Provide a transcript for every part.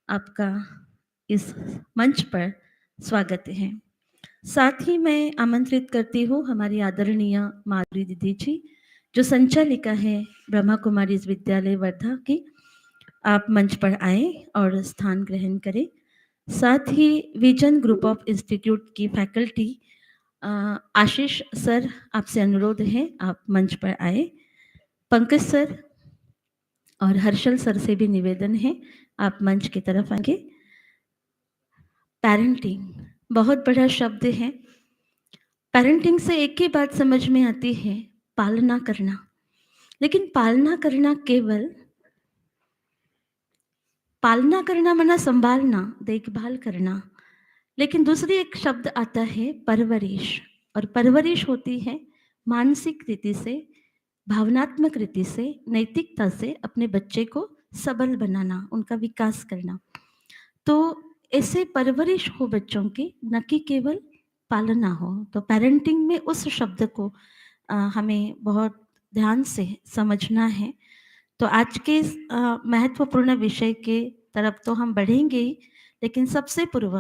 आपका इस मंच पर स्वागत है। साथ ही मैं आमंत्रित करती हूँ हमारी आदरणीय माधुरी दीदी जी, जो संचालिका है ब्रह्मा कुमारीज विद्यालय वर्धा की। आप मंच पर आए और स्थान ग्रहण करें। साथ ही विजन ग्रुप ऑफ इंस्टीट्यूट की फैकल्टी आशीष सर, आपसे अनुरोध है आप मंच पर आए। पंकज सर और हर्षल सर से भी निवेदन है आप मंच की तरफ आएंगे। पेरेंटिंग बहुत बड़ा शब्द है। पेरेंटिंग से एक ही बात समझ में आती है, पालना करना। लेकिन पालना करना माना संभालना, देखभाल करना। लेकिन दूसरी एक शब्द आता है परवरिश, और परवरिश होती है मानसिक रीति से, भावनात्मक रीति से, नैतिकता से अपने बच्चे को सबल बनाना, उनका विकास करना। तो ऐसे परवरिश हो बच्चों की, न कि केवल पालना हो। तो पेरेंटिंग में उस शब्द को हमें बहुत ध्यान से समझना है। तो आज के इस महत्वपूर्ण विषय के तरफ तो हम बढ़ेंगे ही, लेकिन सबसे पूर्व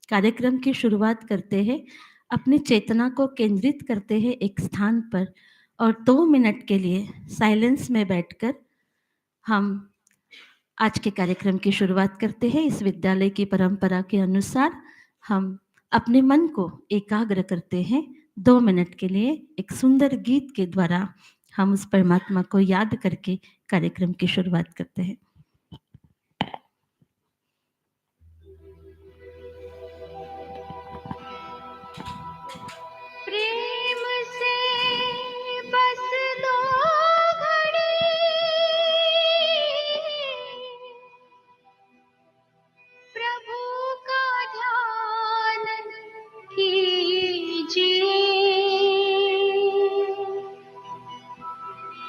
कार्यक्रम की शुरुआत करते हैं, अपनी चेतना को केंद्रित करते हैं एक स्थान पर, और 2 मिनट के लिए साइलेंस में बैठकर हम आज के कार्यक्रम की शुरुआत करते हैं। इस विद्यालय की परंपरा के अनुसार हम अपने मन को एकाग्र करते हैं। 2 मिनट के लिए एक सुंदर गीत के द्वारा हम उस परमात्मा को याद करके कार्यक्रम की शुरुआत करते हैं। प्रेम से बस लो घड़ी, प्रभु का ध्यान कीजिए,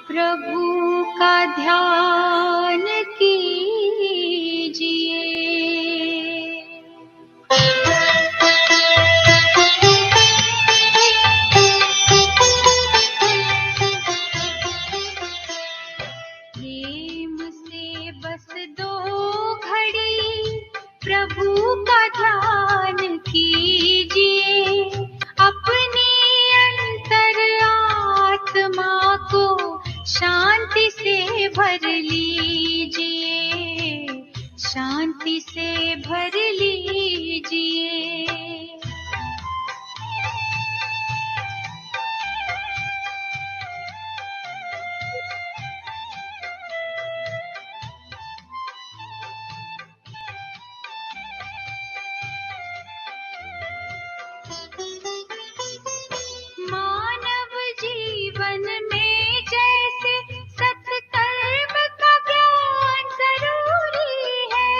प्रभु का ध्यान कीजिए। प्रेम से बस दो घड़ी प्रभु का ध्यान कीजिए, अपनी अंतर आत्मा को शांति से भर लीजिए, शांति से भर लीजिए। मानव जीवन में जैसे सत्कर्म का ज्ञान जरूरी है,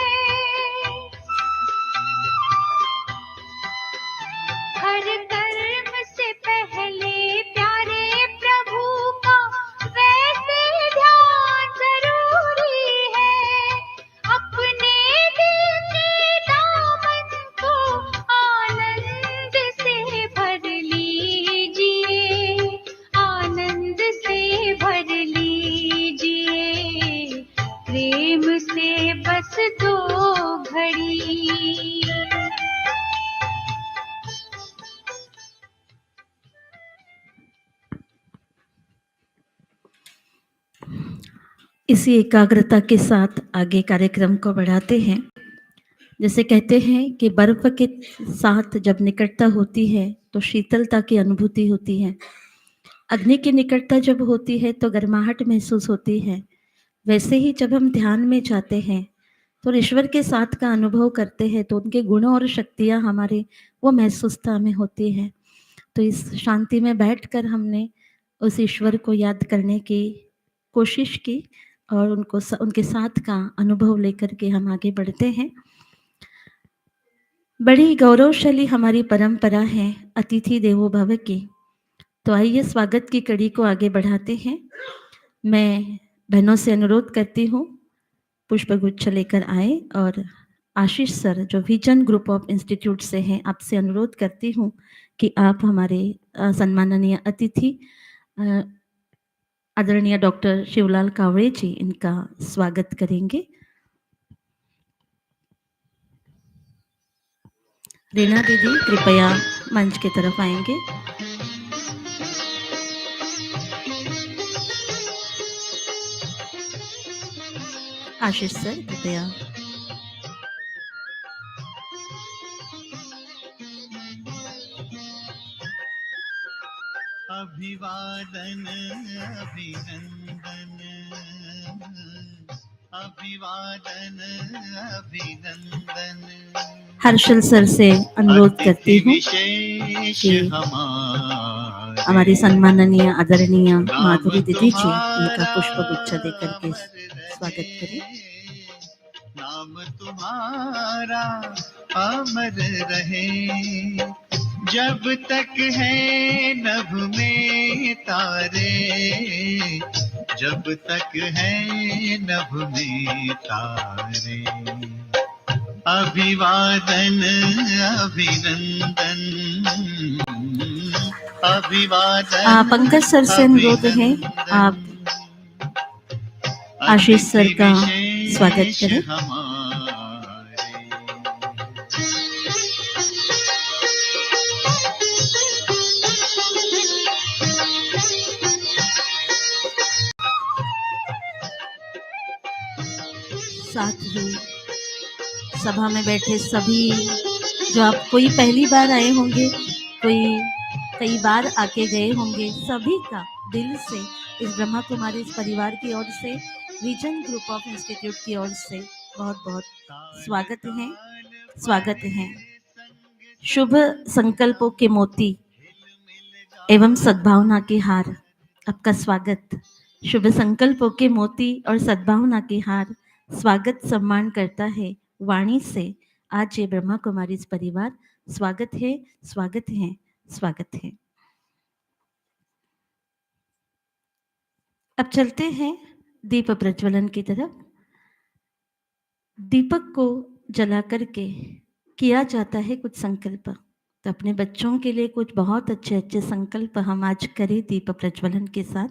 हर कर्म से पहले प्यारे प्रभु का वैसे ध्यान जरूरी है। अपने दिल के दामन को आनंद से भर लीजिए, आनंद से भर लीजिए। प्रेम से बस दो घड़ी। इसी एकाग्रता के साथ आगे कार्यक्रम को बढ़ाते हैं। जैसे कहते हैं कि बर्फ के साथ जब निकटता होती है तो शीतलता की अनुभूति होती है, अग्नि की निकटता जब होती है तो गर्माहट महसूस होती है। वैसे ही जब हम ध्यान में जाते हैं तो ईश्वर के साथ का अनुभव करते हैं, तो उनके गुणों और शक्तियाँ हमारे वो महसूसता में होती है। तो इस शांति में बैठकर हमने उस ईश्वर को याद करने की कोशिश की, और उनके साथ का अनुभव लेकर के हम आगे बढ़ते हैं। बड़ी गौरवशाली हमारी परंपरा है अतिथि देवो भव की। तो आइए स्वागत की कड़ी को आगे बढ़ाते हैं। मैं बहनों से अनुरोध करती हूँ पुष्पगुच्छ लेकर आए, और आशीष सर जो विजन ग्रुप ऑफ इंस्टीट्यूट से हैं, आपसे अनुरोध करती हूँ कि आप हमारे सम्माननीय अतिथि आदरणीय डॉक्टर शिवलाल कावड़े जी, इनका स्वागत करेंगे। रीना दीदी कृपया मंच की तरफ आएंगे। आशीष सर कृपया। अभिवादन अभिनंदन अभिवादन अभिनंदन। हर्षल सर से अनुरोध करती हूँ विशेष कि हमारी सम्माननीय आदरणीय माधुरी दीदी जी उनका पुष्प गुच्छ देकर के स्वागत करें। नाम तुम्हारा अमर रहे, जब तक है नभ में तारे, जब तक है नभ में तारे। अभिवादन अभिनंदन अभिवादन। पंकज सर से अनुरोध है आप आशीष सर का स्वागत करें। साथ ही सभा में बैठे सभी, जो आप कोई पहली बार आए होंगे, कोई कई बार आके गए होंगे, सभी का दिल से इस ब्रह्मा कुमारी इस परिवार की ओर से, विजन ग्रुप ऑफ इंस्टीट्यूट की ओर से बहुत बहुत स्वागत है, स्वागत है। शुभ संकल्पों के मोती एवं सद्भावना के हार, आपका स्वागत। शुभ संकल्पों के मोती और सद्भावना के हार स्वागत सम्मान करता है वाणी से आज ये ब्रह्मा कुमारी इस परिवार। स्वागत है, स्वागत है, स्वागत है। अब चलते हैं दीप प्रज्वलन की तरफ। दीपक को जला करके किया जाता है कुछ संकल्प, तो अपने बच्चों के लिए कुछ बहुत अच्छे अच्छे संकल्प हम आज करें दीप प्रज्वलन के साथ।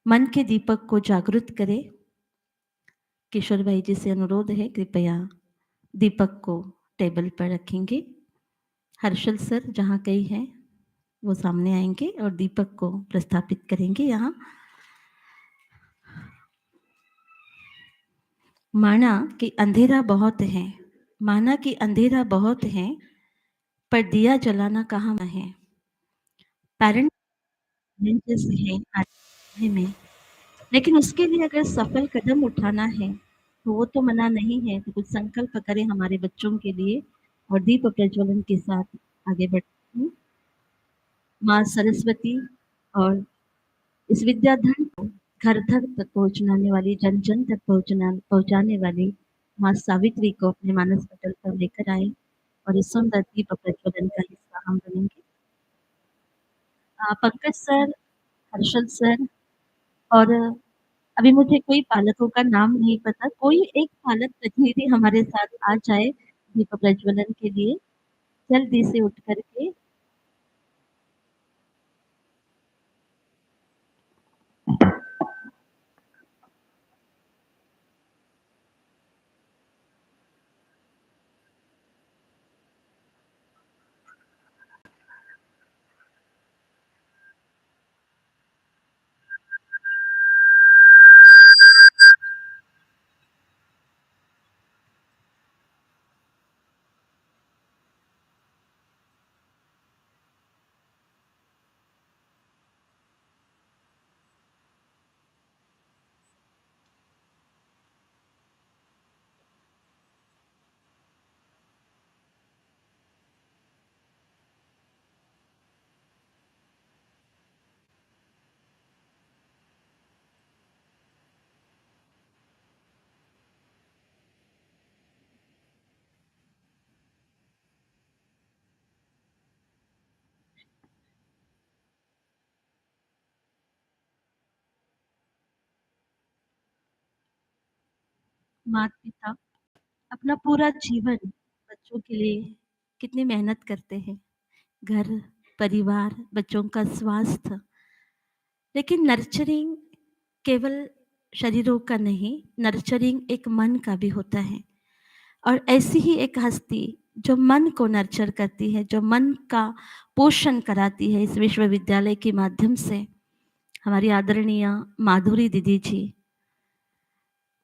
मन के दीपक को जागृत करें। किशोर भाई जी से अनुरोध है कृपया दीपक को टेबल पर रखेंगे। हर्षल सर जहाँ कहीं हैं वो सामने आएंगे और दीपक को प्रस्थापित करेंगे यहाँ। माना कि अंधेरा बहुत है, माना कि अंधेरा बहुत है, पर दिया जलाना कहाँ है। पेरेंट जैसे है आज में, लेकिन उसके लिए अगर सफल कदम उठाना है तो वो तो मना नहीं है। तो कुछ संकल्प करें हमारे बच्चों के लिए और दीप प्रज्वलन के साथ आगे बढ़ते हैं। माँ सरस्वती और इस विद्याधन को घर घर तक पहुँचाने वाली, जन जन तक पहुँचाने वाली माँ सावित्री को अपने मानस पटल पर लेकर आए और इस सुंदर दीप प्रज्वलन का हिस्सा हम बनेंगे। पंकज सर, हर्षल सर और अभी मुझे कोई पालकों का नाम नहीं पता, कोई एक पालक प्रतिनिधि हमारे साथ आ जाए दीप प्रज्वलन के लिए जल्दी से उठ करके। माता पिता अपना पूरा जीवन बच्चों के लिए कितनी मेहनत करते हैं, घर परिवार बच्चों का स्वास्थ्य, लेकिन नर्चरिंग केवल शरीरों का नहीं, नर्चरिंग एक मन का भी होता है। और ऐसी ही एक हस्ती जो मन को नर्चर करती है, जो मन का पोषण कराती है इस विश्वविद्यालय के माध्यम से, हमारी आदरणीय माधुरी दीदी जी,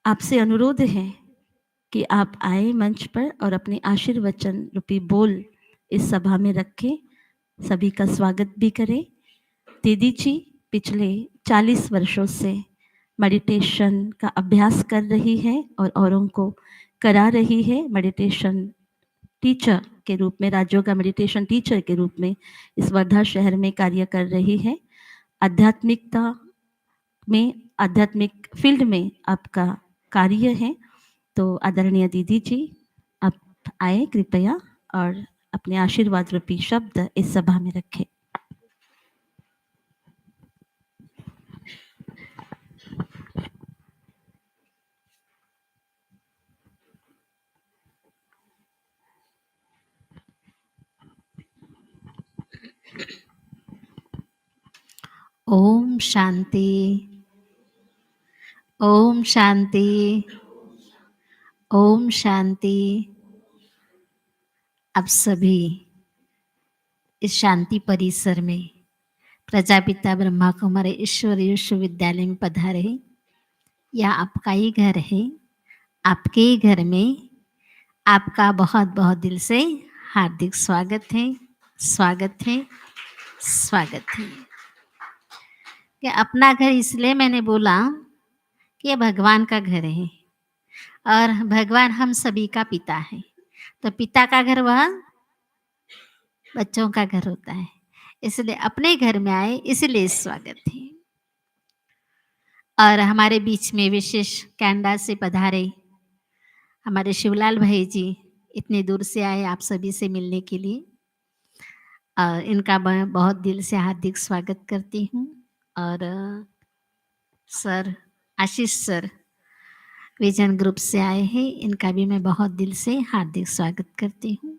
आपसे अनुरोध है कि आप आए मंच पर और अपने आशीर्वचन रूपी बोल इस सभा में रखें, सभी का स्वागत भी करें। दीदी जी पिछले 40 वर्षों से मेडिटेशन का अभ्यास कर रही है और औरों को करा रही है। मेडिटेशन टीचर के रूप में, राजयोगा मेडिटेशन टीचर के रूप में इस वर्धा शहर में कार्य कर रही है। आध्यात्मिकता में, आध्यात्मिक फील्ड में आपका कार्य है। तो आदरणीय दीदी जी, आप आए कृपया और अपने आशीर्वाद रूपी शब्द इस सभा में रखें। ओम शांति, ओम शांति, ओम शांति। आप सभी इस शांति परिसर में प्रजापिता ब्रह्मा कुमारी ईश्वरीय विश्वविद्यालय में पधारे। यह आपका ही घर है। आपके ही घर में आपका बहुत बहुत दिल से हार्दिक स्वागत है, स्वागत है, स्वागत है। कि अपना घर इसलिए मैंने बोला कि यह भगवान का घर है और भगवान हम सभी का पिता है। तो पिता का घर वह बच्चों का घर होता है, इसलिए अपने घर में आए, इसलिए स्वागत है। और हमारे बीच में विशेष कैनेडा से पधारे हमारे शिवलाल भाई जी, इतने दूर से आए आप सभी से मिलने के लिए। और इनका मैं बहुत दिल से हार्दिक स्वागत करती हूँ। और सर आशीष सर विजन ग्रुप से आए हैं, इनका भी मैं बहुत दिल से हार्दिक स्वागत करती हूँ।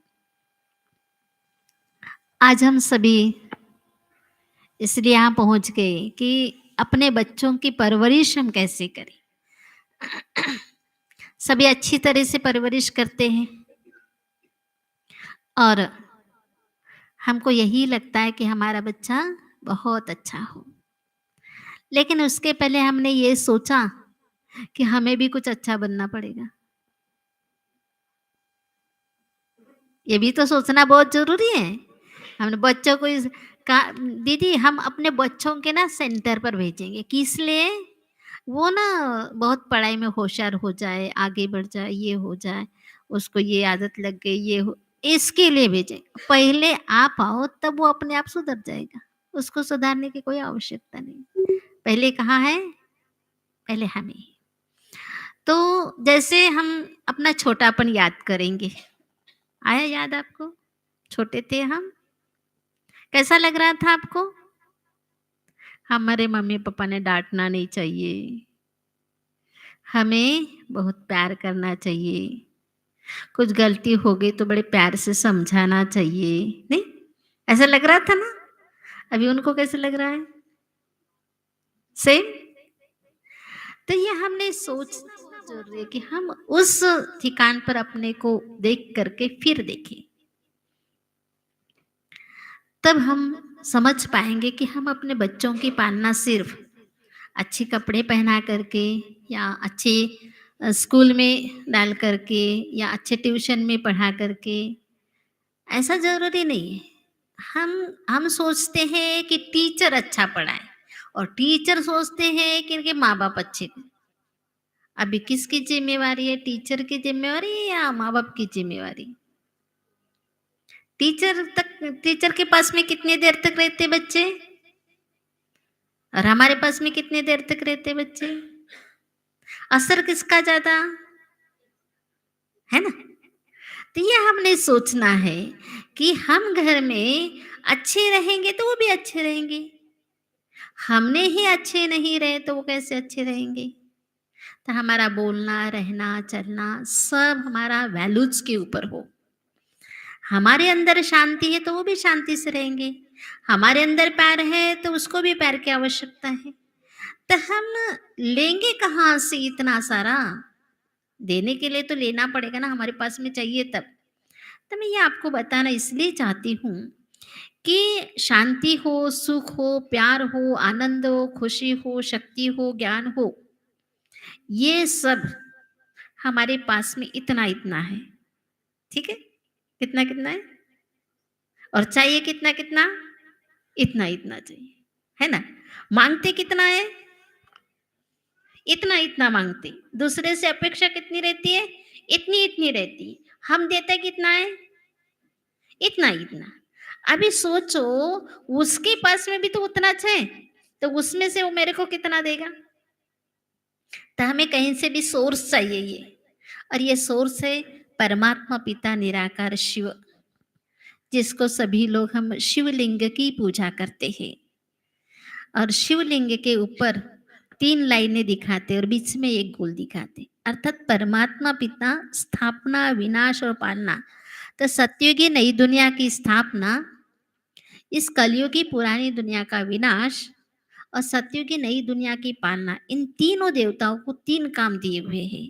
आज हम सभी इसलिए यहाँ पहुँच गए कि अपने बच्चों की परवरिश हम कैसे करें। सभी अच्छी तरह से परवरिश करते हैं और हमको यही लगता है कि हमारा बच्चा बहुत अच्छा हो, लेकिन उसके पहले हमने ये सोचा कि हमें भी कुछ अच्छा बनना पड़ेगा। ये भी तो सोचना बहुत जरूरी है। हमने बच्चों को दीदी हम अपने बच्चों के ना सेंटर पर भेजेंगे, किस लिए? वो ना बहुत पढ़ाई में होशियार हो जाए, आगे बढ़ जाए, ये हो जाए, उसको ये आदत लग गई, ये हो, इसके लिए भेजें। पहले आप आओ तब वो अपने आप सुधर जाएगा, उसको सुधारने की कोई आवश्यकता नहीं। पहले कहाँ है? पहले हमें। तो जैसे हम अपना छोटापन याद करेंगे, आया याद आपको? छोटे थे हम, कैसा लग रहा था आपको? हमारे मम्मी पापा ने डांटना नहीं चाहिए, हमें बहुत प्यार करना चाहिए, कुछ गलती हो गई तो बड़े प्यार से समझाना चाहिए, नहीं ऐसा लग रहा था ना? अभी उनको कैसे लग रहा है? सेम। तो ये हमने सोचना बहुत जरूरी है कि हम उस ठिकान पर अपने को देख करके फिर देखें, तब हम समझ पाएंगे कि हम अपने बच्चों की पालना सिर्फ अच्छे कपड़े पहना करके या अच्छे स्कूल में डाल करके या अच्छे ट्यूशन में पढ़ा करके ऐसा ज़रूरी नहीं है। हम सोचते हैं कि टीचर अच्छा पढ़ाए और टीचर सोचते हैं कि इनके माँ बाप अच्छे। अभी किसकी जिम्मेवारी है? टीचर की जिम्मेवारी या माँ बाप की जिम्मेवारी? टीचर के पास में कितनी देर तक रहते बच्चे और हमारे पास में कितनी देर तक रहते बच्चे? असर किसका ज्यादा है ना? तो ये हमने सोचना है कि हम घर में अच्छे रहेंगे तो वो भी अच्छे रहेंगे, हमने ही अच्छे नहीं रहे तो वो कैसे अच्छे रहेंगे? तो हमारा बोलना, रहना, चलना सब हमारा वैल्यूज के ऊपर हो। हमारे अंदर शांति है तो वो भी शांति से रहेंगे, हमारे अंदर प्यार है तो उसको भी प्यार की आवश्यकता है। तो हम लेंगे कहाँ से इतना सारा? देने के लिए तो लेना पड़ेगा ना, हमारे पास में चाहिए तब। तो मैं ये आपको बताना इसलिए चाहती हूँ कि शांति हो, सुख हो, प्यार हो, आनंद हो, खुशी हो, शक्ति हो, ज्ञान हो, ये सब हमारे पास में इतना-इतना है, ठीक है? कितना-कितना है? और चाहिए कितना-कितना? इतना-इतना चाहिए, है ना? माँगते कितना है? इतना-इतना माँगते। दूसरे से अपेक्षा कितनी रहती है? इतनी-इतनी रहती है। हम देते कितना है? इतना-इतना। अभी सोचो उसके पास में भी तो उतना है, तो उसमें से वो मेरे को कितना देगा? तो हमें कहीं से भी सोर्स चाहिए ये, और ये सोर्स है परमात्मा पिता निराकार शिव, जिसको सभी लोग हम शिवलिंग की पूजा करते हैं। और शिवलिंग के ऊपर 3 लाइनें दिखाते और बीच में एक गोल दिखाते, अर्थात परमात्मा पिता स्थापना, विनाश और पालना। तो सतयुगी नई दुनिया की स्थापना, इस कलयुगी पुरानी दुनिया का विनाश और सतयुगी नई दुनिया की पालना, इन तीनों देवताओं को 3 काम दिए हुए हैं।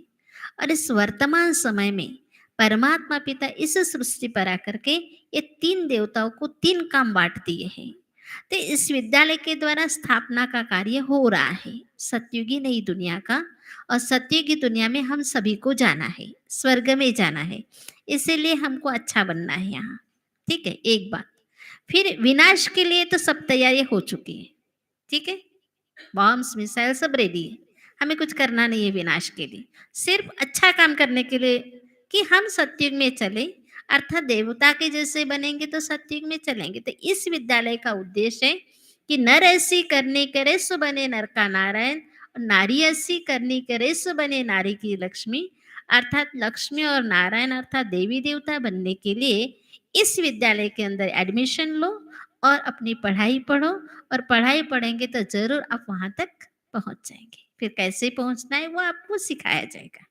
और इस वर्तमान समय में परमात्मा पिता इस सृष्टि पर आकर के ये 3 देवताओं को 3 काम बांट दिए हैं। तो इस विद्यालय के द्वारा स्थापना का कार्य हो रहा है सतयुगी नई दुनिया का, और सतयुगी दुनिया में हम सभी को जाना है, स्वर्ग में जाना है, इसीलिए हमको अच्छा बनना है यहाँ, ठीक है। एक बात, फिर विनाश के लिए तो सब तैयारी हो चुकी है, ठीक है, बॉम्ब्स मिसाइल सब रेडी है, हमें कुछ करना नहीं है विनाश के लिए, सिर्फ अच्छा काम करने के लिए कि हम सतयुग में चले, अर्थात देवता के जैसे बनेंगे तो सतयुग में चलेंगे। तो इस विद्यालय का उद्देश्य है कि नर ऐसी करनी करे सो बने नर का नारायण, और नारी ऐसी करनी करे सो बने नारी की लक्ष्मी, अर्थात लक्ष्मी और नारायण अर्थात देवी देवता बनने के लिए इस विद्यालय के अंदर एडमिशन लो और अपनी पढ़ाई पढ़ो, और पढ़ाई पढ़ेंगे तो जरूर आप वहां तक पहुंच जाएंगे। फिर कैसे पहुंचना है वो आपको सिखाया जाएगा।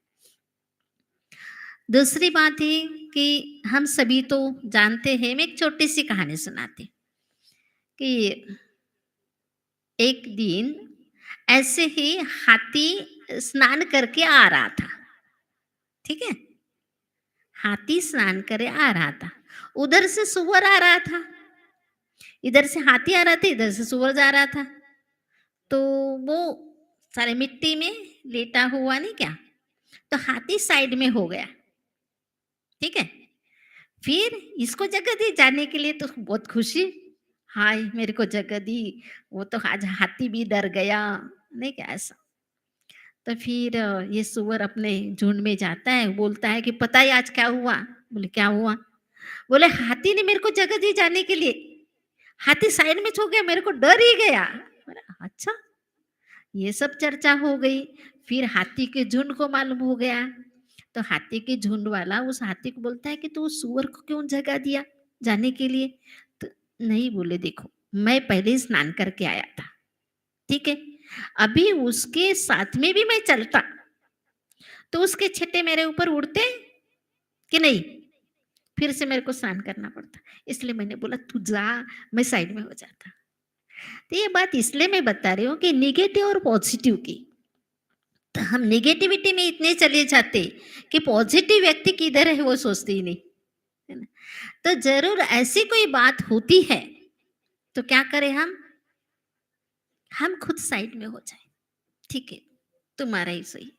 दूसरी बात है कि हम सभी तो जानते हैं, मैं एक छोटी सी कहानी सुनाती कि एक दिन ऐसे ही हाथी स्नान करके आ रहा था, ठीक है, हाथी स्नान करे आ रहा था, उधर से सुअर आ रहा था, इधर से हाथी आ रहा था, इधर से सुअर जा रहा था। तो वो सारे मिट्टी में लेटा हुआ नहीं क्या, तो हाथी साइड में हो गया, ठीक है। फिर इसको जगह दी जाने के लिए, तो बहुत खुशी, हाय मेरे को जगह दी, वो तो आज हाथी भी डर गया, नहीं क्या ऐसा। तो फिर ये सुअर अपने झुंड में जाता है, बोलता है कि पता है आज क्या हुआ? बोले क्या हुआ? बोले हाथी ने मेरे को जगह दी जाने के लिए, हाथी साइड में छो गया, मेरे को डर ही गया। बोला, अच्छा, ये सब चर्चा हो गई। फिर हाथी के झुंड को मालूम हो गया, तो हाथी के झुंड वाला उस हाथी को बोलता है कि तू उस सुअर को क्यों जगह दिया जाने के लिए? तो नहीं, बोले देखो मैं पहले ही स्नान करके आया था, ठीक है, अभी उसके साथ में भी मैं चलता तो उसके छत्ते मेरे ऊपर उड़ते कि नहीं, फिर से मेरे को स्नान करना पड़ता, इसलिए मैंने बोला तू जा, मैं साइड में हो जाता। तो ये बात इसलिए मैं बता रही हूँ कि निगेटिव और पॉजिटिव की, तो हम निगेटिविटी में इतने चले जाते कि पॉजिटिव व्यक्ति किधर है वो सोचते ही नहीं, है ना। तो जरूर ऐसी कोई बात होती है तो क्या करें हम खुद साइड में हो जाए, ठीक है, तुम्हारा ही सही,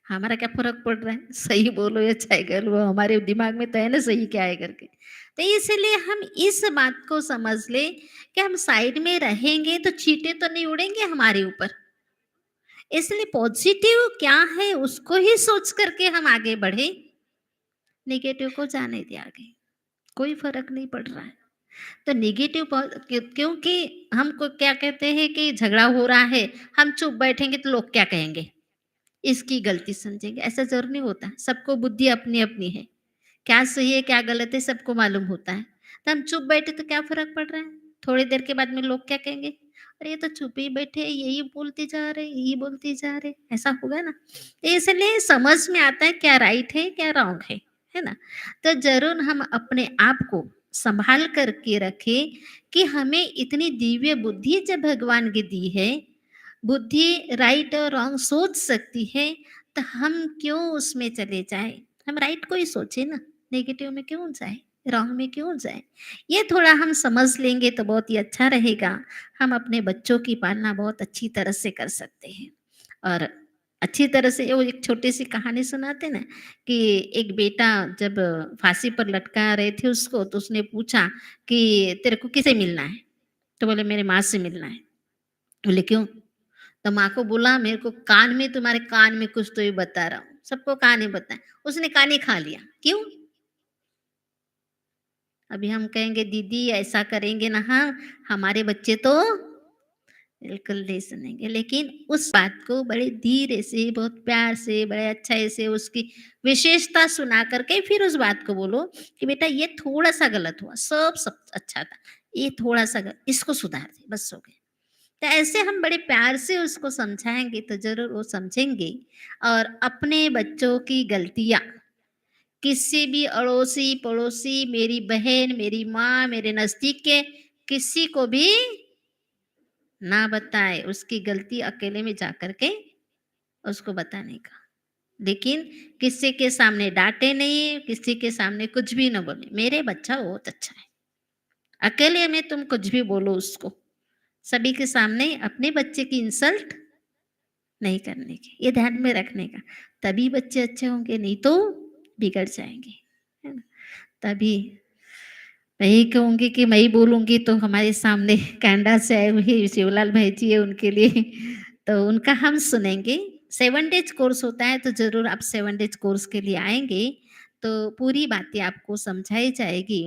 हमारा क्या फर्क पड़ रहा है, सही बोलो या चाहे गलत, वो हमारे दिमाग में तो है ना सही क्या है करके। तो इसलिए हम इस बात को समझ ले कि हम साइड में रहेंगे तो चींटे तो नहीं उड़ेंगे हमारे ऊपर, इसलिए पॉजिटिव क्या है उसको ही सोच करके हम आगे बढ़े, नेगेटिव को जाने दे आगे, कोई फर्क नहीं पड़ रहा है। तो नेगेटिव क्योंकि हमको क्या कहते हैं कि झगड़ा हो रहा है, हम चुप बैठेंगे तो लोग क्या कहेंगे, इसकी गलती समझेंगे, ऐसा जरूर नहीं होता, सबको बुद्धि अपनी अपनी है, क्या सही है क्या गलत है सबको मालूम होता है। तो हम चुप बैठे तो क्या फर्क पड़ रहा है, थोड़ी देर के बाद में लोग क्या कहेंगे, अरे ये तो चुप ही बैठे, यही बोलते जा रहे, यही बोलते जा रहे, ऐसा होगा ना। तो इसलिए समझ में आता है क्या राइट है क्या रॉन्ग है ना। तो जरूर हम अपने आप को संभाल करके रखें कि हमें इतनी दिव्य बुद्धि जब भगवान की दी है, बुद्धि राइट और रॉन्ग सोच सकती है, तो हम क्यों उसमें चले जाए, हम राइट को ही सोचे ना, नेगेटिव में क्यों जाए, रॉन्ग में क्यों जाए। ये थोड़ा हम समझ लेंगे तो बहुत ही अच्छा रहेगा। हम अपने बच्चों की पालना बहुत अच्छी तरह से कर सकते हैं। और अच्छी तरह से वो एक छोटी सी कहानी सुनाते ना कि एक बेटा जब फांसी पर लटका रहे थे उसको, तो उसने पूछा कि तेरे को किसे मिलना है? तो बोले मेरे माँ से मिलना है। बोले क्यों? तो माँ को बोला मेरे को कान में, तुम्हारे कान में कुछ तो ये बता रहा हूँ, सबको कान ही बताए। उसने कान ही खा लिया। क्यों? अभी हम कहेंगे दीदी ऐसा करेंगे ना, हाँ हमारे बच्चे तो बिल्कुल नहीं सुनेंगे, लेकिन उस बात को बड़े धीरे से, बहुत प्यार से, बड़े अच्छे से उसकी विशेषता सुना करके फिर उस बात को बोलो कि बेटा ये थोड़ा सा गलत हुआ, सब अच्छा था, ये थोड़ा सा इसको सुधार दे, बस हो गया। तो ऐसे हम बड़े प्यार से उसको समझाएंगे तो जरूर वो समझेंगे। और अपने बच्चों की गलतियाँ किसी भी अड़ोसी पड़ोसी, मेरी बहन, मेरी माँ, मेरे नजदीक के किसी को भी ना बताए। उसकी गलती अकेले में जाकर के उसको बताने का, लेकिन किसी के सामने डांटे नहीं, किसी के सामने कुछ भी ना बोले। मेरे बच्चा बहुत अच्छा है, अकेले में तुम कुछ भी बोलो उसको, सभी के सामने अपने बच्चे की इंसल्ट नहीं करने की, ये ध्यान में रखने का। तभी बच्चे अच्छे होंगे, नहीं तो बिगड़ जाएंगे, है ना। तभी मैं यही कहूँगी कि मैं ही बोलूँगी तो हमारे सामने कनाडा से आए हुए शिवलाल भाई जी है, उनके लिए तो उनका हम सुनेंगे। 7 डेज कोर्स होता है, तो ज़रूर आप 7 डेज कोर्स के लिए आएँगे, तो पूरी बातें आपको समझाई जाएगी।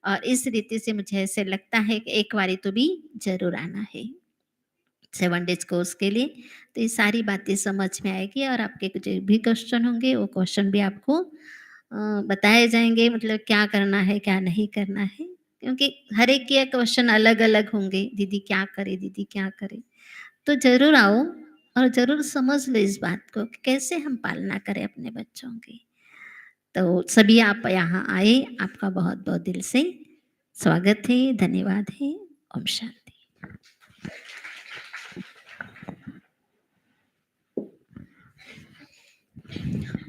और इस रीति से मुझे ऐसे लगता है कि एक बारी तो भी ज़रूर आना है 7 डेज कोर्स के लिए, तो ये सारी बातें समझ में आएगी। और आपके जो भी क्वेश्चन होंगे वो क्वेश्चन भी आपको बताए जाएँगे, मतलब क्या करना है, क्या नहीं करना है। क्योंकि हर एक के क्वेश्चन अलग-अलग होंगे, दीदी क्या करें, दीदी क्या करें? तो ज़रूर आओ और ज़रूर समझ लो इस बात को कि कैसे हम पालना करें अपने बच्चों की। तो सभी आप यहाँ आए, आपका बहुत-बहुत दिल से स्वागत है, धन्यवाद है। ओम शांति।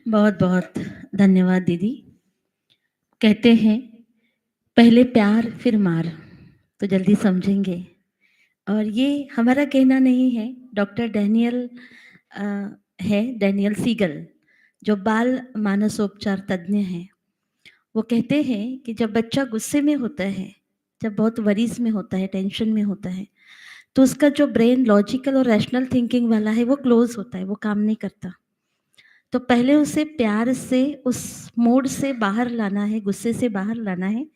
बहुत-बहुत धन्यवाद दीदी। कहते हैं पहले प्यार फिर मार, तो जल्दी समझेंगे। और ये हमारा कहना नहीं है, डॉक्टर डैनियल अ, है डैनियल सीगल, जो बाल मानसोपचार तज्ञ हैं। वो कहते हैं कि जब बच्चा गुस्से में होता है, जब बहुत वरीज में होता है, टेंशन में होता है, तो उसका जो ब्रेन लॉजिकल और रैशनल थिंकिंग वाला है वो क्लोज होता है, वो काम नहीं करता। तो पहले उसे प्यार से उस मोड से बाहर लाना है, गुस्से से बाहर लाना है,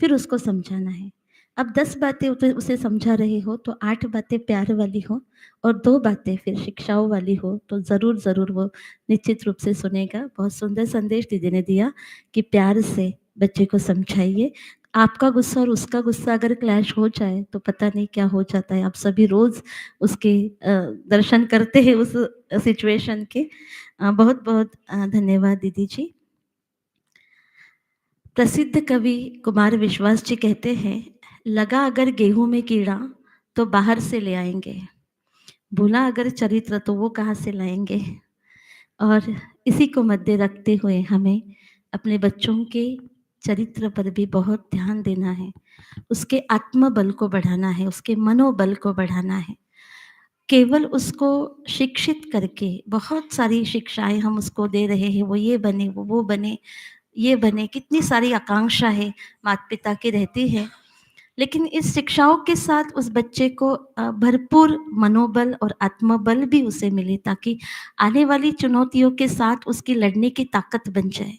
फिर उसको समझाना है। अब 10 बातें उसे समझा रहे हो तो 8 बातें प्यार वाली हो और 2 बातें फिर शिक्षाओं वाली हो, तो ज़रूर ज़रूर वो निश्चित रूप से सुनेगा। बहुत सुंदर संदेश दीदी ने दिया कि प्यार से बच्चे को समझाइए। आपका गुस्सा और उसका गुस्सा अगर क्लैश हो जाए तो पता नहीं क्या हो जाता है। आप सभी रोज़ उसके दर्शन करते हैं उस सिचुएशन के। बहुत बहुत धन्यवाद दीदी जी। प्रसिद्ध कवि कुमार विश्वास जी कहते हैं, लगा अगर गेहूं में कीड़ा तो बाहर से ले आएंगे, भूला अगर चरित्र तो वो कहाँ से लाएंगे। और इसी को मद्दे रखते हुए हमें अपने बच्चों के चरित्र पर भी बहुत ध्यान देना है, उसके आत्मबल को बढ़ाना है, उसके मनोबल को बढ़ाना है। केवल उसको शिक्षित करके बहुत सारी शिक्षाएं हम उसको दे रहे हैं, वो ये बने, वो बने, ये बने, कितनी सारी आकांक्षा है माता पिता की रहती है। लेकिन इस शिक्षाओं के साथ उस बच्चे को भरपूर मनोबल और आत्मबल भी उसे मिले, ताकि आने वाली चुनौतियों के साथ उसकी लड़ने की ताकत बन जाए।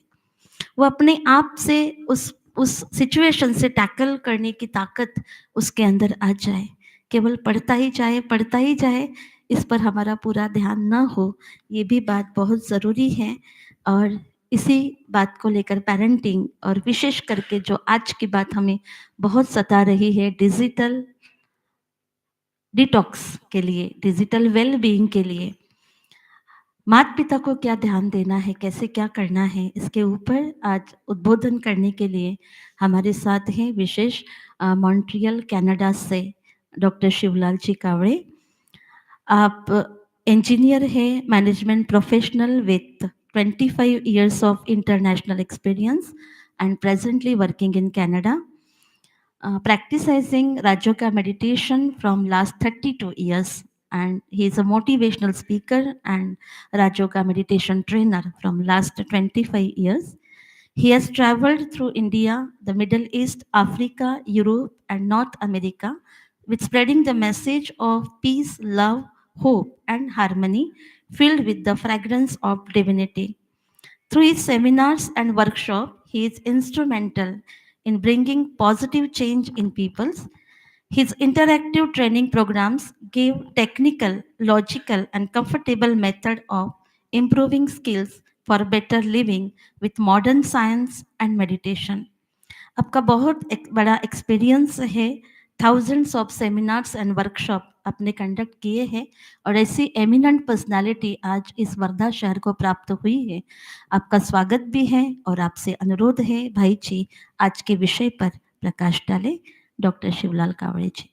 वो अपने आप से उस सिचुएशन से टैकल करने की ताकत उसके अंदर आ जाए। केवल पढ़ता ही जाए, इस पर हमारा पूरा ध्यान न हो, ये भी बात बहुत ज़रूरी है। और इसी बात को लेकर पेरेंटिंग और विशेष करके जो आज की बात हमें बहुत सता रही है, डिजिटल डिटॉक्स के लिए, डिजिटल वेल बीइंग के लिए माता पिता को क्या ध्यान देना है, कैसे क्या करना है, इसके ऊपर आज उद्बोधन करने के लिए हमारे साथ हैं विशेष मॉन्ट्रियल कनाडा से डॉक्टर शिवलाल जी कावड़े। आप इंजीनियर हैं, management professional with 25 years of international experience. and presently working in Canada, practicing Rajoga meditation from last 32 years. And he is a motivational speaker and Rajoga meditation trainer from last 25 years. He has traveled through India, the Middle East, Africa, Europe, and North America with spreading the message of peace, love, hope, and harmony filled with the fragrance of divinity. Through his seminars and workshops, he is instrumental in bringing positive change in peoples. His interactive training programs give technical, logical, and comfortable method of improving skills for better living with modern science and meditation. आपका बहुत बड़ा experience है, thousands of seminars and workshop आपने conduct किए हैं और ऐसी eminent personality आज इस वर्धा शहर को प्राप्त हुई है। आपका स्वागत भी है और आपसे अनुरोध है भाई जी आज के विषय पर प्रकाश डालें। Doctor Shivlal Kawade ji.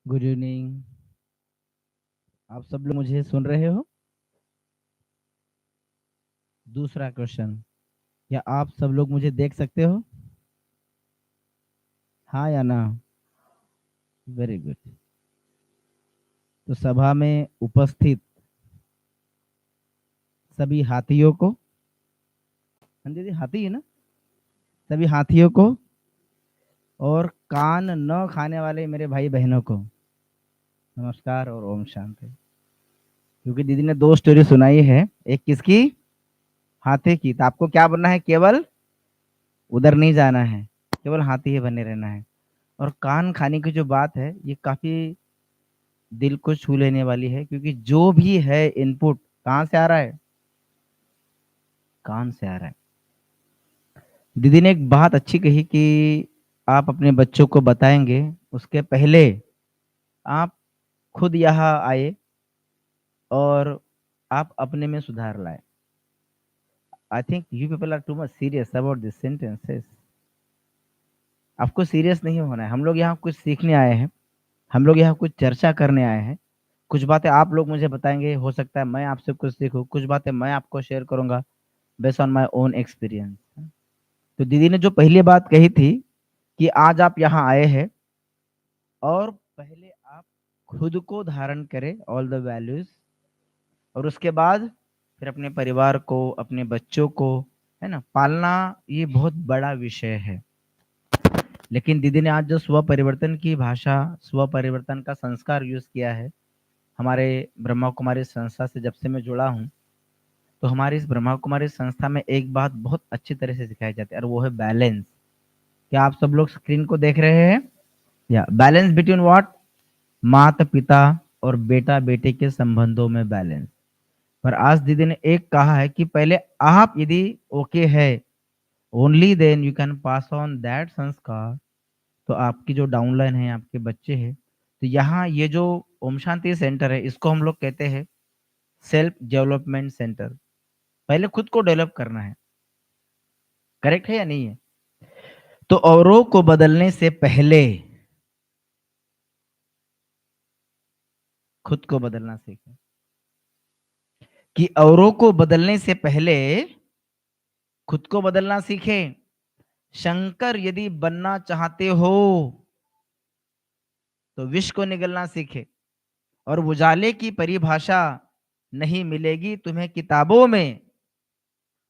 Good evening. आप सब लोग मुझे सुन रहे हो? दूसरा क्वेश्चन, क्या आप सब लोग मुझे देख सकते हो? हाँ या ना? Very good. तो सभा में उपस्थित सभी हाथियों को, दीदी हाथी है ना, सभी हाथियों को और कान न खाने वाले मेरे भाई बहनों को नमस्कार और ओम शांति। क्योंकि दीदी ने 2 स्टोरी सुनाई है, एक किसकी? हाथी की। तो आपको क्या बनना है? केवल उधर नहीं जाना है, केवल हाथी ही बने रहना है। और कान खाने की जो बात है ये काफी दिल को छू लेने वाली है, क्योंकि जो भी है इनपुट कहाँ से आ रहा है? कान से आ रहा है। दीदी ने एक बात अच्छी कही कि आप अपने बच्चों को बताएंगे, उसके पहले आप खुद यहाँ आए और आप अपने में सुधार लाए। I think you people are too much serious about these sentences. आपको सीरियस नहीं होना है। हम लोग यहाँ कुछ सीखने आए हैं, हम लोग यहाँ कुछ चर्चा करने आए हैं। कुछ बातें आप लोग मुझे बताएंगे, हो सकता है मैं आपसे कुछ सीखूं, कुछ बातें मैं आपको शेयर करूंगा based on my own experience. तो दीदी ने जो पहली बात कही थी कि आज आप यहाँ आए हैं और पहले आप खुद को धारण करें ऑल द वैल्यूज, और उसके बाद फिर अपने परिवार को, अपने बच्चों को, है ना, पालना। ये बहुत बड़ा विषय है। लेकिन दीदी ने आज जो स्व परिवर्तन की भाषा, स्व परिवर्तन का संस्कार यूज किया है, हमारे ब्रह्मा कुमारी संस्था से जब से मैं जुड़ा हूँ तो हमारी इस ब्रह्मा कुमारी संस्था में एक बात बहुत अच्छी तरह से सिखाई जाती है और वो है बैलेंस। क्या आप सब लोग स्क्रीन को देख रहे हैं? या बैलेंस बिटवीन व्हाट? माता पिता और बेटा बेटे के संबंधों में बैलेंस। पर आज दीदी ने एक कहा है कि पहले आप यदि ओके है, only then you can pass on that संस्कार। तो आपकी जो डाउनलाइन है, आपके बच्चे हैं, तो यहाँ ये जो ओम शांति सेंटर है इसको हम लोग कहते हैं सेल्फ डेवलपमेंट सेंटर। पहले खुद को डेवलप करना है। करेक्ट है या नहीं है? तो औरों को बदलने से पहले खुद को बदलना सीखें। कि औरों को बदलने से पहले खुद को बदलना सीखें। शंकर यदि बनना चाहते हो तो विष को निगलना सीखे, और उजाले की परिभाषा नहीं मिलेगी तुम्हें किताबों में,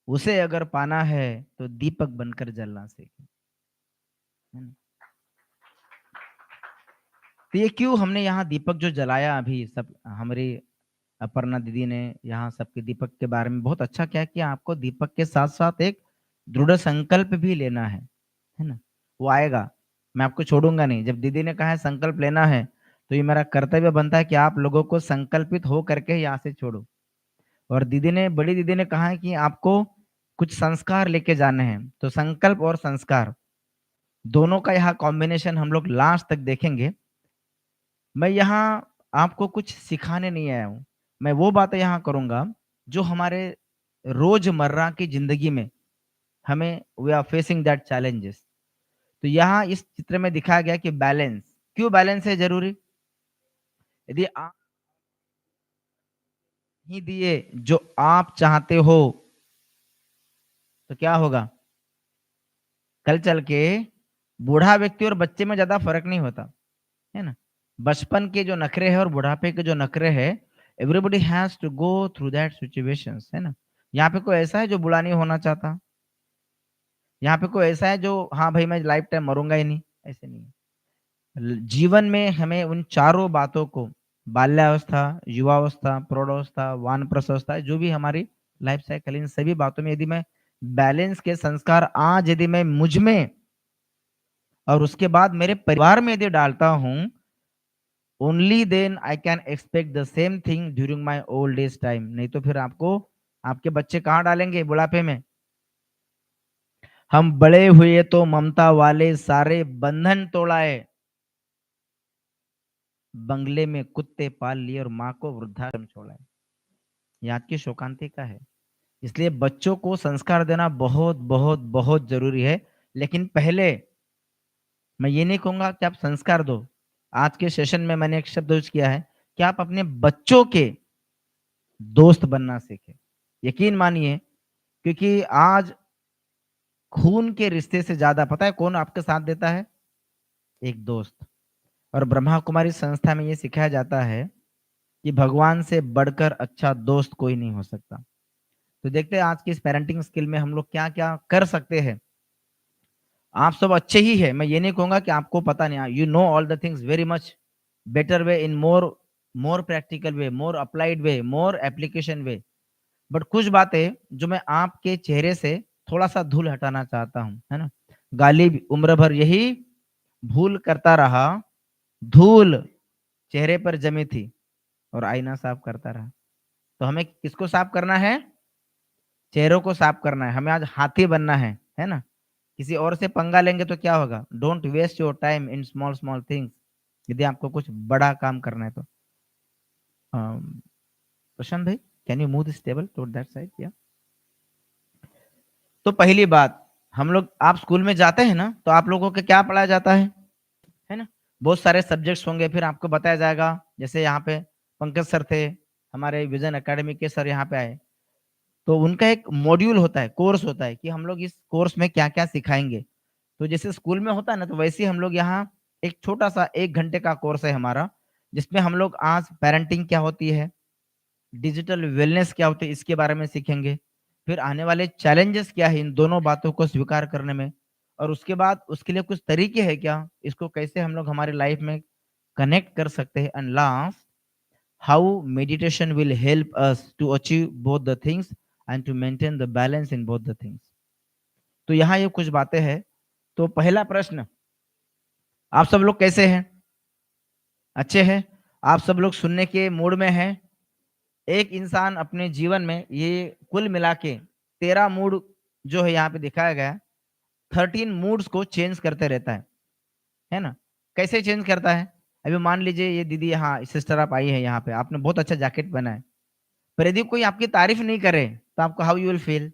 उसे अगर पाना है तो दीपक बनकर जलना सीखे। तो ये क्यों हमने यहाँ दीपक जो जलाया अभी, सब हमारी अपर्णा दीदी ने यहाँ सबके दीपक के बारे में बहुत अच्छा क्या कि आपको दीपक के साथ साथ एक दृढ़ संकल्प भी लेना है ना। वो आएगा, मैं आपको छोड़ूंगा नहीं। जब दीदी ने कहा है संकल्प लेना है तो ये मेरा कर्तव्य बनता है कि आप लोगों को संकल्पित हो करके यहाँ से छोड़ो। और दीदी ने, बड़ी दीदी ने कहा है कि आपको कुछ संस्कार लेके जाने हैं। तो संकल्प और संस्कार दोनों का यहाँ कॉम्बिनेशन हम लोग लास्ट तक देखेंगे। मैं यहाँ आपको कुछ सिखाने नहीं आया हूँ। मैं वो बातें यहाँ करूँगा जो हमारे रोज़मर्रा की ज़िंदगी में हमें we are facing that challenges. तो यहाँ इस चित्र में दिखाया गया कि बैलेंस, क्यों बैलेंस है ज़रूरी? यदि आप नहीं दिए जो आप चाहते हो, तो क्या होगा? कल चल के बूढ़ा व्यक्ति और बच्चे में ज़्यादा फ़र्क नहीं होता, है ना? बचपन के जो नखरे हैं और बुढ़ापे के जो नखरे हैं, everybody has to go through that situations, है ना? यहाँ पे कोई ऐसा है जो बूढ़ा नहीं होना चाहता? यहाँ पे कोई ऐसा है जो हाँ भाई मैं लाइफ टाइम मरूँगा ही नहीं? ऐसे नहीं है। जीवन में हमें उन चारों बातों को बाल्यावस्था, युवावस्था, प्रौढ़ावस्था, वानप्रस्थावस्था जो भी हमारी लाइफ साइकिल इन सभी बातों में यदि मैं बैलेंस के संस्कार आज यदि मैं मुझ में और उसके बाद मेरे परिवार में यदि डालता हूँ, only then I can expect the same thing during my old age time. नहीं तो फिर आपको आपके बच्चे कहाँ डालेंगे बुढ़ापे में? हम बड़े हुए तो ममता वाले सारे बंधन तोड़ाए, बंगले में कुत्ते पाल लिए और माँ को वृद्धाश्रम छोड़ा। याद की शोकांतिका है। इसलिए बच्चों को संस्कार देना बहुत बहुत बहुत जरूरी है। लेकिन पहले मैं ये नहीं कहूंगा कि आप संस्कार दो। आज के सेशन में मैंने एक शब्द यूज किया है कि आप अपने बच्चों के दोस्त बनना सीखें। यकीन मानिए, क्योंकि आज खून के रिश्ते से ज्यादा पता है कौन आपके साथ देता है? एक दोस्त। और ब्रह्मा कुमारी संस्था में ये सिखाया जाता है कि भगवान से बढ़कर अच्छा दोस्त कोई नहीं हो सकता। तो देखते हैं आज की इस पेरेंटिंग स्किल में हम लोग क्या क्या कर सकते हैं। आप सब अच्छे ही है, मैं ये नहीं कहूंगा कि आपको पता नहीं, you know all the things very much better way, in more more practical way, more applied way, more application way. But कुछ बातें जो मैं आपके चेहरे से थोड़ा सा धूल हटाना चाहता हूँ, है ना? गालिब उम्र भर यही भूल करता रहा, धूल चेहरे पर जमी थी और आईना साफ करता रहा। तो हमें किसको साफ करना है? चेहरों को साफ करना है। हमें आज हाथी बनना है ना? किसी और से पंगा लेंगे तो क्या होगा? Don't waste your time in small small things. यदि आपको कुछ बड़ा काम करना है तो प्रशांत भाई, can you move this table to that side? या तो पहली बात, हम लोग आप स्कूल में जाते हैं ना, तो आप लोगों को क्या पढ़ाया जाता है ना? बहुत सारे सब्जेक्ट्स होंगे, फिर आपको बताया जाएगा। जैसे यहाँ पे पंकज सर थे, हमारे विजन एकेडमी के सर यहाँ पे आए, तो उनका एक मॉड्यूल होता है, कोर्स होता है कि हम लोग इस कोर्स में क्या क्या सिखाएंगे। तो जैसे स्कूल में होता है ना, तो वैसे ही हम लोग यहाँ एक छोटा सा 1 घंटे का कोर्स है हमारा, जिसमें हम लोग आज पेरेंटिंग क्या होती है, डिजिटल वेलनेस क्या होती है, इसके बारे में सीखेंगे। फिर आने वाले चैलेंजेस क्या है इन दोनों बातों को स्वीकार करने में, और उसके बाद उसके लिए कुछ तरीके हैं क्या, इसको कैसे हम लोग हमारी लाइफ में कनेक्ट कर सकते हैं। And last, how meditation will help us to achieve both the things and to maintain the balance in both the things. तो यहाँ ये कुछ बातें हैं। तो पहला प्रश्न, आप सब लोग कैसे हैं? अच्छे हैं? आप सब लोग सुनने के मूड में हैं? एक इंसान अपने जीवन में ये कुल मिला के 13 मूड जो है यहाँ पे दिखाया गया, 13 मूड्स को चेंज करते रहता है ना? कैसे चेंज करता है? अभी मान लीजिए ये दीदी, हाँ सिस्टर आप आई है यहाँ पे, आपने बहुत अच्छा जैकेट पहना है, पर यदि कोई आपकी तारीफ नहीं करे तो आपको हाउ यू विल फील?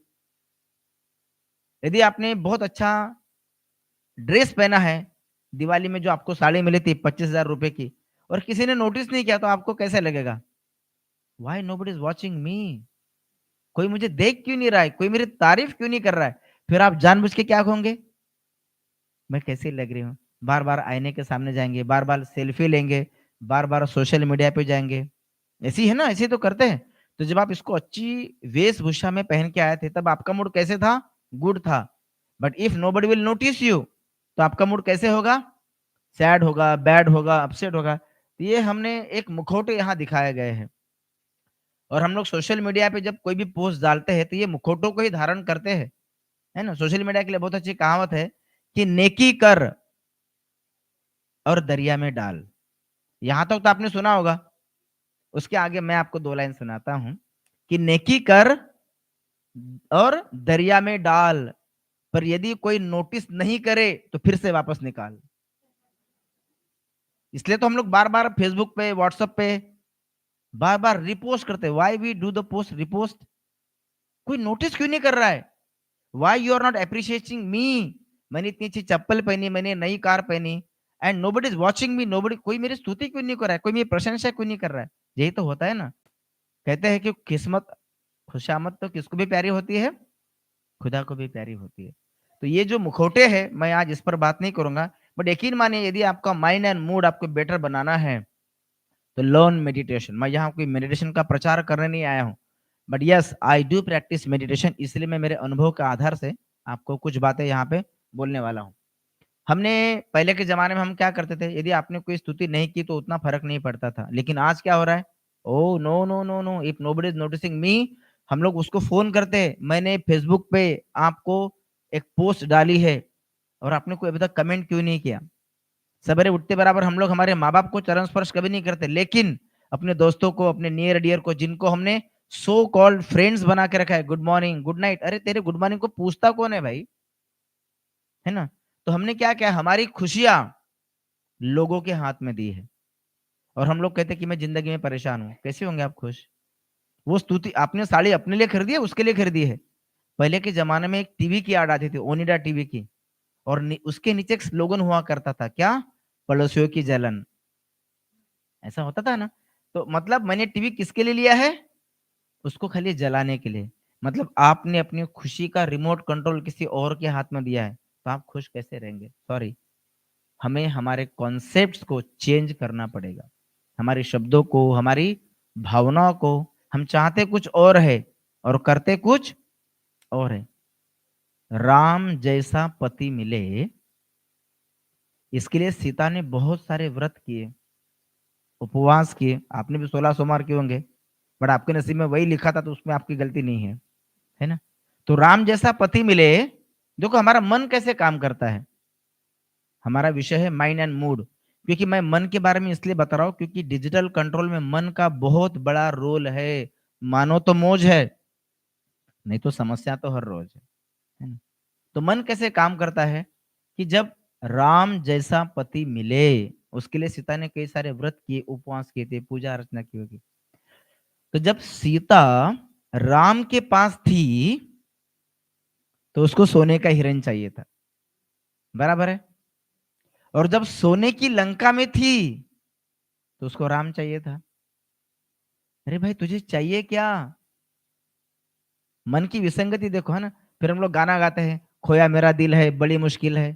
यदि आपने बहुत अच्छा ड्रेस पहना है, दिवाली में जो आपको साड़ी मिली थी 25,000 रुपए की, और किसी ने नोटिस नहीं किया, तो आपको कैसे लगेगा? Why nobody is watching me? कोई मुझे देख क्यों नहीं रहा है? कोई मेरी तारीफ क्यों नहीं कर रहा है? फिर आप जानबूझ के क्या कहोगे? मैं कैसी लग रही हूँ? बार बार आईने के सामने जाएंगे, बार बार सेल्फी लेंगे, बार बार सोशल मीडिया पे जाएंगे। ऐसी है ना, ऐसे तो करते हैं। तो जब आप इसको अच्छी वेशभूषा में पहन के आए थे, तब आपका मूड कैसे था? गुड था। But if nobody will notice you, तो आपका मूड कैसे होगा? सैड होगा, बैड होगा, अपसेट होगा। तो ये हमने एक मुखौटे यहाँ दिखाए गए हैं, और हम लोग सोशल मीडिया पे जब कोई भी पोस्ट डालते हैं तो ये मुखौटों को ही धारण करते हैं, है ना? सोशल मीडिया के लिए बहुत अच्छी कहावत है कि नेकी कर और दरिया में डाल। यहाँ तक तो आपने सुना होगा। उसके आगे मैं आपको 2 लाइन सुनाता हूँ कि नेकी कर और दरिया में डाल, पर यदि कोई नोटिस नहीं करे तो फिर से वापस निकाल। इसलिए तो हम लोग बार बार फेसबुक पे, व्हाट्सएप पे बार बार रिपोस्ट करते हैं। Why we do the post repost? कोई नोटिस क्यों नहीं कर रहा है? Why you are not appreciating me? मैंने इतनी अच्छी चप्पल पहनी, मैंने नई कार पहनी, and nobody is watching me, nobody, कोई मेरी स्तुति क्यों नहीं कर रहा है, कोई मेरी प्रशंसा क्यों नहीं कर रहा है? यही तो होता है ना। कहते हैं कि किस्मत, खुशामद तो किसको भी प्यारी होती है? खुदा को भी प्यारी होती है। तो ये जो मुखौटे हैं, मैं आज इस पर बात नहीं करूंगा, बट यकीन मानिए यदि आपका माइंड एंड मूड आपको बेटर बनाना है तो लर्न मेडिटेशन। मैं यहाँ कोई मेडिटेशन का प्रचार करने नहीं आया हूँ, but yes I do practice meditation, इसलिए मैं मेरे अनुभव के आधार से आपको कुछ बातें यहाँ पे बोलने वाला हूँ। हमने पहले के जमाने में हम क्या करते थे, यदि आपने कोई स्तुति नहीं की तो उतना फर्क नहीं पड़ता था, लेकिन आज क्या हो रहा है? Oh no no no no, if nobody is noticing me, हम लोग उसको फोन करते हैं, मैंने फेसबुक पे आपको एक पोस्ट डाली है और आपने कोई अभी तक कमेंट क्यों नहीं किया? सवेरे उठते बराबर हम लोग हमारे माँ बाप को चरण स्पर्श कभी नहीं करते, लेकिन अपने दोस्तों को, अपने नियर डियर को, जिनको हमने सो कॉल्ड फ्रेंड्स बना के रखा है, गुड मॉर्निंग, गुड नाइट, अरे तेरे गुड मॉर्निंग को पूछता कौन है भाई? है ना? तो हमने क्या किया, हमारी खुशियां लोगों के हाथ में दी है, और हम लोग कहते हैं कि मैं जिंदगी में परेशान हूं। कैसे होंगे आप खुश? वो स्तुति आपने साड़ी अपने लिए खरीदी है, उसके लिए खरीदी है? पहले के जमाने में एक टीवी की ऐड आती थी, ओनिडा टीवी की, और उसके नीचे एक स्लोगन हुआ करता था, क्या? पड़ोसियों की जलन। ऐसा होता था ना? तो मतलब मैंने टीवी किसके लिए लिया है? उसको खाली जलाने के लिए। मतलब आपने अपनी खुशी का रिमोट कंट्रोल किसी और के हाथ में दिया है, तो आप खुश कैसे रहेंगे? सॉरी, हमें हमारे कॉन्सेप्ट्स को चेंज करना पड़ेगा, हमारे शब्दों को, हमारी भावनाओं को। हम चाहते कुछ और है और करते कुछ और है। राम जैसा पति मिले, इसके लिए सीता ने बहुत सारे व्रत किए, उपवास किए। आपने भी 16 सोमवार किए होंगे, बट आपके नसीब में वही लिखा था, तो उसमें आपकी गलती नहीं है, है ना? तो राम जैसा पति मिले। देखो हमारा मन कैसे काम करता है, हमारा विषय है माइंड एंड मूड। क्योंकि मैं मन के बारे में इसलिए बता रहा हूं क्योंकि डिजिटल कंट्रोल में मन का बहुत बड़ा रोल है। मानो तो मौज है, नहीं तो समस्या तो हर रोज है ना? तो मन कैसे काम करता है कि जब राम जैसा पति मिले, उसके लिए सीता ने कई सारे व्रत किए, उपवास किए थे, पूजा अर्चना की होगी। तो जब सीता राम के पास थी तो उसको सोने का हिरण चाहिए था, बराबर है? और जब सोने की लंका में थी तो उसको राम चाहिए था। अरे भाई तुझे चाहिए क्या? मन की विसंगति देखो, है ना? फिर हम लोग गाना गाते हैं, खोया मेरा दिल है बड़ी मुश्किल है।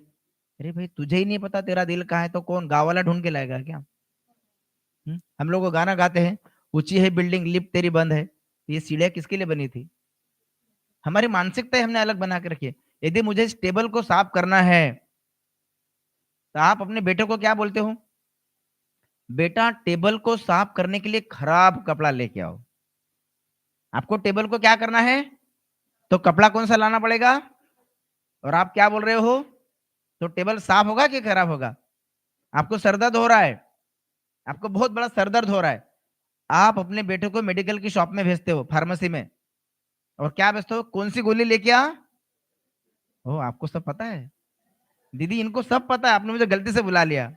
अरे भाई तुझे ही नहीं पता तेरा दिल कहाँ है, तो कौन गाँव वाला ढूंढ के लाएगा क्या? हम लोग को गाना गाते हैं, ऊंची है बिल्डिंग लिफ्ट तेरी बंद है। ये सीढ़ियां किसके लिए बनी थी? हमारी मानसिकता हमने अलग बना के रखी है। यदि मुझे इस टेबल को साफ करना है तो आप अपने बेटे को क्या बोलते हो? बेटा टेबल को साफ करने के लिए खराब कपड़ा लेके आओ। आपको टेबल को क्या करना है तो कपड़ा कौन सा लाना पड़ेगा, और आप क्या बोल रहे हो? तो टेबल साफ होगा कि खराब होगा? आपको सरदर्द हो रहा है, आपको बहुत बड़ा सरदर्द हो रहा है, आप अपने बेटे को मेडिकल की शॉप में भेजते हो, फार्मेसी में, और क्या भेजते हो? कौन सी गोली लेके आ? ओ आपको सब पता है दीदी, इनको सब पता है, आपने मुझे गलती से बुला लिया,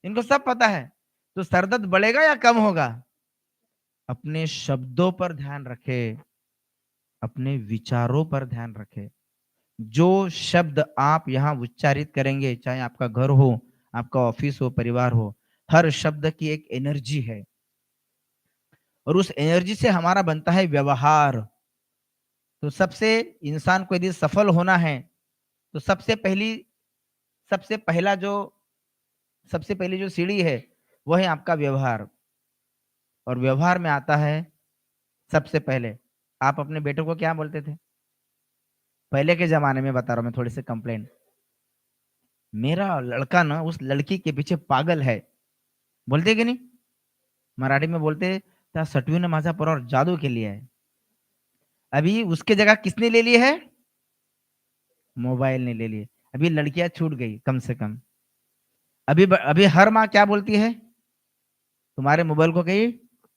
इनको सब पता है। तो सरदर्द बढ़ेगा या कम होगा? अपने शब्दों पर ध्यान रखे, अपने विचारों पर ध्यान रखे। जो शब्द आप यहाँ उच्चारित करेंगे, चाहे आपका घर हो, आपका ऑफिस हो, परिवार हो, हर शब्द की एक एनर्जी है, और उस एनर्जी से हमारा बनता है व्यवहार। तो सबसे इंसान को यदि सफल होना है तो सबसे पहली जो सीढ़ी है वो है आपका व्यवहार। और व्यवहार में आता है सबसे पहले, आप अपने बेटे को क्या बोलते थे पहले के जमाने में? बता रहा हूं मैं, थोड़ी सी कंप्लेंट। मेरा लड़का ना उस लड़की के पीछे पागल है, बोलते कि नहीं? मराठी में बोलते त्या सटवीने माझा पोरावर जादू केली आहे। अभी उसके जगह किसने ले ली है? मोबाइल ने ले ली। अभी लड़कियां छूट गई कम से कम। अभी हर माँ क्या बोलती है? तुम्हारे मोबाइल को कहीं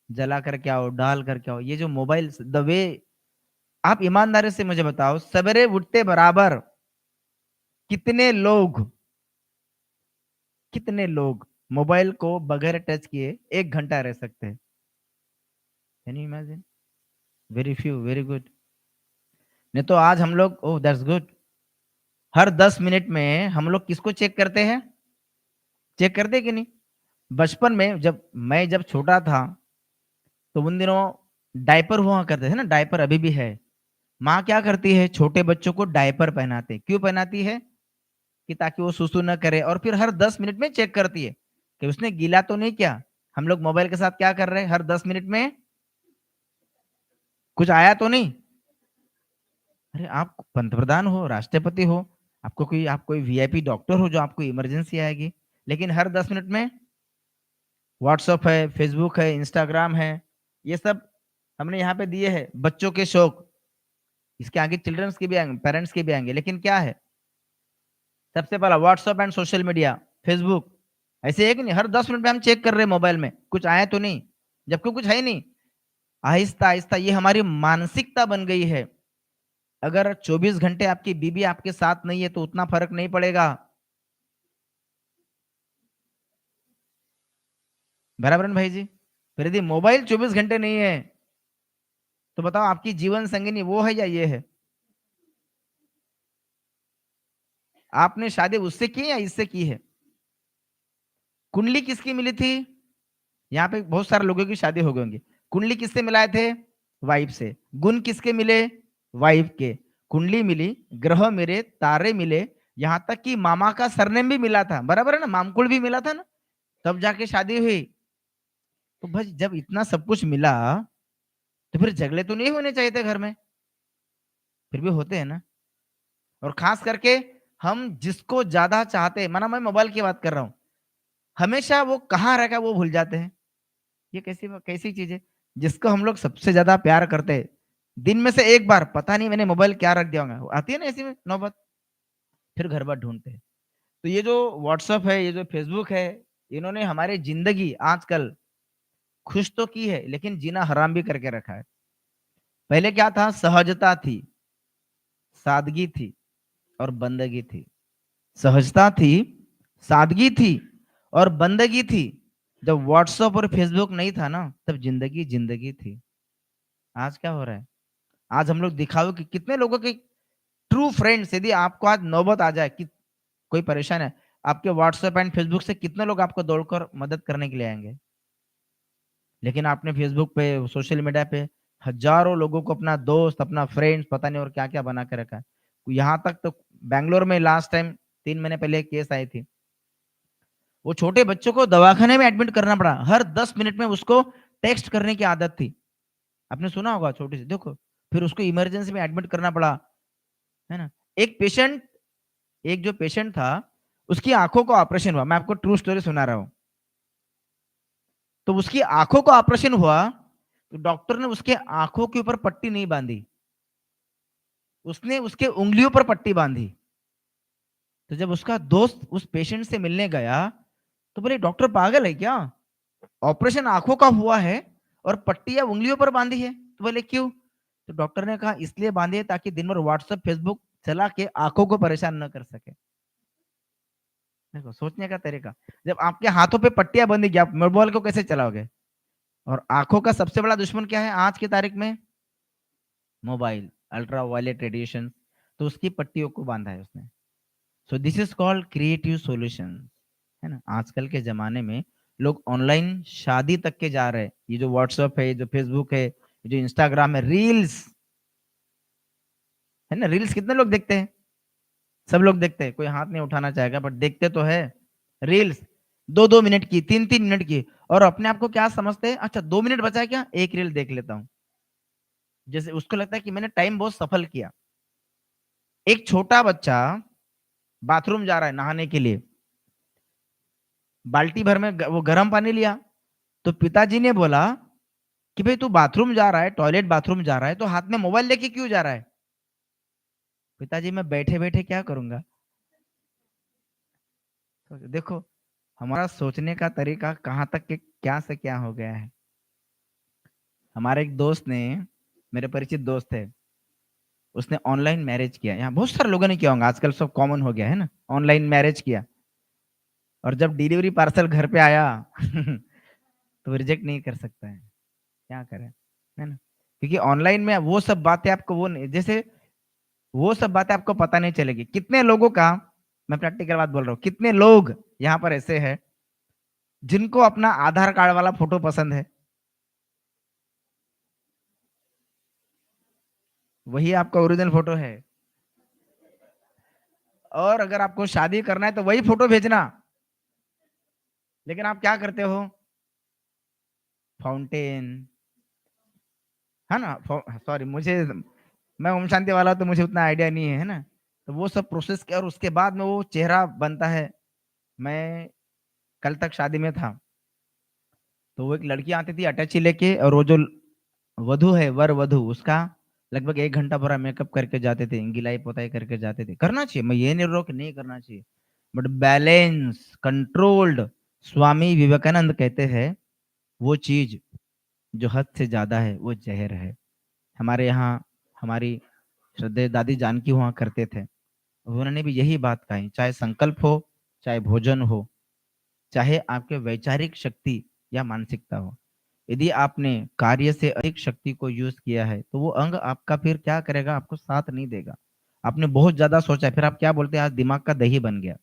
जला करके आओ, डाल करके आओ। ये जो मोबाइल द वे, आप ईमानदारी से मुझे बताओ, सवेरे उठते बराबर कितने लोग मोबाइल को बगैर टच किए 1 घंटा रह सकते हैं। Can you imagine? Very few, very good. नहीं तो आज हम लोग, oh that's good, her 10 minute में हम लोग किसको चेक करते हैं? चेक करते कि नहीं? बचपन में जब छोटा था, तो उन दिनों डायपर हुआ करते थे ना, डायपर अभी भी है। माँ क्या करती है? छोटे बच्चों को डायपर पहनाते। क्यों पहनाती है? कि ताकि वो सुसु न करे, और फिर हर 10 मिनट में चेक करती है कि उसने गीला तो नहीं किया। हम लोग मोबाइल के साथ क्या कर रहे हैं? हर 10 मिनट में कुछ आया तो नहीं? अरे आप पंतप्रधान हो, राष्ट्रपति हो, आप कोई वीआईपी डॉक्टर हो जो आपको इमरजेंसी आएगी, लेकिन हर 10 मिनट में व्हाट्सएप है, फेसबुक है, इंस्टाग्राम है, ये सब हमने यहाँ पे दिए हैं। बच्चों के शौक, इसके आगे चिल्ड्रंस के भी आएंगे, पेरेंट्स के भी आएंगे, लेकिन क्या है? सबसे पहला WhatsApp and social media, Facebook. ऐसे है कि नहीं? हर 10 मिनट में हम चेक कर रहे हैं मोबाइल में कुछ आया तो नहीं, जबकि कुछ है ही नहीं। आहिस्ता आहिस्ता ये हमारी मानसिकता बन गई है। अगर 24 घंटे आपकी बीबी आपके साथ नहीं है तो उतना फर्क नहीं पड़ेगा। बराबर है ना भाई जी? फिर यदि मोबाइल 24 घंटे नहीं है तो बताओ आपकी जीवन संगिनी वो है या ये है? आपने शादी उससे की या इससे की है? कुंडली किसकी मिली थी? यहाँ पे बहुत सारे लोगों की शादी हो गई होंगी। कुंडली किससे मिलाए थे? वाइफ से। गुण किसके मिले? वाइफ के। कुंडली मिली, ग्रह मिले, तारे मिले, यहाँ तक कि मामा का सरनेम भी मिला था। बराबर है ना? मामकुल भी मिला था ना, तब जाके शादी हुई। तो भाई जब इतना सब कुछ मिला तो फिर झगड़े तो नहीं होने चाहिए थे घर में, फिर भी होते हैं ना। और खास करके हम जिसको ज्यादा चाहते हैं, माना मैं मोबाइल की बात कर रहा हूँ, हमेशा वो कहाँ रहेगा वो भूल जाते हैं। ये कैसी कैसी चीज है? जिसको हम लोग सबसे ज्यादा प्यार करते हैं, दिन में से एक बार पता नहीं मैंने मोबाइल क्या रख दिया होगा, आती है ना ऐसी में नौबत, फिर घर बार ढूंढते हैं। तो ये जो व्हाट्सएप है, ये जो फेसबुक है, इन्होंने हमारी जिंदगी आजकल खुश तो की है लेकिन जीना हराम भी करके रखा है। पहले क्या था? सहजता थी, सादगी थी और बंदगी थी। सहजता थी, सादगी थी और बंदगी थी। जब व्हाट्सएप और फेसबुक नहीं था ना, तब जिंदगी जिंदगी थी। आज क्या हो रहा है? आज हम लोग दिखाओ कि कितने लोगों के ट्रू फ्रेंड्स, यदि आपको आज नौबत आ जाए कि कोई परेशान है, आपके व्हाट्सएप एंड फेसबुक से कितने लोग आपको दौड़कर मदद करने के लिए आएंगे। लेकिन आपने फेसबुक पे, सोशल मीडिया पे हजारों लोगों को अपना दोस्त, अपना फ्रेंड्स, पता नहीं और क्या क्या बना के रखा है। यहाँ तक तो बैंगलोर में लास्ट टाइम 3 महीने पहले एक केस आई थी, वो छोटे बच्चों को दवाखाने में एडमिट करना पड़ा। हर 10 मिनट में उसको टेक्स्ट करने की आदत थी, आपने सुना होगा, छोटी सी देखो। फिर उसको इमरजेंसी में एडमिट करना पड़ा, है ना। एक जो पेशेंट था, उसकी आंखों का ऑपरेशन हुआ। मैं आपको ट्रू स्टोरी सुना रहा हूं। तो उसकी आंखों का ऑपरेशन हुआ, तो डॉक्टर ने उसके आंखों के ऊपर पट्टी नहीं बांधी, उसने उसके उंगलियों पर पट्टी बांधी। तो जब उसका दोस्त उस पेशेंट से मिलने गया तो बोले, डॉक्टर पागल है क्या? ऑपरेशन आंखों का हुआ है और पट्टियां उंगलियों पर बांधी है। तो बोले क्यों? तो डॉक्टर ने कहा इसलिए बांधी है ताकि दिन भर व्हाट्सएप फेसबुक चला के आंखों को परेशान न कर सके। देखो सोचने का तरीका। जब आपके हाथों पे पट्टियां बंधी, आप मोबाइल को कैसे चलाओगे? और आंखों का सबसे बड़ा दुश्मन क्या है आज की तारीख में? Mobile, ultra violet radiation. तो उसकी पट्टियों को बांधा है उसने। So this is called creative solution, है ना। आजकल के जमाने में लोग ऑनलाइन शादी तक के जा रहे हैं। ये जो व्हाट्सएप है, जो फेसबुक है, जो इंस्टाग्राम है, रील्स है ना, रील्स कितने लोग देखते हैं? सब लोग देखते हैं, कोई हाथ नहीं उठाना चाहेगा, बट देखते तो है रील्स। 2-2 मिनट की, 3-3 मिनट की, और अपने आप को क्या समझते हैं? अच्छा 2 मिनट बचा है क्या, एक रील देख लेता हूँ। जैसे उसको लगता है कि मैंने टाइम बहुत सफल किया। एक छोटा बच्चा बाथरूम जा रहा है नहाने के लिए, बाल्टी भर में वो गर्म पानी लिया, तो पिताजी ने बोला कि भाई तू बाथरूम जा रहा है, टॉयलेट बाथरूम जा रहा है, तो हाथ में मोबाइल लेके क्यों जा रहा है? पिताजी मैं बैठे बैठे क्या करूंगा? तो देखो हमारा सोचने का तरीका कहाँ तक के क्या से क्या हो गया है। हमारे एक दोस्त ने, मेरे परिचित दोस्त है, उसने ऑनलाइन मैरिज किया। यहाँ बहुत सारे लोगों ने किया होगा, आजकल सब कॉमन हो गया है ना, ऑनलाइन मैरिज किया। और जब डिलीवरी पार्सल घर पे आया तो रिजेक्ट नहीं कर सकता है, क्या करें, है ना। क्योंकि ऑनलाइन में वो सब बातें आपको वो नहीं, जैसे वो सब बातें आपको पता नहीं चलेगी। कितने लोगों का, मैं प्रैक्टिकल बात बोल रहा हूँ, कितने लोग यहाँ पर ऐसे हैं जिनको अपना आधार कार्ड वाला फोटो पसंद है, वही आपका ओरिजिनल फोटो है। और अगर आपको शादी करना है तो वही फोटो भेजना, लेकिन आप क्या करते हो, फाउंटेन, है ना, सॉरी मुझे, मैं ओम शांति वाला तो मुझे उतना आइडिया नहीं है ना। तो वो सब प्रोसेस किया और उसके बाद में वो चेहरा बनता है। मैं कल तक शादी में था, तो वो एक लड़की आती थी अटैची लेके, और वो जो वधु है, वर वधु, उसका लगभग 1 घंटा पूरा मेकअप करके जाते थे, गिलाई पोताई करके जाते थे। करना चाहिए, मैं ये नहीं रोक नहीं करना चाहिए, but balance, controlled. Swami Vivekananda कहते हैं वो चीज जो हद से ज्यादा है वो जहर है। हमारे यहाँ हमारी श्रद्धेय दादी जानकी हुआ करते थे, उन्होंने भी यही बात कही, चाहे संकल्प हो, चाहे भोजन हो, चाहे आपके वैचारिक शक्ति या मानसिकता हो, यदि आपने कार्य से अधिक शक्ति को यूज किया है तो वो अंग आपका फिर क्या करेगा, आपको साथ नहीं देगा। आपने बहुत ज्यादा सोचा है, फिर आप क्या बोलते हैं, आज दिमाग का दही बन गया।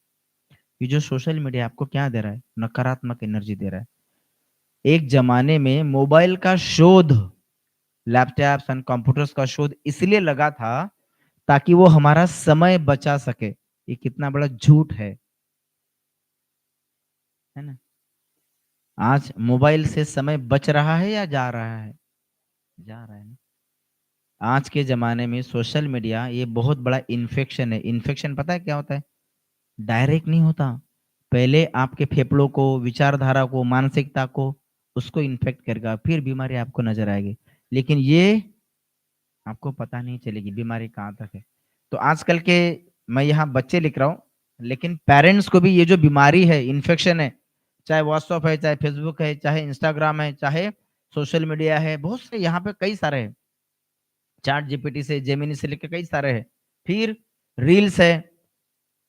ये जो सोशल मीडिया आपको क्या दे रहा है, नकारात्मक एनर्जी दे रहा है। एक जमाने में मोबाइल का शोध, लैपटॉप्स एंड कंप्यूटर्स का शोध इसलिए लगा था ताकि वो हमारा समय बचा सके। ये कितना बड़ा झूठ है ना। आज मोबाइल से समय बच रहा है या जा रहा है, जा रहा है ना। आज के जमाने में सोशल मीडिया ये बहुत बड़ा इन्फेक्शन है। इन्फेक्शन पता है क्या होता है, डायरेक्ट नहीं होता, पहले आपके फेफड़ों को, विचारधारा को, मानसिकता को उसको इन्फेक्ट करेगा, फिर बीमारी आपको नजर आएगी, लेकिन ये आपको पता नहीं चलेगी बीमारी कहाँ तक है। तो आजकल के, मैं यहाँ बच्चे लिख रहा हूँ, लेकिन पेरेंट्स को भी ये जो बीमारी है, इन्फेक्शन है, चाहे व्हाट्सएप है, चाहे फेसबुक है, चाहे इंस्टाग्राम है, चाहे सोशल मीडिया है, बहुत से यहाँ पे कई सारे हैं, चैट जीपीटी से, जेमिनी से लेकर कई सारे हैं, फिर रील्स है।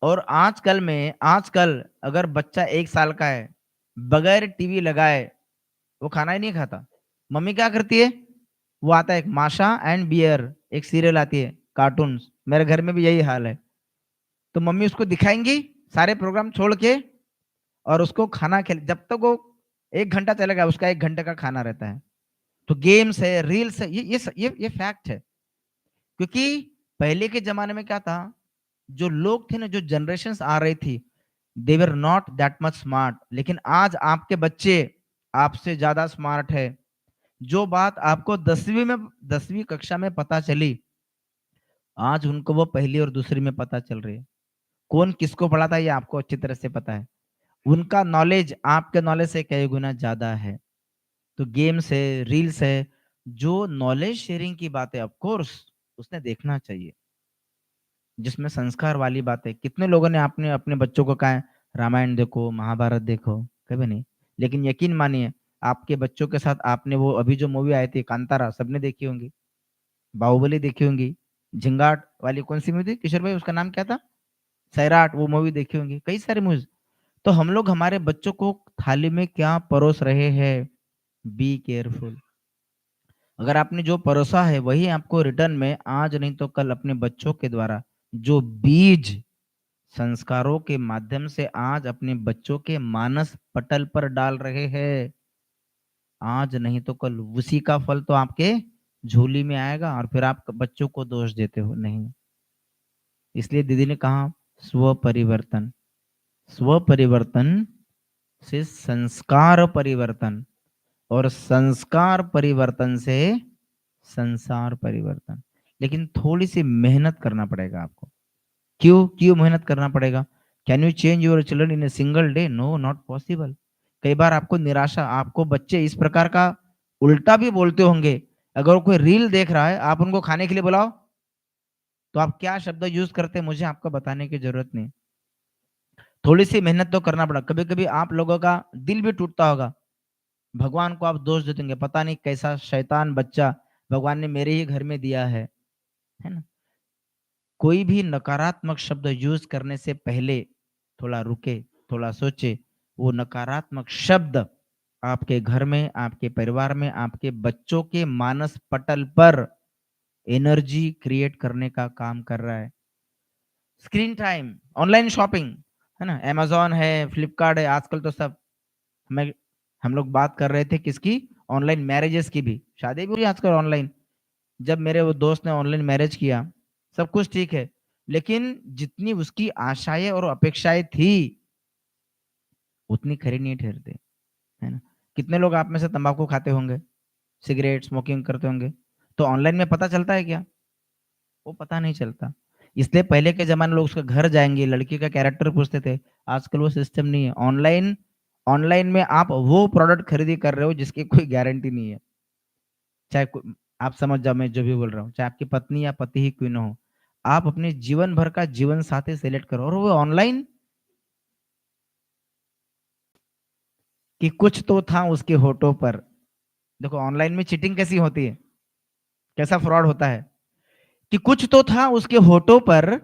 और आजकल अगर बच्चा 1 साल का है, बगैर टीवी लगाए वो खाना ही नहीं खाता। मम्मी क्या करती है, वो आता है एक माशा एंड बियर, एक सीरियल आती है, कार्टून, मेरे घर में भी यही हाल है। तो मम्मी उसको दिखाएंगी सारे प्रोग्राम छोड़ के, और उसको खाना खिला, जब तक वो 1 घंटा चलेगा उसका 1 घंटे का खाना रहता है। तो गेम्स है, रील्स है, ये फैक्ट है। क्योंकि पहले के जमाने में क्या था, जो लोग थे ना, जो जनरेशंस आ रही थी, they were not that much smart, लेकिन आज आपके बच्चे आपसे ज्यादा स्मार्ट है। जो बात आपको 10वीं कक्षा में पता चली, आज उनको वो पहली और दूसरी में पता चल रही है। कौन किसको पढ़ाता है ये आपको अच्छी तरह से पता है। उनका नॉलेज आपके नॉलेज से कई गुना ज्यादा है। तो गेम्स है, रील्स है, जो नॉलेज शेयरिंग की बात है, ऑफ कोर्स उसने देखना चाहिए, जिसमें संस्कार वाली बातें। कितने लोगों ने आपने अपने बच्चों को कहा है रामायण देखो, महाभारत देखो, कभी नहीं। लेकिन यकीन मानिए, आपके बच्चों के साथ आपने वो अभी जो मूवी आई थी कांतारा, सबने देखी होंगी, बाहुबली देखी होंगी, झिंगाट वाली कौन सी मूवी थी किशोर भाई, उसका नाम क्या था, सैराट, वो मूवी देखी होंगी, कई सारी मूवीज। तो हम लोग हमारे बच्चों को थाली में क्या परोस रहे हैं, बी केयरफुल। अगर आपने जो परोसा है वही आपको रिटर्न में आज नहीं तो कल अपने बच्चों के द्वारा जो बीज संस्कारों के माध्यम से आज अपने बच्चों के मानस पटल पर डाल रहे हैं, आज नहीं तो कल उसी का फल तो आपके झोली में आएगा, और फिर आप बच्चों को दोष देते हो नहीं। इसलिए दीदी ने कहा स्व परिवर्तन, स्व परिवर्तन से संस्कार परिवर्तन, और संस्कार परिवर्तन से संसार परिवर्तन। लेकिन थोड़ी सी मेहनत करना पड़ेगा आपको। क्यों क्यों मेहनत करना पड़ेगा? Can you change your children in a single day? No, not possible. कई बार आपको निराशा, आपको बच्चे इस प्रकार का उल्टा भी बोलते होंगे। अगर कोई रील देख रहा है, आप उनको खाने के लिए बुलाओ, तो आप क्या शब्द यूज करते हैं मुझे आपको बताने की जरूरत नहीं। थोड़ी सी मेहनत तो करना पड़ा। कभी कभी आप लोगों का दिल भी टूटता होगा, भगवान को आप दोष देते होंगे, पता नहीं कैसा शैतान बच्चा भगवान ने मेरे ही घर में दिया है ना। कोई भी नकारात्मक शब्द यूज करने से पहले थोड़ा रुके, थोड़ा सोचे, वो नकारात्मक शब्द आपके घर में, आपके परिवार में, आपके बच्चों के मानस पटल पर एनर्जी क्रिएट करने का काम कर रहा है। स्क्रीन टाइम, ऑनलाइन शॉपिंग, है ना, अमेज़न है, फ्लिपकार्ट है, आजकल तो सब हम लोग बात कर रहे थे किसकी, ऑनलाइन मैरिजेस की भी, शादी भी हो रही है आजकल ऑनलाइन। जब मेरे वो दोस्त ने ऑनलाइन मैरिज किया, सब कुछ ठीक है, लेकिन जितनी उसकी आशाएं और अपेक्षाएं थी उतनी खरी नहीं ठहरते, है ना। कितने लोग आप में से तंबाकू खाते होंगे, सिगरेट स्मोकिंग करते होंगे, तो ऑनलाइन में पता चलता है क्या? वो पता नहीं चलता। इसलिए पहले के जमाने में लोग उसका घर जाएंगे, लड़की का कैरेक्टर पूछते थे, आजकल वो सिस्टम नहीं है। ऑनलाइन ऑनलाइन में आप वो प्रोडक्ट खरीदी कर रहे हो जिसकी कोई गारंटी नहीं है, चाहे आप समझ जाओ मैं जो भी बोल रहा हूँ, चाहे आपकी पत्नी या पति ही क्यों ना हो, आप अपने जीवन भर का जीवन साथी सेलेक्ट करो, और वो ऑनलाइन कि कुछ तो था उसके होठों पर। देखो ऑनलाइन में चीटिंग कैसी होती है, कैसा फ्रॉड होता है, कि कुछ तो था उसके होठों पर,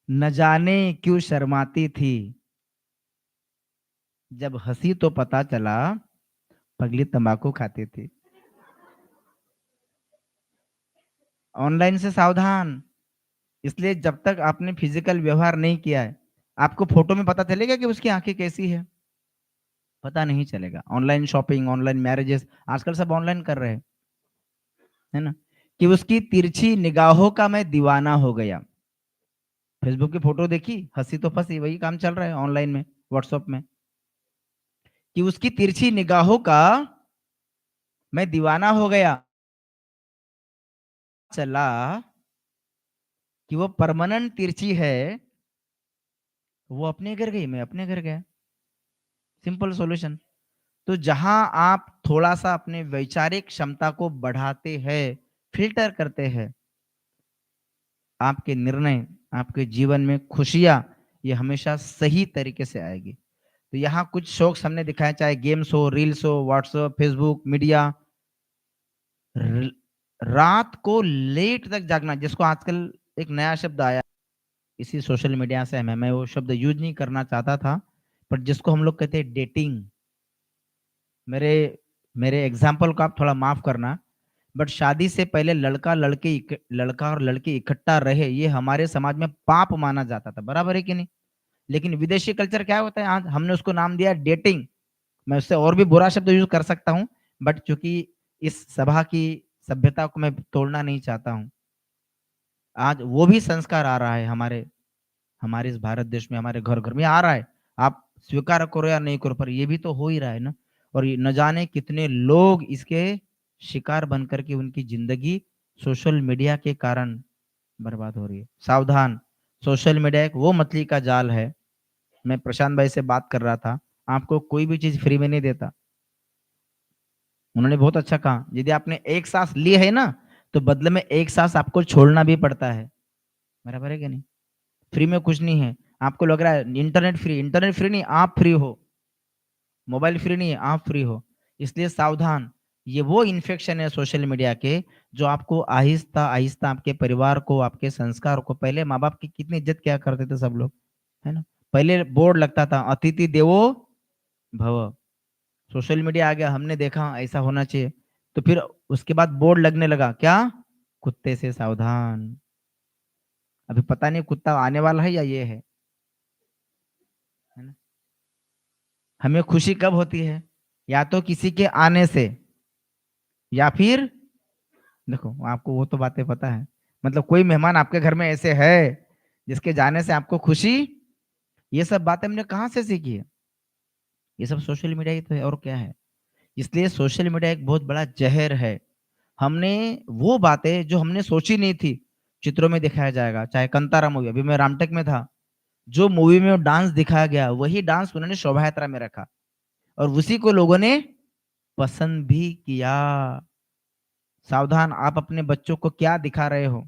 न जाने क्यों शर्माती थी, जब हंसी तो पता चला पगली तंबाकू खाती थी। ऑनलाइन से सावधान। इसलिए जब तक आपने फिजिकल व्यवहार नहीं किया है, आपको फोटो में पता चलेगा कि उसकी आंखें कैसी है, पता नहीं चलेगा। ऑनलाइन शॉपिंग, ऑनलाइन मैरिजेस, आजकल सब ऑनलाइन कर रहे हैं, है ना, कि उसकी तिरछी निगाहों का मैं दीवाना हो गया। फेसबुक की फोटो देखी, हंसी तो फंसी, वही काम चल रहा है ऑनलाइन में, व्हाट्सएप में, कि उसकी तिरछी निगाहों का मैं दीवाना हो गया। चला कि वो परमानेंट तिरछी है, वो अपने घर गई, मैं अपने घर गया। Simple solution. तो जहां आप थोड़ा सा अपने वैचारिक क्षमता को बढ़ाते हैं, फिल्टर करते हैं, आपके निर्णय, आपके जीवन में खुशियां ये हमेशा सही तरीके से आएगी। तो यहाँ कुछ शौक हमने दिखाए, चाहे गेम्स हो, रील्स हो, व्हाट्सएप, फेसबुक, मीडिया, रात को लेट तक जागना, जिसको आजकल एक नया शब्द आया इसी सोशल मीडिया से, मैं वो शब्द यूज नहीं करना चाहता था, पर जिसको हम लोग कहते हैं डेटिंग। मेरे मेरे एग्जाम्पल को आप थोड़ा माफ करना, बट शादी से पहले लड़का और लड़की इकट्ठा रहे, ये हमारे समाज में पाप माना जाता था, बराबर है कि नहीं। लेकिन विदेशी कल्चर क्या होता है, आज हमने उसको नाम दिया डेटिंग। मैं उससे और भी बुरा शब्द यूज कर सकता हूँ, बट चूंकि इस सभा की सभ्यता को मैं तोड़ना नहीं चाहता हूँ, आज वो भी संस्कार आ रहा है हमारे हमारे इस भारत देश में, हमारे घर घर में आ रहा है। आप स्वीकार करो या नहीं करो, पर ये भी तो हो ही रहा है ना। और न जाने कितने लोग इसके शिकार बन करके उनकी जिंदगी सोशल मीडिया के कारण बर्बाद हो रही है। सावधान, सोशल मीडिया एक वो मछली का जाल है। मैं प्रशांत भाई से बात कर रहा था, आपको कोई भी चीज फ्री में नहीं देता। उन्होंने बहुत अच्छा कहा, यदि आपने एक सांस ली है ना, तो बदले में एक सांस आपको छोड़ना भी पड़ता है, बराबर है कि नहीं। फ्री में कुछ नहीं है। आपको लग रहा है इंटरनेट फ्री नहीं, आप फ्री हो। मोबाइल फ्री नहीं है, आप फ्री हो। इसलिए सावधान, ये वो इन्फेक्शन है सोशल मीडिया के, जो आपको आहिस्ता आहिस्ता आपके परिवार को, आपके संस्कार को, पहले माँ बाप की कितनी इज्जत किया करते थे सब लोग, है ना। पहले बोर्ड लगता था अतिथि देवो भव, सोशल मीडिया आ गया, हमने देखा ऐसा होना चाहिए, तो फिर उसके बाद बोर्ड लगने लगा क्या, कुत्ते से सावधान। अभी पता नहीं कुत्ता आने वाला है या ये है ना। हमें खुशी कब होती है, या तो किसी के आने से, या फिर देखो आपको वो तो बातें पता है, मतलब कोई मेहमान आपके घर में ऐसे है जिसके जाने से आपको खुशी, ये सब बातें हमने कहाँ से सीखी है, ये सब सोशल मीडिया ही तो है, और क्या है। इसलिए सोशल मीडिया एक बहुत बड़ा जहर है। हमने वो बातें जो हमने सोची नहीं थी, चित्रों में दिखाया जाएगा, चाहे कंतारा मूवी, अभी मैं रामटेक में था, जो मूवी में डांस दिखाया गया वही डांस उन्होंने शोभा यात्रा में रखा, और उसी को लोगों ने पसंद भी किया। सावधान, आप अपने बच्चों को क्या दिखा रहे हो।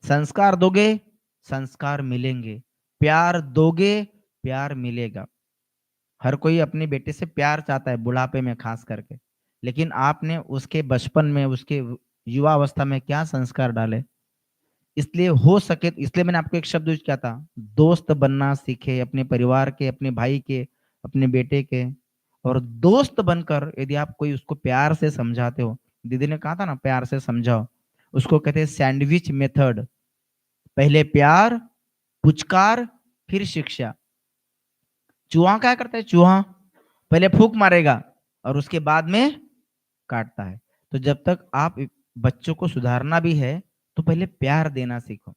संस्कार दोगे, संस्कार मिलेंगे। प्यार दोगे, प्यार मिलेगा। हर कोई अपने बेटे से प्यार चाहता है, बुढ़ापे में खास करके, लेकिन आपने उसके बचपन में, उसके युवा अवस्था में क्या संस्कार डाले, इसलिए हो सके, इसलिए मैंने आपको एक शब्द यूज किया था, दोस्त बनना सीखे अपने परिवार के, अपने भाई के, अपने बेटे के। और दोस्त बनकर यदि आप कोई उसको प्यार से समझाते हो, दीदी ने कहा था ना प्यार से समझाओ, उसको कहते हैं सैंडविच मेथड। पहले प्यार, पुचकार, फिर शिक्षा। चूहा क्या करता है? चूहा पहले फूंक मारेगा और उसके बाद में काटता है। तो जब तक आप बच्चों को सुधारना भी है तो पहले प्यार देना सीखो।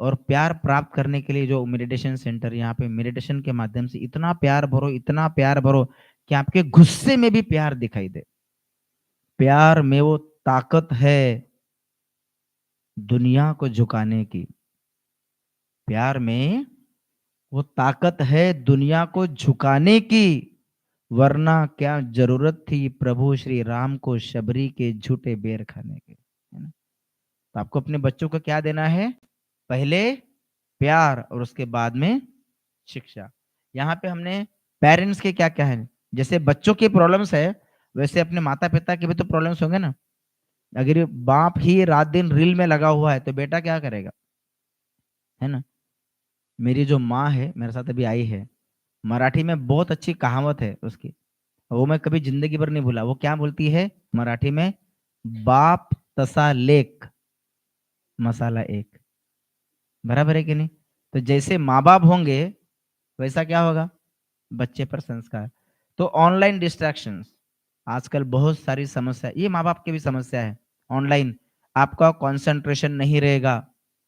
और प्यार प्राप्त करने के लिए जो मेडिटेशन सेंटर, यहाँ पे मेडिटेशन के माध्यम से इतना प्यार भरो, इतना प्यार भरो कि आपके गुस्से में भी प्यार दिखाई दे। प्यार में वो ताकत है दुनिया को झुकाने की। प्यार में वो ताकत है दुनिया को झुकाने की, वरना क्या जरूरत थी प्रभु श्री राम को शबरी के झूठे बेर खाने के, है ना। तो आपको अपने बच्चों को क्या देना है? पहले प्यार और उसके बाद में शिक्षा। यहाँ पे हमने पेरेंट्स के क्या क्या है, जैसे बच्चों की प्रॉब्लम्स है वैसे अपने माता पिता के भी तो प्रॉब्लम्स होंगे ना। अगर ये बाप ही रात दिन रील में लगा हुआ है तो बेटा क्या करेगा, है ना। मेरी जो माँ है, मेरे साथ अभी आई है, मराठी में बहुत अच्छी कहावत है उसकी, वो मैं कभी जिंदगी भर नहीं भूला। वो क्या बोलती है मराठी में? बाप तसा लेक, मसाला एक। बराबर है कि नहीं? तो जैसे माँ बाप होंगे वैसा क्या होगा? बच्चे पर संस्कार। तो ऑनलाइन डिस्ट्रैक्शंस आजकल बहुत सारी समस्या, ये माँ बाप की भी समस्या है। ऑनलाइन आपका कंसंट्रेशन नहीं रहेगा,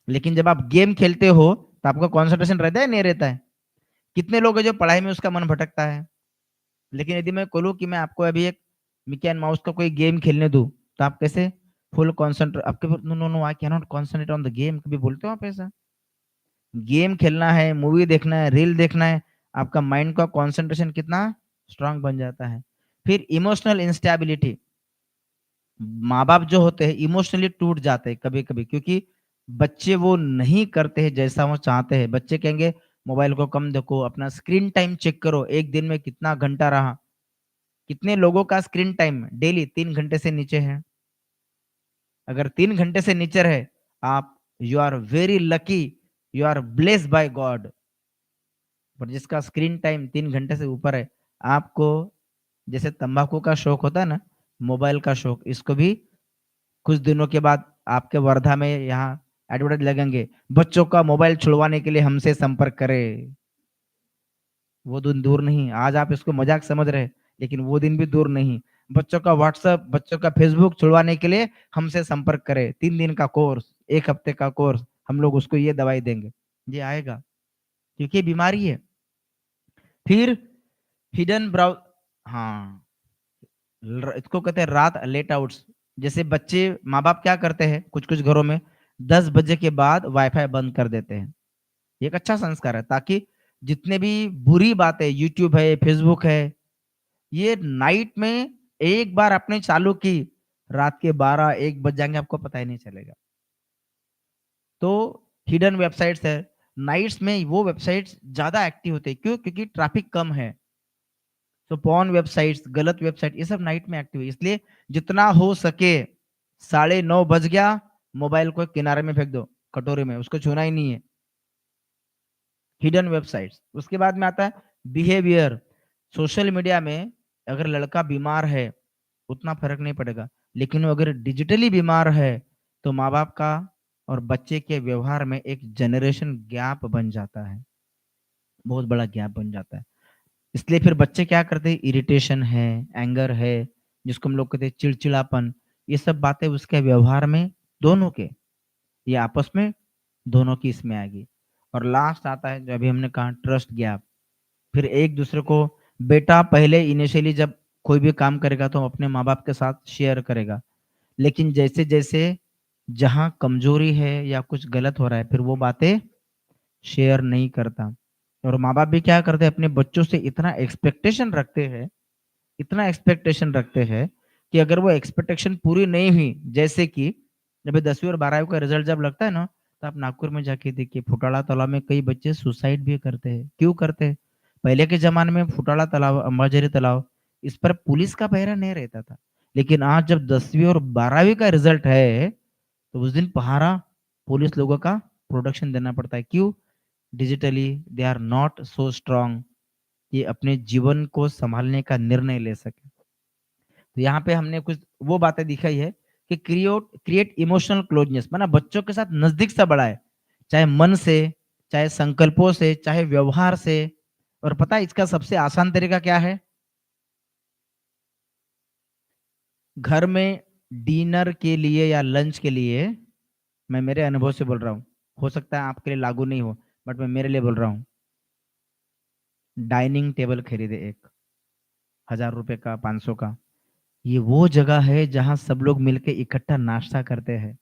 लेकिन जब आप गेम खेलते हो तो आपका कंसंट्रेशन रहता है नहीं रहता है? कितने लोग हैं जो पढ़ाई में उसका मन भटकता है। लेकिन यदि मैं बोलूं कि मैं आपको अभी एक मिकी एंड माउस का कोई गेम खेलने दूं तो आप कैसे फुल कॉन्सेंट्रेट, आपके no no no I can not concentrate on the game, कभी बोलते हो आप ऐसा? गेम खेलना है, मूवी देखना है, रील देखना है, आपका माइंड का कंसंट्रेशन कितना स्ट्रांग बन जाता है। फिर इमोशनल इंस्टेबिलिटी, माँ बाप जो होते हैं इमोशनली टूट जाते हैं कभी कभी, क्योंकि बच्चे वो नहीं करते हैं जैसा वो चाहते हैं। बच्चे कहेंगे मोबाइल को कम देखो, अपना स्क्रीन टाइम चेक करो, एक दिन में कितना घंटा रहा। कितने लोगों का स्क्रीन टाइम डेली 3 घंटे से नीचे है? अगर 3 घंटे से नीचे है आप, you are very lucky, you are blessed by God. पर जिसका स्क्रीन टाइम 3 घंटे से ऊपर है, आपको जैसे तंबाकू का शौक होता है ना, मोबाइल का शौक, इसको भी कुछ दिनों के बाद आपके वर्धा में यहाँ एडवर्टाइज लगेंगे, बच्चों का मोबाइल छुड़वाने के लिए हमसे संपर्क करें। वो दिन दूर नहीं, आज आप इसको मजाक समझ रहे हैं, लेकिन वो दिन भी दूर नहीं। बच्चों का व्हाट्सएप, बच्चों का फेसबुक छुड़वाने के लिए हमसे संपर्क करें, 3 दिन का कोर्स, 1 हफ्ते का कोर्स, हम लोग उसको ये दवाई देंगे। ये आएगा क्योंकि ये बीमारी है। फिर हिडन ब्राउ, हाँ, इसको कहते हैं रात लेट आउट्स। जैसे बच्चे, माँ बाप क्या करते हैं कुछ कुछ घरों में, 10 बजे के बाद वाईफाई बंद कर देते हैं। ये एक अच्छा संस्कार है, ताकि जितने भी बुरी बातें, यूट्यूब है, फेसबुक है, ये नाइट में एक बार आपने चालू की, रात के 12-1 बज जाएंगे, आपको पता ही नहीं चलेगा। तो हिडन वेबसाइट्स है, नाइट्स में वो वेबसाइट्स ज्यादा एक्टिव होते हैं। क्यों? क्योंकि ट्रैफिक कम है। तो पॉर्न वेबसाइट्स, गलत वेबसाइट, ये सब नाइट में एक्टिव है। इसलिए जितना हो सके 9:30 बज गया, मोबाइल को किनारे में फेंक दो, कटोरे में, उसको छूना ही नहीं है। Hidden websites. उसके बाद में आता है बिहेवियर। सोशल मीडिया में अगर लड़का बीमार है उतना फर्क नहीं पड़ेगा, लेकिन वो अगर डिजिटली बीमार है तो माँ बाप का और बच्चे के व्यवहार में एक जनरेशन गैप बन जाता है, बहुत बड़ा गैप बन जाता है। इसलिए फिर बच्चे क्या करते हैं, इरिटेशन है, एंगर है, जिसको हम लोग कहते हैं चिड़चिड़ापन, ये सब बातें उसके व्यवहार में, दोनों के, ये आपस में दोनों की इसमें आएगी। और लास्ट आता है जो अभी हमने कहा, ट्रस्ट गैप। फिर एक दूसरे को, बेटा पहले इनिशियली जब कोई भी काम करेगा तो अपने माँ बाप के साथ शेयर करेगा, लेकिन जैसे जैसे जहाँ कमजोरी है या कुछ गलत हो रहा है, फिर वो बातें शेयर नहीं करता। और माँ बाप भी क्या करते हैं, अपने बच्चों से इतना एक्सपेक्टेशन रखते हैं, इतना एक्सपेक्टेशन रखते हैं कि अगर वो एक्सपेक्टेशन पूरी नहीं हुई, जैसे कि जब 10वीं और 12वीं का रिजल्ट जब लगता है ना, तो आप नागपुर में जाके देखिए, फुटाला तालाब में कई बच्चे सुसाइड भी करते हैं। क्यों करते हैं? पहले के जमाने में फुटाला तालाब, अंबाझरी तालाब, इस पर पुलिस का पहरा नहीं रहता था, लेकिन आज जब 10वीं और 12वीं का रिजल्ट है तो उस दिन पहरा पुलिस लोगों का प्रोटेक्शन देना पड़ता है। क्यों? Digitally they are not so strong, ये अपने जीवन को संभालने का निर्णय ले सके। तो यहाँ पे हमने कुछ वो बातें दिखाई है कि क्रिएट इमोशनल क्लोजनेस, माना बच्चों के साथ नजदीक सा बढ़ाए, चाहे मन से, चाहे संकल्पों से, चाहे व्यवहार से। और पता है इसका सबसे आसान तरीका क्या है? घर में डिनर के लिए या लंच के लिए, मैं मेरे अनुभव से बोल रहा हूँ, हो सकता है आपके लिए लागू नहीं हो, बट मैं मेरे लिए बोल रहा हूँ, डाइनिंग टेबल खरीदे एक 1000 रुपए का, 500 का। ये वो जगह है जहां सब लोग मिलके इकट्ठा नाश्ता करते हैं।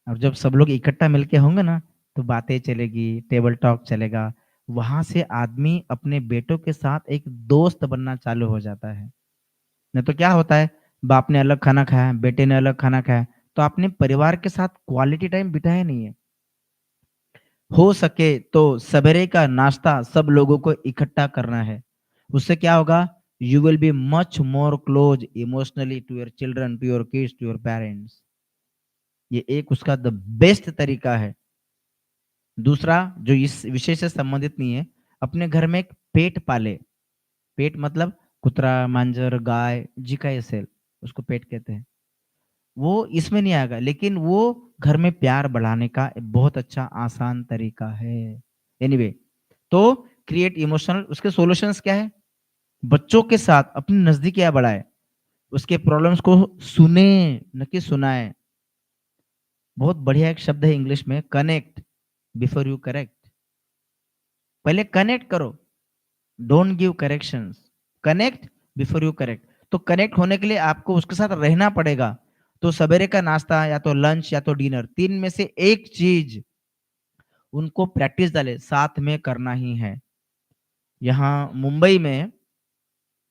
और जब सब लोग इकट्ठा मिलके होंगे ना, तो बातें चलेगी, टेबल टॉक चलेगा। वहां से आदमी अपने बेटों के साथ एक दोस्त बनना चालू हो जाता है। नहीं तो क्या होता है, बाप ने अलग खाना खाया, बेटे ने अलग खाना खाया, तो आपने परिवार के साथ क्वालिटी टाइम बिताया नहीं है। हो सके तो सवेरे का नाश्ता सब लोगों को इकट्ठा करना है। उससे क्या होगा? You will be much more close emotionally to your children, to your kids, to your parents. ये एक उसका द बेस्ट तरीका है। दूसरा जो इस विषय से संबंधित नहीं है, अपने घर में एक पेट पाले। पेट मतलब कुतरा, मांजर, गाय, जी का ये सेल, उसको पेट कहते हैं। वो इसमें नहीं आएगा, लेकिन वो घर में प्यार बढ़ाने का एक बहुत अच्छा आसान तरीका है। एनीवे, तो क्रिएट इमोशनल, उसके सॉल्यूशंस क्या है? बच्चों के साथ अपनी नजदीकियां बढ़ाए, उसके प्रॉब्लम्स को सुने, न कि सुनाए। बहुत बढ़िया एक शब्द है इंग्लिश में, कनेक्ट बिफोर यू करेक्ट। पहले कनेक्ट करो, don't give corrections, connect before you correct. तो कनेक्ट होने के लिए आपको उसके साथ रहना पड़ेगा। तो सवेरे का नाश्ता या तो लंच या तो डिनर, तीन में से एक चीज उनको प्रैक्टिस डाले, साथ में करना ही है। यहाँ मुंबई में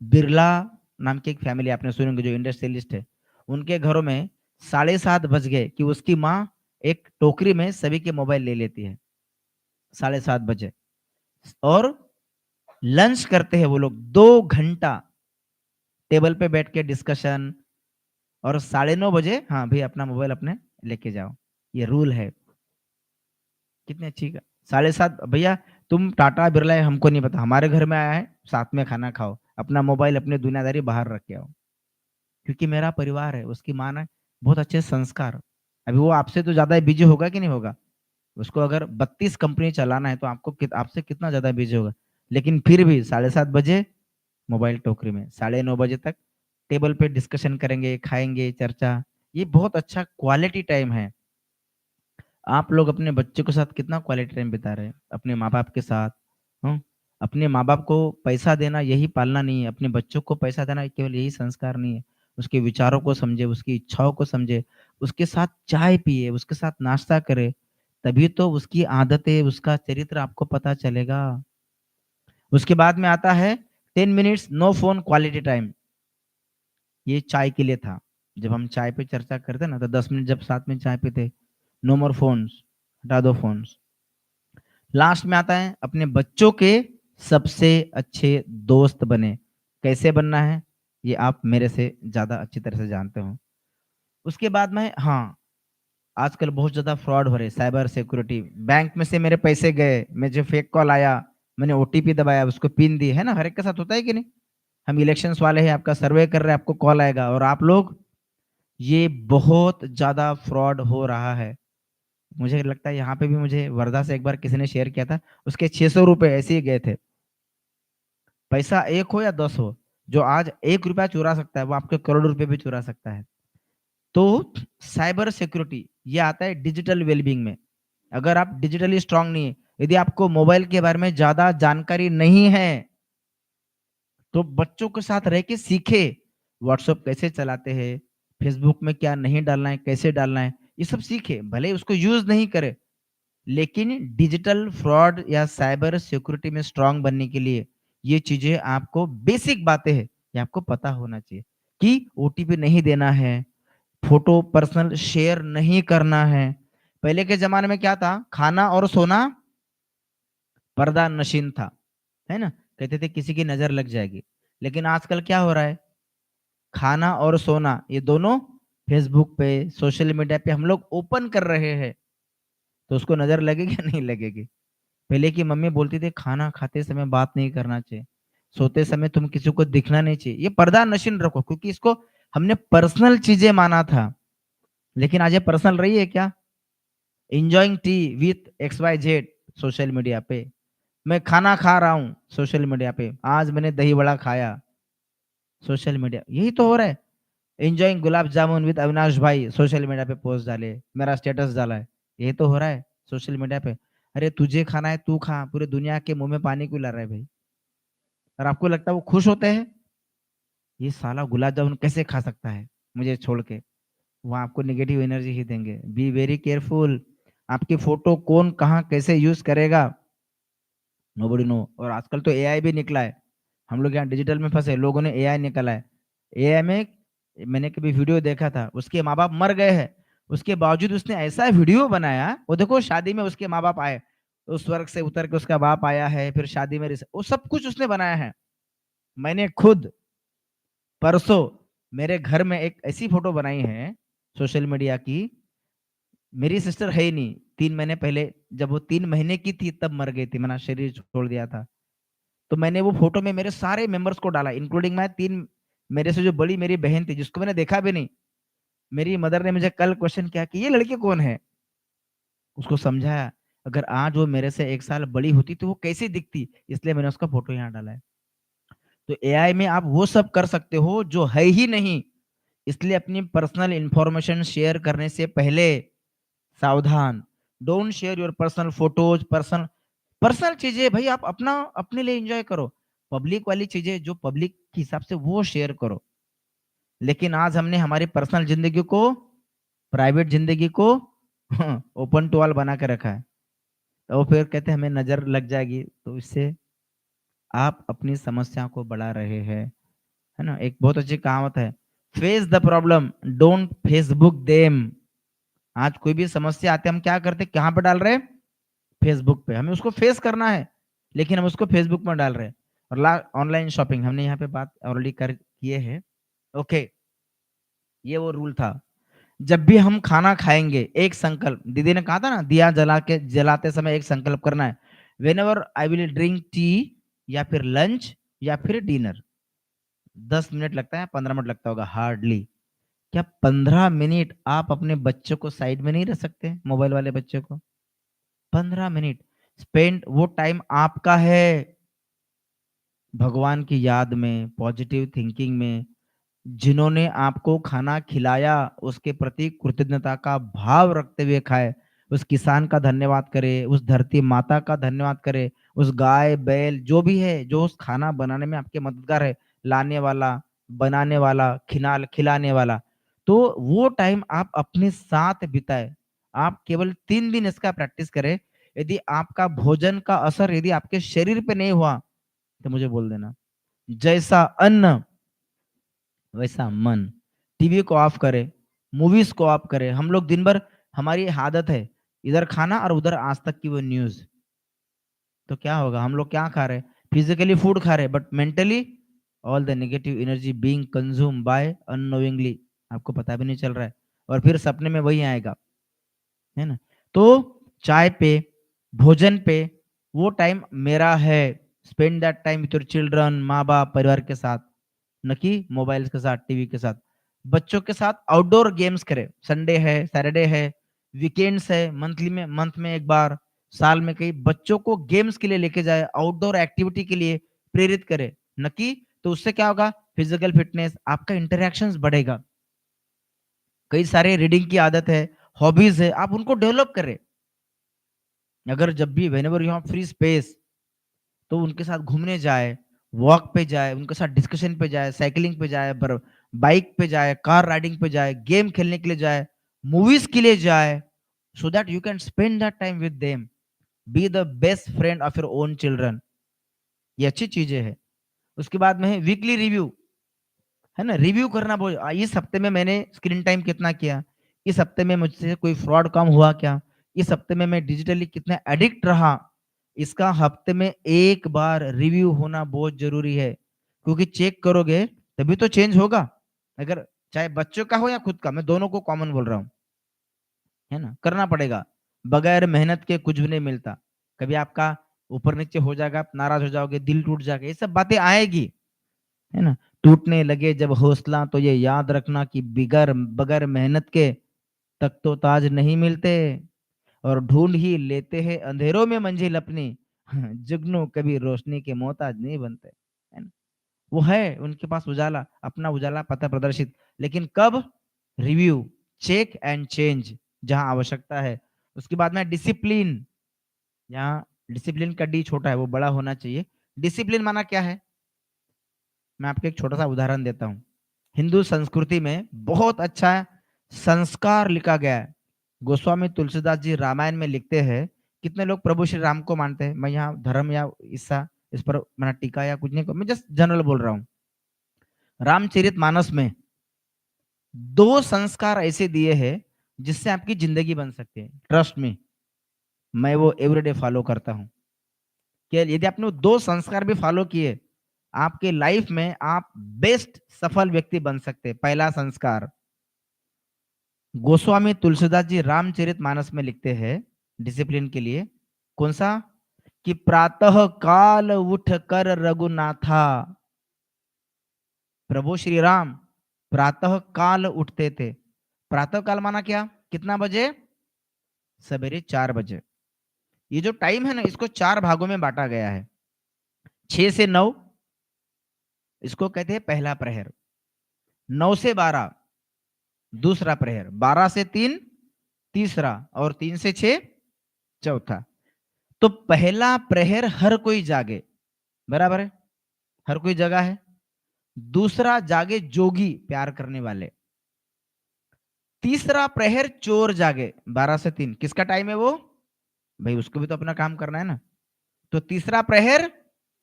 बिरला नाम की एक फैमिली आपने सुनी होंगी, जो इंडस्ट्रियलिस्ट है। उनके घरों में 7:30 बज गए कि उसकी माँ एक टोकरी में सभी के मोबाइल ले लेती है 7:30 बजे, और लंच करते हैं वो लोग 2 घंटा टेबल पे बैठ के डिस्कशन, और 9:30 बजे हाँ भाई अपना मोबाइल अपने लेके जाओ। ये रूल है। कितनी अच्छी का 7:30 भैया, तुम टाटा बिरला है हमको नहीं पता, हमारे घर में आया है, साथ में खाना खाओ, अपना मोबाइल अपनी दुनियादारी बाहर रख के आओ। क्योंकि मेरा परिवार है, उसकी माँ ने बहुत अच्छे संस्कार। अभी वो आपसे तो ज्यादा बिजी होगा कि नहीं होगा? उसको अगर 32 कंपनी चलाना है तो आपसे कितना ज्यादा बिजी होगा। लेकिन फिर भी 7:30 बजे मोबाइल टोकरी में, 9:30 बजे तक टेबल पे डिस्कशन करेंगे, खाएंगे, चर्चा। ये बहुत अच्छा क्वालिटी टाइम है। आप लोग अपने बच्चों के साथ कितना क्वालिटी टाइम बिता रहे हैं? अपने माँ बाप के साथ। अपने माँ बाप को पैसा देना यही पालना नहीं है, अपने बच्चों को पैसा देना केवल यही संस्कार नहीं है। उसके विचारों को समझे, उसकी इच्छाओं को समझे, उसके साथ चाय पिए, उसके साथ नाश्ता करे, तभी तो उसकी आदतें, उसका चरित्र आपको पता चलेगा। उसके बाद में आता है 10 minutes no phone quality time. ये चाय के लिए था। जब हम चाय पे चर्चा करते ना, तो 10 मिनट जब साथ में चाय पीते, नो मोर फोन्स, हटा दो फोन्स। लास्ट में आता है अपने बच्चों के सबसे अच्छे दोस्त बने। कैसे बनना है ये आप मेरे से ज्यादा अच्छी तरह से जानते हो। उसके बाद में हाँ, आजकल बहुत ज्यादा फ्रॉड हो रहे, साइबर सिक्योरिटी। बैंक में से मेरे पैसे गए, मुझे फेक कॉल आया, मैंने ओटीपी दबाया, उसको पिन दी, है ना? हर एक के साथ होता है कि नहीं? हम इलेक्शंस वाले हैं, आपका सर्वे कर रहे हैं, आपको कॉल आएगा और आप लोग, ये बहुत ज्यादा फ्रॉड हो रहा है। मुझे लगता है यहाँ पे भी मुझे वर्धा से एक बार किसी ने शेयर किया था, उसके 600 रुपए ऐसे ही गए थे। पैसा 1 हो या 10 हो, जो आज 1 रुपया चुरा सकता है, वो आपके करोड़ रुपए भी चुरा सकता है। तो साइबर सिक्योरिटी ये आता है डिजिटल वेलबींग में। अगर आप डिजिटली स्ट्रांग नहीं है, यदि आपको मोबाइल के बारे में ज्यादा जानकारी नहीं है, तो बच्चों के साथ रह के सीखे, व्हाट्सएप कैसे चलाते हैं, फेसबुक में क्या नहीं डालना है, कैसे डालना है, ये सब सीखे। भले उसको यूज नहीं करे, लेकिन डिजिटल फ्रॉड या साइबर सिक्योरिटी में स्ट्रांग बनने के लिए ये चीजें आपको, बेसिक बातें हैं, ये आपको पता होना चाहिए कि ओटीपी नहीं देना है, फोटो पर्सनल शेयर नहीं करना है। पहले के जमाने में क्या था, खाना और सोना पर्दा नशीन था, है ना? कहते थे किसी की नजर लग जाएगी। लेकिन आजकल क्या हो रहा है, खाना और सोना ये दोनों फेसबुक पे, सोशल मीडिया पे हम लोग ओपन कर रहे हैं, तो उसको नज़र लगेगी या नहीं लगेगी? पहले की मम्मी बोलती थी खाना खाते समय बात नहीं करना चाहिए, सोते समय तुम किसी को दिखना नहीं चाहिए, ये पर्दा नशीन रखो, क्योंकि इसको हमने पर्सनल चीजें माना था। लेकिन आज ये पर्सनल रही है क्या? Enjoying tea with X Y Z social media पे, मैं खाना खा रहा हूँ सोशल मीडिया पे, आज मैंने दही बड़ा खाया सोशल मीडिया, यही तो हो रहा है। एंजॉइंग गुलाब जामुन विद अविनाश भाई सोशल मीडिया पे पोस्ट डाले, मेरा स्टेटस डाला है, यही तो हो रहा है सोशल मीडिया पे। अरे तुझे खाना है तू खा, पूरे दुनिया के मुंह में पानी क्यों ला रहा है भाई? और आपको लगता है वो खुश होते हैं? ये साला गुलाब जामुन कैसे खा सकता है मुझे छोड़ के? वो आपको नेगेटिव एनर्जी ही देंगे। बी वेरी केयरफुल, आपकी फोटो कौन कहाँ कैसे यूज करेगा, नोबडी नो। और आजकल तो एआई भी निकला है, हम लोग यहाँ डिजिटल में फंसे, लोगों ने एआई निकाला है। एआई में मैंने कभी वीडियो देखा था, उसके माँ बाप मर गए हैं, उसके बावजूद उसने ऐसा वीडियो बनाया, वो देखो शादी में उसके माँ बाप आए, उस स्वर्ग से उतर के उसका बाप आया है, फिर शादी में वो सब कुछ उसने बनाया है। मैंने खुद परसों मेरे घर में एक ऐसी फोटो बनाई है सोशल मीडिया की, मेरी सिस्टर है ही नहीं, 3 महीने पहले जब वो 3 महीने की थी तब मर गई थी, मैंने शरीर छोड़ दिया था। तो मैंने वो फोटो में मेरे सारे मेंबर्स को डाला, इंक्लूडिंग मैं 3, मेरे से जो बड़ी मेरी बहन थी जिसको मैंने देखा भी नहीं। मेरी मदर ने मुझे कल क्वेश्चन किया कि ये लड़की कौन है, उसको समझाया, अगर आज वो मेरे से 1 साल बड़ी होती तो वो कैसी दिखती, इसलिए मैंने उसका फोटो यहाँ डाला है। तो एआई में आप वो सब कर सकते हो जो है ही नहीं, इसलिए अपनी पर्सनल इंफॉर्मेशन शेयर करने से पहले सावधान। Don't share your personal photos, personal personal चीजें भाई आप अपना अपने लिए एंजॉय करो, पब्लिक वाली चीजें जो पब्लिक के हिसाब से वो शेयर करो। लेकिन आज हमने हमारी पर्सनल जिंदगी को, प्राइवेट जिंदगी को ओपन टू ऑल बना के रखा है, तो फिर कहते हैं हमें नजर लग जाएगी, तो इससे आप अपनी समस्या को बढ़ा रहे हैं, है ना। एक बहुत अच्छी कहावत है, face the problem don't Facebook them. आज कोई भी समस्या आती है हम क्या करते, कहाँ पे डाल रहे हैं? फेसबुक पे। हमें उसको फेस करना है, लेकिन हम उसको फेसबुक में डाल रहे हैं। और ऑनलाइन शॉपिंग हमने यहाँ पे बात ऑलरेडी कर किए हैं। ओके, ये वो रूल था। जब भी हम खाना खाएंगे एक संकल्प, दीदी ने कहा था ना, दिया जलाते समय एक संकल्प करना है, when ever I will drink tea, या फिर लंच, या फिर डिनर। 10 मिनट लगता है, 15 मिनट लगता होगा हार्डली। क्या 15 मिनट आप अपने बच्चों को साइड में नहीं रख सकते, मोबाइल वाले बच्चों को? 15 मिनट स्पेंड, वो टाइम आपका है भगवान की याद में, पॉजिटिव थिंकिंग में। जिन्होंने आपको खाना खिलाया उसके प्रति कृतज्ञता का भाव रखते हुए खाए, उस किसान का धन्यवाद करे, उस धरती माता का धन्यवाद करे, उस गाय बैल जो भी है जो उस खाना बनाने में आपके मददगार है, लाने वाला, बनाने वाला, खिलाने वाला, तो वो टाइम आप अपने साथ बिताए। आप केवल 3 दिन इसका प्रैक्टिस करें। यदि आपका भोजन का असर यदि आपके शरीर पे नहीं हुआ तो मुझे बोल देना। जैसा अन्न वैसा मन। टीवी को ऑफ करें, मूवीज को ऑफ करें। हम लोग दिन भर, हमारी आदत है इधर खाना और उधर आज तक की वो न्यूज, तो क्या होगा, हम लोग क्या खा रहे हैं? फिजिकली फूड खा रहे हैं, but mentally all the negative energy being consume by unknowingly, आपको पता भी नहीं चल रहा है, और फिर सपने में वही आएगा, है ना। तो चाय पे, भोजन पे, वो टाइम मेरा है। Spend that time with your children, माँ बाप, परिवार के साथ, न कि मोबाइल के साथ, टीवी के साथ। बच्चों के साथ आउटडोर गेम्स करें, संडे है, सैटरडे है, वीकेंड्स है, मंथ में एक बार, साल में कई बच्चों को गेम्स के लिए लेके जाए, आउटडोर एक्टिविटी के लिए प्रेरित करे, न कि, तो उससे क्या होगा, फिजिकल फिटनेस, आपका इंटरेक्शंस बढ़ेगा। कई सारे रीडिंग की आदत है, हॉबीज है, आप उनको डेवलप करें। अगर जब भी when ever you have free space, तो उनके साथ घूमने जाए, वॉक पे जाए, उनके साथ डिस्कशन पे जाए, साइकिलिंग पे जाए, बाइक पे जाए, कार राइडिंग पे जाए, गेम खेलने के लिए जाए, मूवीज के लिए जाए, so that you can spend that time with them. Be the best friend of your own children. ये अच्छी चीजें हैं। उसके बाद में है वीकली रिव्यू, है ना। रिव्यू करना बहुत, इस हफ्ते में मैंने स्क्रीन टाइम कितना किया, इस हफ्ते में मुझसे कोई फ्रॉड काम हुआ क्या, इस हफ्ते में मैं डिजिटली कितना एडिक्ट रहा, इसका हफ्ते में एक बार रिव्यू होना बहुत जरूरी है। क्योंकि चेक करोगे तभी तो चेंज होगा। अगर चाहे बच्चों का हो या खुद का, मैं दोनों को कॉमन बोल रहा हूँ, है ना। करना पड़ेगा, बगैर मेहनत के कुछ भी नहीं मिलता। कभी आपका ऊपर नीचे हो जाएगा, आप नाराज हो जाओगे, दिल टूट जाएगा, ये सब बातें आएगी, है ना। टूटने लगे जब हौसला तो ये याद रखना कि बिगर बगैर मेहनत के तक तो ताज नहीं मिलते, और ढूंढ ही लेते हैं अंधेरों में मंजिल अपनी, जुगनू कभी रोशनी के मोहताज नहीं बनते, है ना। वो है उनके पास उजाला, अपना उजाला पता प्रदर्शित, लेकिन कब? रिव्यू, चेक एंड चेंज जहां आवश्यकता है। उसके बाद में डिसिप्लिन, यहाँ डिसिप्लिन का डी छोटा है, वो बड़ा होना चाहिए। डिसिप्लिन माना क्या है? मैं आपको एक छोटा सा उदाहरण देता हूँ। हिंदू संस्कृति में बहुत अच्छा संस्कार लिखा गया है। गोस्वामी तुलसीदास जी रामायण में लिखते हैं, कितने लोग प्रभु श्री राम को मानते हैं? मैं यहाँ धर्म या ईसा इस पर मैंने टीका या कुछ नहीं, मैं जस्ट जनरल बोल रहा हूँ। रामचरितमानस में 2 संस्कार ऐसे दिए हैं जिससे आपकी जिंदगी बन सकती है। ट्रस्ट मी, मैं वो एवरीडे फॉलो करता हूँ कि यदि आपने वो 2 संस्कार भी फॉलो किए, आपके लाइफ में आप बेस्ट सफल व्यक्ति बन सकते हैं। पहला संस्कार, गोस्वामी तुलसीदास जी रामचरितमानस में लिखते हैं डिसिप्लिन के लिए, कौन सा? कि प्रातः काल उठ कर रघुनाथा। प्रभु श्री राम प्रातः काल उठते थे। प्रातः काल माना क्या? कितना बजे? सवेरे 4 बजे। ये जो टाइम है ना, इसको 4 भागों में बांटा गया है। 6 से 9 इसको कहते हैं पहला प्रहर, 9 से 12 दूसरा प्रहर, 12 से 3 तीसरा, और 3 से 6 चौथा। तो पहला प्रहर हर कोई जागे, बराबर है, हर कोई जगह है। दूसरा जागे जोगी, प्यार करने वाले। तीसरा प्रहर चोर जागे, 12 से 3। किसका टाइम है वो? भाई उसको भी तो अपना काम करना है ना। तो तीसरा प्रहर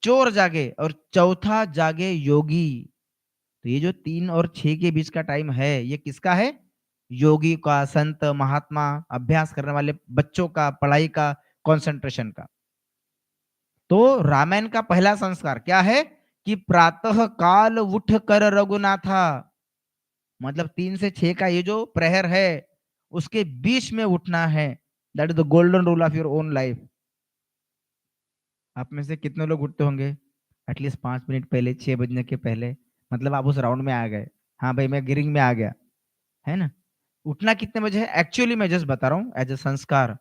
चोर जागे, और चौथा जागे योगी। तो ये जो 3 और 6 के बीच का टाइम है, ये किसका है? योगी का, संत, महात्मा, अभ्यास करने वाले बच्चों का, पढ़ाई का, कंसंट्रेशन का। तो रामायण का पहला संस्कार क्या है? कि प्रातः काल उठ कर रघुनाथा, मतलब 3 से 6 का ये जो प्रहर है उसके बीच में उठना है। That is the golden rule of your own life. आप में से कितने लोग उठते होंगे एटलीस्ट 5 मिनट पहले, 6 बजने के पहले? मतलब आप उस राउंड में आ गए, हाँ भाई मैं गिरिंग में आ गया, है ना। उठना कितने बजे है? एक्चुअली मैं जस्ट बता रहा हूँ एज ए संस्कार,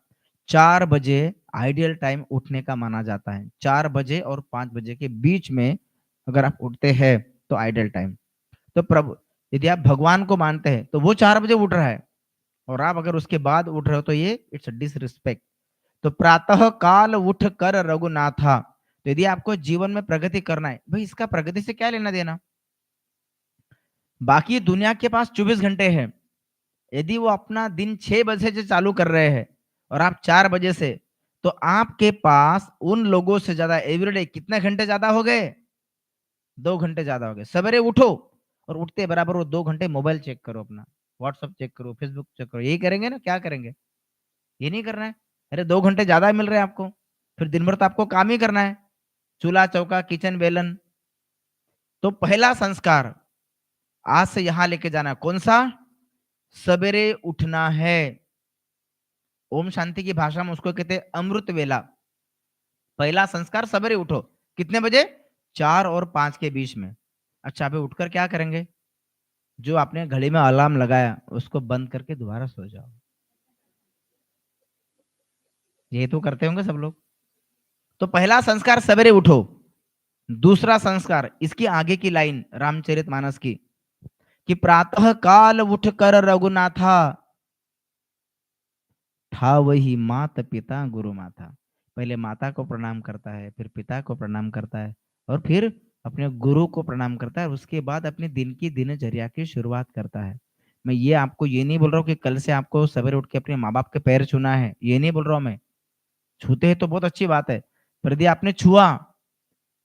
4 बजे आइडियल टाइम उठने का माना जाता है। 4 बजे और 5 बजे के बीच में अगर आप उठते हैं तो आइडियल टाइम। तो प्रभु, यदि आप भगवान को मानते हैं तो वो 4 बजे उठ रहा है, और आप अगर उसके बाद उठ रहे हो तो ये इट्स डिसरिस्पेक्ट। तो प्रातः काल उठ कर रघुनाथा। तो यदि आपको जीवन में प्रगति करना है, भाई इसका प्रगति से क्या लेना देना? बाकी दुनिया के पास 24 घंटे हैं। यदि वो अपना दिन 6 बजे से चालू कर रहे हैं और आप 4 बजे से, तो आपके पास उन लोगों से ज्यादा एवरीडे कितने घंटे ज्यादा हो गए? 2 घंटे ज्यादा हो गए। सवेरे उठो और उठते बराबर वो 2 घंटे मोबाइल चेक करो, अपना व्हाट्सएप चेक करो, फेसबुक चेक करो। यही करेंगे ना? क्या करेंगे? ये नहीं करना है। अरे 2 घंटे ज्यादा मिल रहे हैं आपको, फिर दिन भर तो आपको काम ही करना है, चूल्हा चौका, किचन, बेलन। तो पहला संस्कार आज से यहां लेके जाना है, कौन सा? सवेरे उठना है। ओम शांति की भाषा में उसको कहते हैं अमृत वेला। पहला संस्कार, सवेरे उठो। कितने बजे? 4 और 5 के बीच में। अच्छा, अभी उठकर क्या करेंगे? जो आपने घड़ी में अलार्म लगाया उसको बंद करके दोबारा सो जाओ। ये तो करते होंगे सब लोग। तो पहला संस्कार सवेरे उठो। दूसरा संस्कार, इसकी आगे की लाइन रामचरितमानस की, कि प्रातः काल उठ कर रघुनाथा, था वही मात पिता गुरु माता। पहले माता को प्रणाम करता है, फिर पिता को प्रणाम करता है, और फिर अपने गुरु को प्रणाम करता है। उसके बाद अपने दिन की दिनचर्या की शुरुआत करता है। मैं ये आपको ये नहीं बोल रहा हूँ कि कल से आपको सवेरे उठ के अपने माँ बाप के पैर छूना है, ये नहीं बोल रहा हूँ मैं। छूते हैं तो बहुत अच्छी बात है, पर यदि आपने छुआ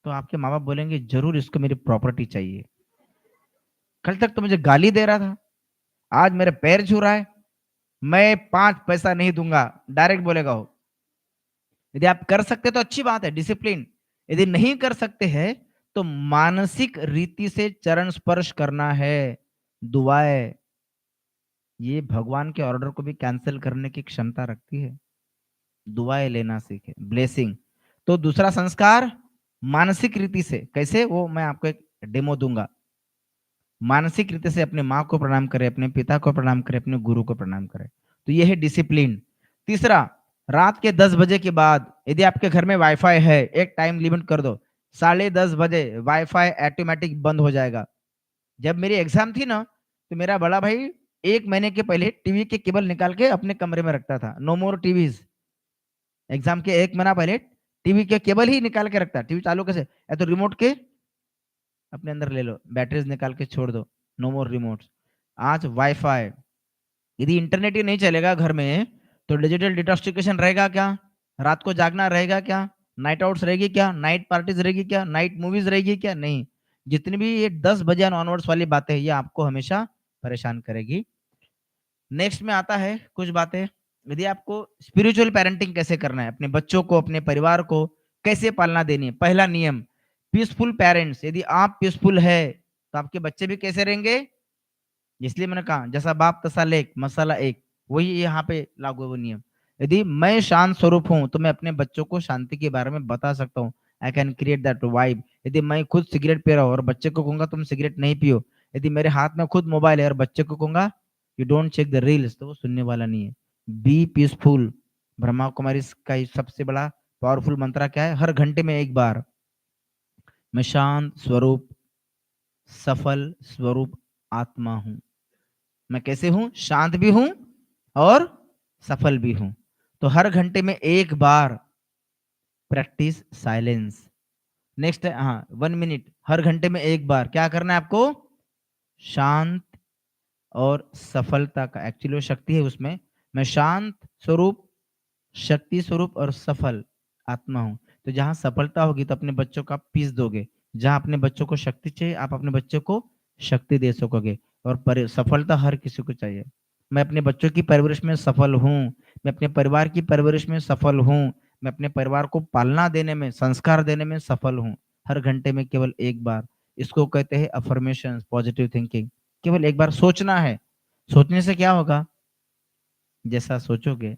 तो आपके माँ बाप बोलेंगे जरूर इसको मेरी प्रॉपर्टी चाहिए। कल तक तो मुझे गाली दे रहा था, आज मेरे पैर छू रहा है, मैं 5 पैसा नहीं दूंगा, डायरेक्ट बोलेगा वो। यदि आप कर सकते तो अच्छी बात है, डिसिप्लिन। यदि नहीं कर सकते हैं तो मानसिक रीति से चरण स्पर्श करना है। दुआएं, ये भगवान के ऑर्डर को भी कैंसिल करने की क्षमता रखती है। दुआएं लेना सीखे, ब्लेसिंग। तो दूसरा संस्कार मानसिक रीति से, कैसे, वो मैं आपको एक डेमो दूंगा। मानसिक रीति से अपने माँ को प्रणाम करें, अपने पिता को प्रणाम करें, अपने गुरु को प्रणाम करें। तो ये है डिसिप्लिन। तीसरा, रात के 10 बजे के बाद यदि आपके घर में वाईफाई है, एक टाइम लिमिट कर दो, 10:30 बजे वाईफाई ऑटोमेटिक बंद हो जाएगा। जब मेरी एग्जाम थी ना, तो मेरा बड़ा भाई 1 महीने के पहले टीवी के केबल निकाल के अपने कमरे में रखता था। नो मोर टीवीज। एग्जाम के 1 महीना पहले टीवी के केबल ही निकाल के रखता। टीवी चालू कैसे, या तो रिमोट के अपने अंदर ले लो, बैटरीज निकाल के छोड़ दो, नो मोर रिमोट। आज वाईफाई, यदि इंटरनेट ही नहीं चलेगा घर में, तो डिजिटल डिटॉक्सिफिकेशन रहेगा क्या? रात को जागना रहेगा क्या? नाइट आउट्स रहेगी क्या? नाइट पार्टीज रहेगी क्या? नाइट मूवीज रहेगी क्या? नहीं। जितनी भी ये 10 बजे ऑनवर्ड्स वाली बातें हैं, ये आपको हमेशा परेशान करेगी। नेक्स्ट में आता है कुछ बातें, यदि आपको स्पिरिचुअल पेरेंटिंग कैसे करना है, अपने बच्चों को, अपने परिवार को कैसे पालना देनी है। पहला नियम, पीसफुल पेरेंट्स। यदि आप पीसफुल है तो आपके बच्चे भी कैसे रहेंगे? इसलिए मैंने कहा जैसा बाप तसा लेक, मसाला एक, वही यहाँ पे लागू है वो नियम। यदि मैं शांत स्वरूप हूँ तो मैं अपने बच्चों को शांति के बारे में बता सकता हूँ। I can create that vibe. यदि मैं खुद सिगरेट पी रहा हूँ और बच्चे को कहूंगा तुम सिगरेट नहीं पियो, यदि मेरे हाथ में खुद मोबाइल है और बच्चे को कहूंगा you don't check the reels, तो वो सुनने वाला नहीं है। Be peaceful. ब्रह्मा कुमारी का ये सबसे बड़ा पावरफुल मंत्र क्या है? हर घंटे में एक बार, मैं शांत स्वरूप, सफल स्वरूप आत्मा हूं। मैं कैसे हूं? शांत भी हूं और सफल भी हूं। तो हर घंटे में एक बार प्रैक्टिस साइलेंस। नेक्स्ट है, हाँ, 1 मिनट, हर घंटे में एक बार क्या करना है आपको? शांत और सफलता का, एक्चुअली वो शक्ति है उसमें, मैं शांत स्वरूप, शक्ति स्वरूप और सफल आत्मा हूं। तो जहां सफलता होगी तो अपने बच्चों को आप पीस दोगे, जहां अपने बच्चों को शक्ति चाहिए आप अपने बच्चों को शक्ति दे सकोगे। और सफलता हर किसी को चाहिए। मैं अपने बच्चों की परवरिश में सफल हूँ, मैं अपने परिवार की परवरिश में सफल हूँ, मैं अपने परिवार को पालना देने में, संस्कार देने में सफल हूँ। हर घंटे में केवल एक बार, इसको कहते हैं अफर्मेशन, पॉजिटिव थिंकिंग। केवल एक बार सोचना है। सोचने से क्या होगा? जैसा सोचोगे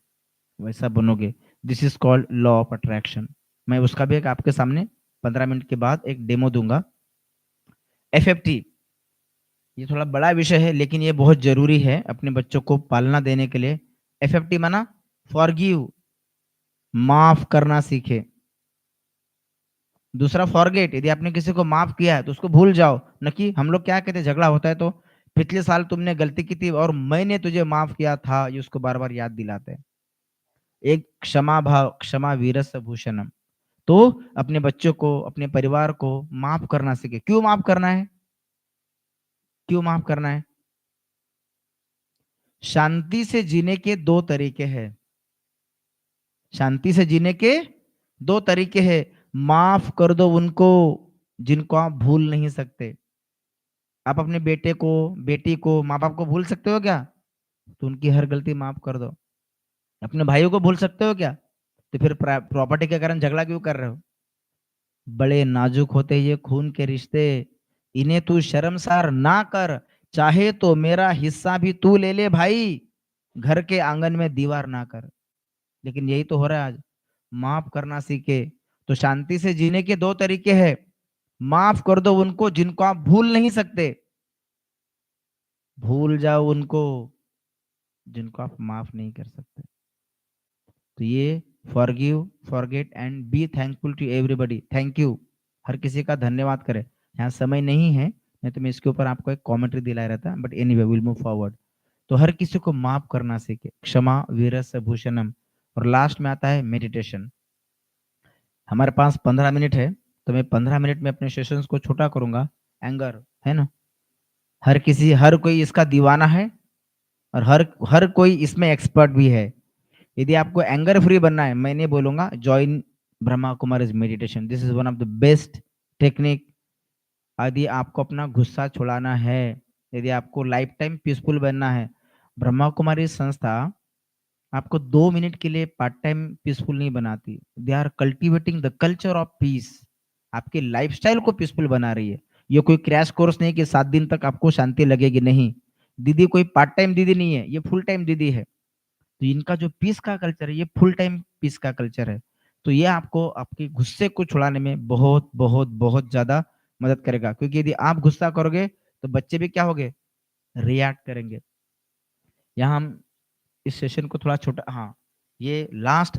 वैसा बनोगे। This is called law of attraction. मैं उसका भी एक आपके सामने 15 मिनट के बाद एक डेमो दूंगा। एफएफटी, ये थोड़ा बड़ा विषय है लेकिन ये बहुत जरूरी है अपने बच्चों को पालना देने के लिए। एफएफटी माना फॉरगिव, माफ करना सीखे। दूसरा फॉरगेट, यदि आपने किसी को माफ किया है तो उसको भूल जाओ। न कि हम लोग क्या कहते हैं, झगड़ा होता है तो पिछले साल तुमने गलती की थी और मैंने तुझे माफ किया था, ये उसको बार बार याद दिलाते हैं। एक क्षमा भाव, क्षमा वीरस्य भूषणम। तो अपने बच्चों को, अपने परिवार को माफ करना सीखे। क्यों माफ करना है? क्यों माफ करना है? शांति से जीने के 2 तरीके हैं। शांति से जीने के 2 तरीके हैं। माफ कर दो उनको जिनको आप भूल नहीं सकते। आप अपने बेटे को, बेटी को, माँ बाप को भूल सकते हो क्या? तो उनकी हर गलती माफ कर दो। अपने भाइयों को भूल सकते हो क्या? तो फिर प्रॉपर्टी के कारण झगड़ा क्यों कर रहे हो? बड़े नाजुक होते ये खून के रिश्ते, इन्हें तू शर्मसार ना कर, चाहे तो मेरा हिस्सा भी तू ले ले भाई, घर के आंगन में दीवार ना कर। लेकिन यही तो हो रहा है आज। माफ करना सीखे। तो शांति से जीने के 2 तरीके हैं। माफ कर दो उनको जिनको आप भूल नहीं सकते, भूल जाओ उनको जिनको आप माफ नहीं कर सकते। तो ये forgive, forget and be thankful to everybody. Thank you, हर किसी का धन्यवाद करें। यहाँ समय नहीं है, नहीं तो मैं इसके ऊपर आपको एक कमेंट्री दिलाया रहता, but anyway will move forward. तो हर किसी को माफ करना सीखे, क्षमा वीरस्य भूषणम। और लास्ट में आता है मेडिटेशन। हमारे पास 15 मिनट है, तो मैं 15 मिनट में अपने सेशंस को छोटा करूंगा। एंगर है ना, हर कोई इसका दीवाना है और हर कोई इसमें एक्सपर्ट भी है। यदि आपको एंगर फ्री बनना है, मैं नहीं बोलूंगा join Brahma Kumaris meditation, this is one of the best technique. यदि आपको अपना गुस्सा छुड़ाना है, यदि आपको लाइफ टाइम पीसफुल बनना है, ब्रह्मा कुमारी संस्था आपको 2 मिनट के लिए पार्ट टाइम पीसफुल नहीं बनाती। They are cultivating the culture of peace. आपके लाइफस्टाइल को पीसफुल बना रही है। ये कोई क्रैश कोर्स नहीं कि 7 दिन तक आपको शांति लगेगी, नहीं। दीदी कोई पार्ट टाइम दीदी नहीं है, ये फुल टाइम दीदी है। तो इनका जो पीस का कल्चर है, ये फुल टाइम पीस का कल्चर है। तो ये आपको आपके गुस्से को छुड़ाने में बहुत बहुत बहुत ज्यादा मदद करेगा, क्योंकि यदि आप गुस्सा करोगे तो बच्चे भी क्या होंगे, रिएक्ट करेंगे। यहाँ हम इस सेशन को थोड़ा छोटा, हाँ, ये लास्ट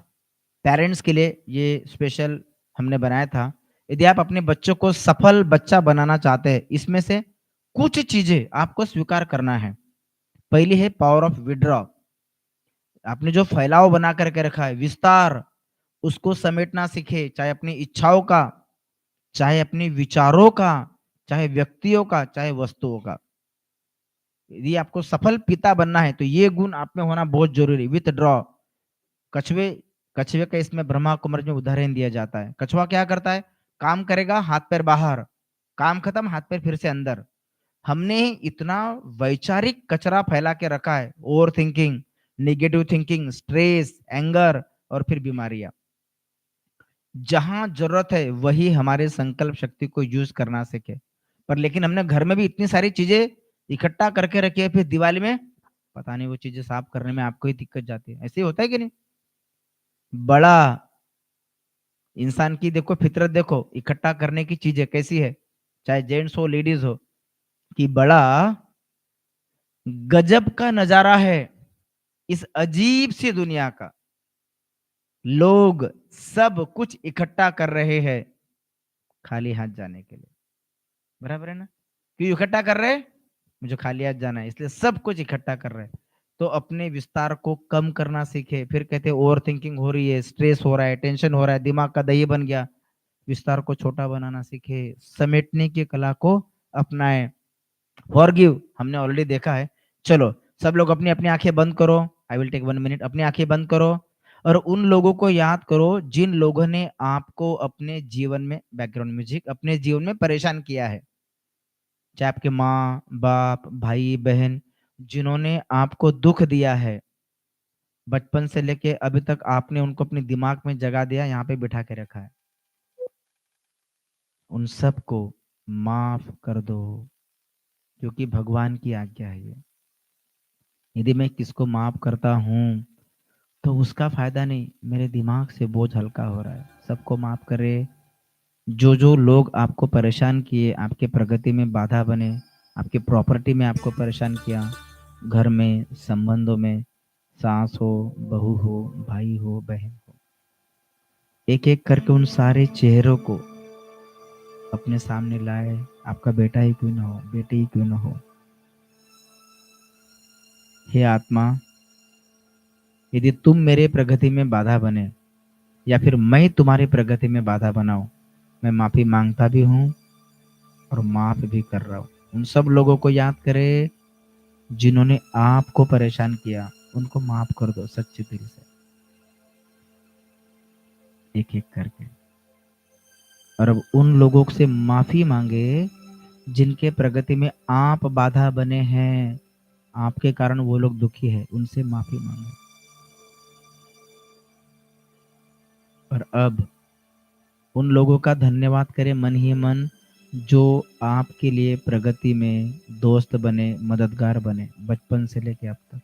पेरेंट्स के लिए ये स्पेशल हमने बनाया था। यदि आप अपने बच्चों को सफल बच्चा बनाना चाहते हैं, इसमें से कुछ चीजें आपको स्वीकार करना है। पहली है पावर ऑफ विड्रॉ। आपने जो फैलाव बना करके रखा है, विस्तार, उसको समेटना सीखे, चाहे अपनी इच्छाओं का, चाहे अपने विचारों का, चाहे व्यक्तियों का, चाहे वस्तुओं का। यदि आपको सफल पिता बनना है तो ये गुण आप में होना बहुत जरूरी। विथ ड्रॉ, कछुए कछुए का इसमें ब्रह्मा कुमार में उदाहरण दिया जाता है। कछुआ क्या करता है, काम करेगा, हाथ पैर बाहर, काम खत्म, हाथ पैर फिर से अंदर। हमने इतना वैचारिक कचरा फैला के रखा है, over thinking, negative thinking, stress, anger और फिर बीमारियां। जहां जरूरत है वही हमारे संकल्प शक्ति को यूज करना सीखे। पर लेकिन हमने घर में भी इतनी सारी चीजें इकट्ठा करके रखी है, फिर दिवाली में पता नहीं वो चीजें साफ करने में आपको ही दिक्कत जाती है। ऐसे ही होता है कि नहीं? बड़ा इंसान की देखो फितरत, देखो इकट्ठा करने की चीजें कैसी है, चाहे जेंट्स हो लेडीज हो, कि बड़ा गजब का नजारा है इस अजीब सी दुनिया का। लोग सब कुछ इकट्ठा कर रहे हैं खाली हाथ जाने के लिए, बराबर है ना? क्यों इकट्ठा कर रहे हैं? मुझे खाली हाथ जाना है, इसलिए सब कुछ इकट्ठा कर रहे हैं। तो अपने विस्तार को कम करना सीखे। फिर कहते हैं ओवर थिंकिंग हो रही है, स्ट्रेस हो रहा है, टेंशन हो रहा है, दिमाग का दही बन गया। विस्तार को छोटा बनाना सीखे, समेटने की कला को अपनाएं। फॉरगिव हमने ऑलरेडी देखा है। चलो सब लोग अपनी अपनी आंखें बंद करो। I will take 1 minute. अपनी आंखें बंद करो और उन लोगों को याद करो जिन लोगों ने आपको अपने जीवन में, बैकग्राउंड म्यूजिक, अपने जीवन में परेशान किया है। चाहे आपके माँ बाप, भाई बहन, जिन्होंने आपको दुख दिया है बचपन से लेके अभी तक, आपने उनको अपने दिमाग में जगा दिया, यहाँ पे बिठा के रखा है। उन सबको माफ कर दो, क्योंकि भगवान की आज्ञा है ये। यदि मैं किसको माफ करता हूँ तो उसका फायदा नहीं, मेरे दिमाग से बोझ हल्का हो रहा है। सबको माफ करे। जो जो लोग आपको परेशान किए, आपके प्रगति में बाधा बने, आपके प्रॉपर्टी में आपको परेशान किया, घर में, संबंधों में, सास हो, बहू हो, भाई हो, बहन हो, एक एक करके उन सारे चेहरों को अपने सामने लाए। आपका बेटा ही क्यों ना हो, बेटी ही क्यों ना हो। हे आत्मा, यदि तुम मेरे प्रगति में बाधा बने या फिर मैं तुम्हारी प्रगति में बाधा बनाऊं, मैं माफी मांगता भी हूं और माफ भी कर रहा हूं। उन सब लोगों को याद करे जिन्होंने आपको परेशान किया, उनको माफ कर दो सच्चे दिल से, एक एक करके। और अब उन लोगों से माफी मांगे जिनके प्रगति में आप बाधा बने हैं, आपके कारण वो लोग दुखी है, उनसे माफी मांगे। और अब उन लोगों का धन्यवाद करें मन ही मन जो आपके लिए प्रगति में दोस्त बने, मददगार बने, बचपन से लेके अब तक।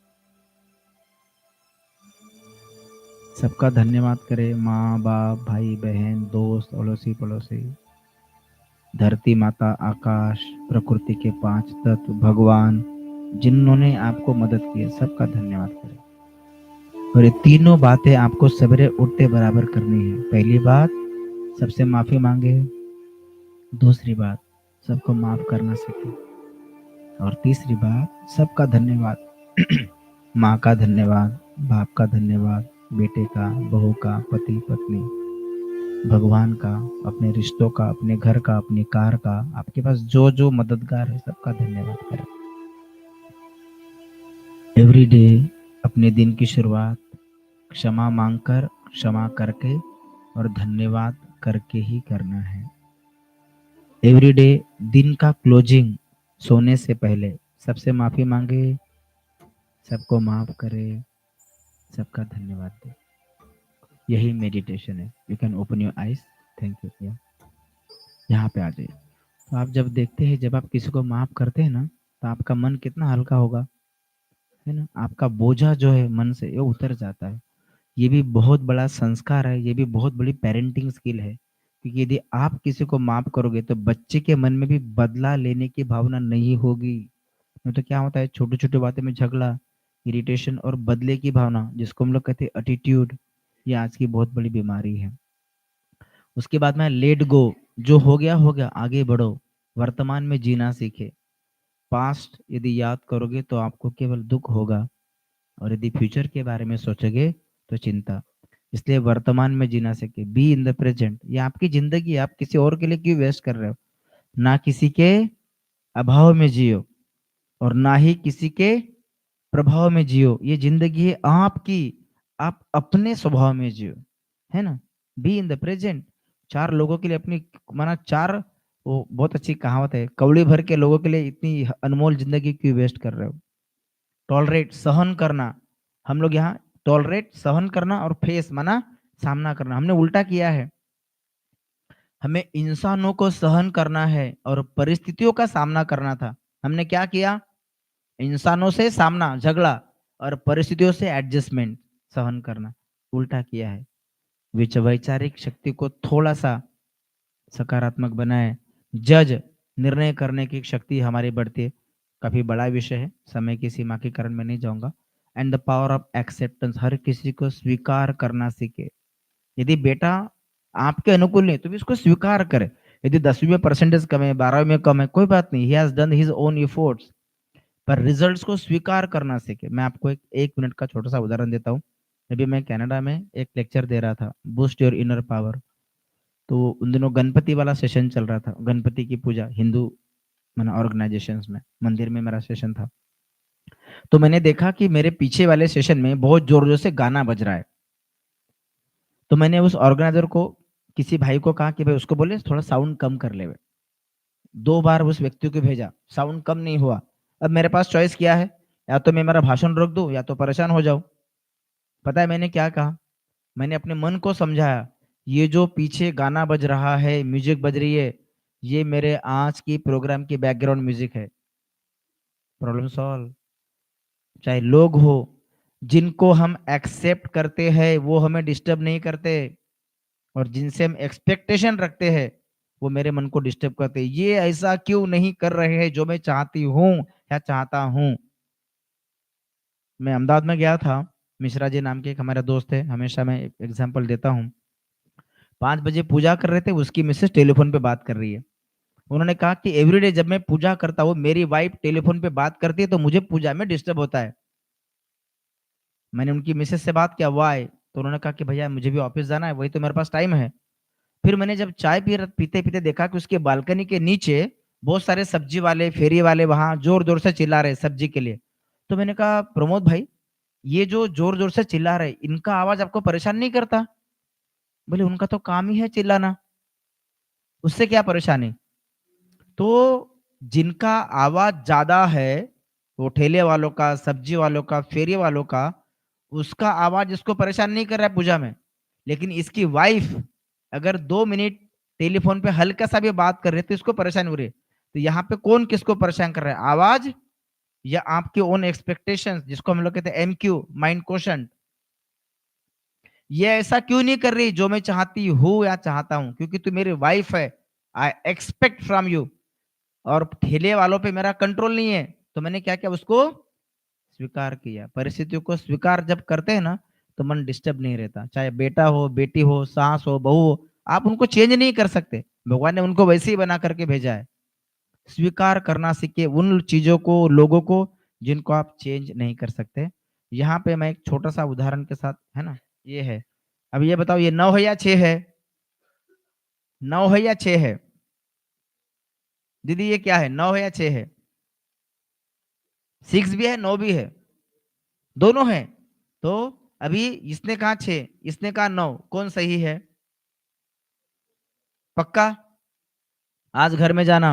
सबका धन्यवाद करें, माँ बाप, भाई बहन, दोस्त, अड़ोसी पड़ोसी, धरती माता, आकाश, प्रकृति के 5 तत्व, भगवान, जिन्होंने आपको मदद की है, सबका धन्यवाद करें। और ये तीनों बातें आपको सवेरे उठते बराबर करनी है। पहली बात, सबसे माफी मांगे। दूसरी बात, सबको माफ करना सीखे। और तीसरी बात, सबका धन्यवाद। माँ का धन्यवाद, बाप का धन्यवाद, बेटे का, बहू का, पति पत्नी, भगवान का, अपने रिश्तों का, अपने घर का, अपनी कार का, आपके पास जो जो मददगार है, सबका धन्यवाद करें। एवरी डे अपने दिन की शुरुआत क्षमा मांगकर, क्षमा करके और धन्यवाद करके ही करना है। एवरी डे दिन का क्लोजिंग, सोने से पहले सबसे माफी मांगे, सबको माफ करे, सबका धन्यवाद दे। यही मेडिटेशन है। You can open your eyes. Thank you. यहाँ पे आ जाइए। तो आप जब देखते हैं, जब आप किसी को माफ करते हैं ना, तो आपका मन कितना हल्का होगा, है ना? आपका बोझा जो है मन से ये उतर जाता है। ये भी बहुत बड़ा संस्कार है, ये भी बहुत बड़ी पेरेंटिंग स्किल है, क्योंकि यदि आप किसी को माफ करोगे तो बच्चे के मन में भी बदला लेने की भावना नहीं होगी। नहीं तो क्या होता है, छोटी छोटी बातें में झगड़ा, इरिटेशन और बदले की भावना, जिसको हम लोग कहते हैं एटीट्यूड, ये आज की बहुत बड़ी बीमारी है। उसके बाद में लेट गो, जो हो गया, आगे बढ़ो, वर्तमान में जीना सीखे। पास्ट यदि याद करोगे तो आपको केवल दुख होगा, और यदि फ्यूचर के बारे में सोचोगे तो चिंता। इसलिए वर्तमान में जीना सीखे, बी इन द प्रेजेंट। ये आपकी जिंदगी है, आप किसी और के लिए क्यों वेस्ट कर रहे हो? ना किसी के अभाव में जियो और ना ही किसी के प्रभाव में जियो। ये जिंदगी है आपकी, आप अपने स्वभाव में जियो, है ना? Be in the present. चार लोगों के लिए अपनी, माना चार, वो बहुत अच्छी कहावत है, कौड़ी भर के लोगों के लिए इतनी अनमोल जिंदगी क्यों वेस्ट कर रहे हो? टॉलरेट, सहन करना। हम लोग यहाँ टॉलरेट, सहन करना, और फेस माना सामना करना, हमने उल्टा किया है। हमें इंसानों को सहन करना है और परिस्थितियों का सामना करना था। हमने क्या किया? इंसानों से सामना, झगड़ा, और परिस्थितियों से एडजस्टमेंट, सहन करना, उल्टा किया है। वैचारिक शक्ति को थोड़ा सा सकारात्मक बनाए, जज, निर्णय करने की शक्ति हमारी बढ़ती है। काफी बड़ा विषय है, समय की सीमा के कारण मैं नहीं जाऊंगा। And the power of acceptance, हर किसी को स्वीकार करना सीखे। यदि बेटा आपके अनुकूल नहीं तो भी उसको स्वीकार करे। यदि 10वीं में परसेंटेज कम है, 12वीं में कम है, कोई बात नहीं, he has done his own efforts, पर रिजल्ट्स को स्वीकार करना सीखे। मैं आपको एक मिनट का छोटा सा उदाहरण देता हूँ। अभी मैं कनाडा में एक लेक्चर दे रहा था, बूस्ट योर इनर पावर। तो उन दिनों गणपति वाला सेशन चल रहा था, गणपति की पूजा, हिंदू मैंने ऑर्गेनाइजेशंस में, मंदिर में मेरा सेशन था। तो मैंने देखा कि मेरे पीछे वाले सेशन में बहुत जोर जोर से गाना बज रहा है। तो मैंने उस ऑर्गेनाइजर को, किसी भाई को कहा कि भाई उसको बोले थोड़ा साउंड कम कर ले। 2 बार उस व्यक्ति को भेजा, साउंड कम नहीं हुआ। अब मेरे पास चॉइस क्या है, या तो मैं मेरा भाषण रोक दूं या तो परेशान हो जाऊं। पता है मैंने क्या कहा? मैंने अपने मन को समझाया, ये जो पीछे गाना बज रहा है, म्यूजिक बज रही है, ये मेरे आज की प्रोग्राम की बैकग्राउंड म्यूजिक है। Problem solve. चाहे लोग हो, जिनको हम एक्सेप्ट करते हैं वो हमें डिस्टर्ब नहीं करते, और जिनसे हम एक्सपेक्टेशन रखते हैं वो मेरे मन को डिस्टर्ब करते हैं। ये ऐसा क्यों नहीं कर रहे हैं जो मैं चाहती हूँ या चाहता हूँ? मैं अहमदाबाद में गया था, मिश्रा जी नाम के एक हमारे दोस्त है, हमेशा मैं एग्जाम्पल देता हूँ। 5 बजे पूजा कर रहे थे, उसकी मिसेस टेलीफोन पे बात कर रही है। उन्होंने कहा कि एवरीडे जब मैं पूजा करता हूँ, मेरी वाइफ टेलीफोन पे बात करती है तो मुझे पूजा में डिस्टर्ब होता है। मैंने उनकी मिसेस से बात किया, वाई? तो उन्होंने कहा कि भैया मुझे भी ऑफिस जाना है, वही तो मेरे पास टाइम है। फिर मैंने जब चाय पीते पीते देखा कि उसके बालकनी के नीचे बहुत सारे सब्जी वाले, फेरी वाले वहां जोर जोर से चिल्ला रहे सब्जी के लिए। तो मैंने कहा, प्रमोद भाई, ये जो जोर जोर से चिल्ला रहे, इनका आवाज आपको परेशान नहीं करता? बोले उनका तो काम ही है चिल्लाना, उससे क्या परेशानी? तो जिनका आवाज ज्यादा है, वो ठेले वालों का, सब्जी वालों का, फेरी वालों का, उसका आवाज इसको परेशान नहीं कर रहा है पूजा में। लेकिन इसकी वाइफ अगर 2 मिनट टेलीफोन पे हल्का सा भी बात कर रहे तो इसको परेशान हो रही है। तो यहाँ पे कौन किसको परेशान कर रहा है, आवाज या आपके ओन एक्सपेक्टेशंस, जिसको हम लोग कहते हैं एमक्यू, माइंड क्वेश्चन? ये ऐसा क्यों नहीं कर रही जो मैं चाहती हूँ या चाहता हूँ? क्योंकि तू मेरी वाइफ है, आई एक्सपेक्ट फ्रॉम यू। और ठेले वालों पे मेरा कंट्रोल नहीं है। तो मैंने क्या किया, उसको स्वीकार किया। परिस्थितियों को स्वीकार जब करते हैं ना, तो मन डिस्टर्ब नहीं रहता। चाहे बेटा हो, बेटी हो, सास हो, बहू हो, आप उनको चेंज नहीं कर सकते, भगवान ने उनको वैसे ही बना करके भेजा है। स्वीकार करना सीखे उन चीजों को, लोगों को, जिनको आप चेंज नहीं कर सकते। यहाँ पे मैं एक छोटा सा उदाहरण के साथ, है ना, ये है। अब ये बताओ, ये 9 है या 6 है? 9 है या 6 है? दीदी ये क्या है, 9 है या 6 है? 6 भी है, 9 भी है, दोनों है। तो अभी इसने कहा 6, इसने कहा 9, कौन सही है? पक्का? आज घर में जाना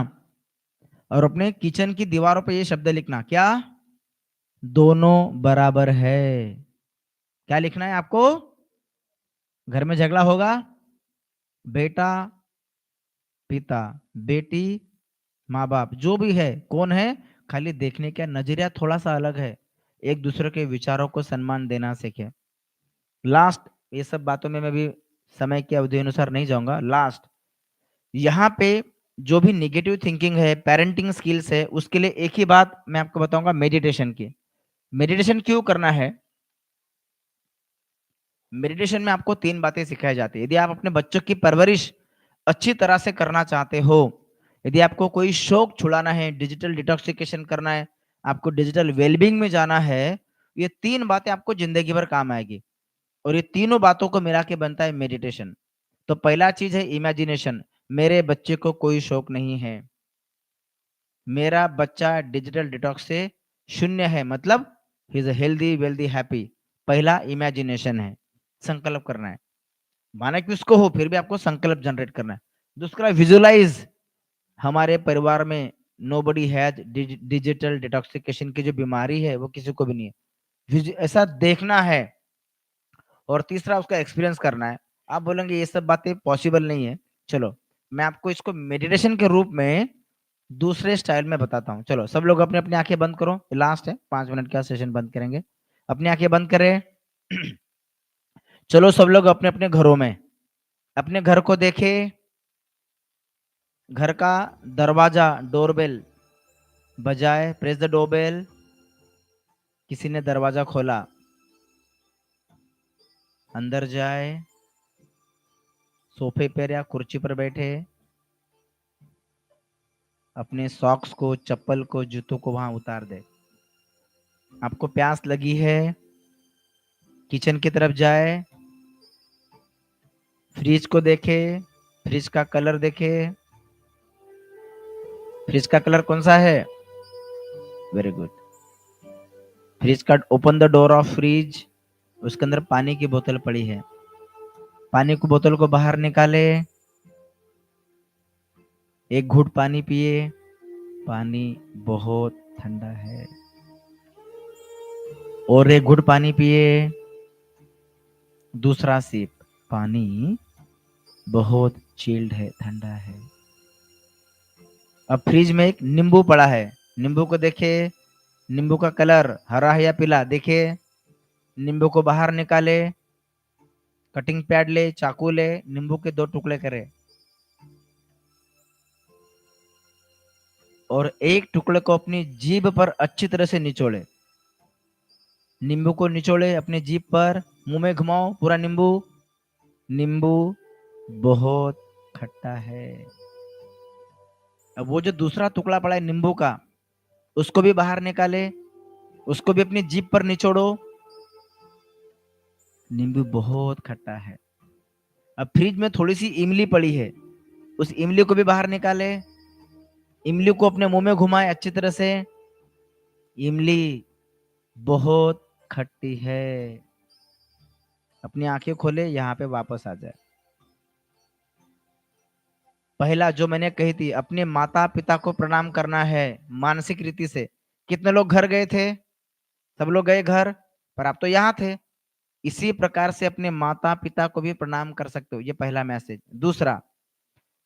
और अपने किचन की दीवारों पे ये शब्द लिखना, क्या? दोनों बराबर है। क्या लिखना है आपको? घर में झगड़ा होगा, बेटा पिता, बेटी माँ बाप जो भी है, कौन है, खाली देखने का नजरिया थोड़ा सा अलग है। एक दूसरे के विचारों को सम्मान देना सीखे। लास्ट, ये सब बातों में मैं भी समय की अवधि अनुसार नहीं जाऊंगा। लास्ट, यहाँ पे जो भी निगेटिव थिंकिंग है, पेरेंटिंग स्किल्स है, उसके लिए एक ही बात मैं आपको बताऊंगा, मेडिटेशन की। मेडिटेशन क्यों करना है? मेडिटेशन में आपको 3 बातें सिखाई जाती है। यदि आप अपने बच्चों की परवरिश अच्छी तरह से करना चाहते हो, यदि आपको कोई शौक छुड़ाना है, डिजिटल डिटॉक्सिकेशन करना है, आपको डिजिटल वेलबींग में जाना है, ये 3 बातें आपको जिंदगी भर काम आएगी। और ये तीनों बातों को मिला के बनता है मेडिटेशन। तो पहला चीज है इमेजिनेशन। मेरे बच्चे को कोई शौक नहीं है, मेरा बच्चा डिजिटल डिटॉक्स से शून्य है, मतलब he is healthy wealthy happy. पहला इमेजिनेशन है, संकल्प करना है। माना कि उसको हो, फिर भी आपको संकल्प जनरेट करना है। दूसरा विजुलाइज, हमारे परिवार में नोबडी हैज डिजिटल डिटॉक्सिकेशन की जो बीमारी है वो किसी को भी नहीं है, ऐसा देखना है। और तीसरा उसका एक्सपीरियंस करना है। आप बोलेंगे ये सब बातें पॉसिबल नहीं है, चलो मैं आपको इसको मेडिटेशन के रूप में दूसरे स्टाइल में बताता हूँ। चलो सब लोग अपने अपनी आंखें बंद करो, लास्ट है, 5 मिनट का सेशन बंद करेंगे। अपनी आंखें बंद करें। चलो सब लोग अपने अपने घरों में अपने घर को देखे। घर का दरवाजा, डोरबेल बजाए, प्रेस द डोरबेल। किसी ने दरवाजा खोला, अंदर जाए, सोफे पर या कुर्सी पर बैठे, अपने सॉक्स को, चप्पल को, जूतों को वहां उतार दे। आपको प्यास लगी है, किचन की तरफ जाए, फ्रिज को देखे, फ्रिज का कलर देखे। फ्रिज का कलर कौन सा है? Very good. फ्रिज का open the door of fridge, उसके अंदर पानी की बोतल पड़ी है। पानी की बोतल को बाहर निकाले, एक घूंट पानी पिए। पानी बहुत ठंडा है। और एक घूंट पानी पिए, दूसरा सिप, पानी बहुत चिल्ड है, ठंडा है। अब फ्रिज में एक नींबू पड़ा है, नींबू को देखे, नींबू का कलर हरा है या पीला देखे। नींबू को बाहर निकाले, कटिंग पैड ले, चाकू ले, नींबू के 2 टुकड़े करे और एक टुकड़े को अपनी जीभ पर अच्छी तरह से निचोड़े। नींबू को निचोड़े अपनी जीभ पर, मुंह में घुमाओ पूरा नींबू। नींबू बहुत खट्टा है। अब वो जो दूसरा टुकड़ा पड़ा है नींबू का, उसको भी बाहर निकाले, उसको भी अपनी जीभ पर निचोड़ो। नींबू बहुत खट्टा है। अब फ्रिज में थोड़ी सी इमली पड़ी है, उस इमली को भी बाहर निकाले, इमली को अपने मुंह में घुमाए अच्छी तरह से। इमली बहुत खट्टी है। अपनी आंखें खोले, यहाँ पे वापस आ जाए। पहला जो मैंने कही थी, अपने माता पिता को प्रणाम करना है मानसिक रीति से। कितने लोग घर गए थे? सब लोग गए घर, पर आप तो यहाँ थे। इसी प्रकार से अपने माता पिता को भी प्रणाम कर सकते हो, ये पहला मैसेज। दूसरा,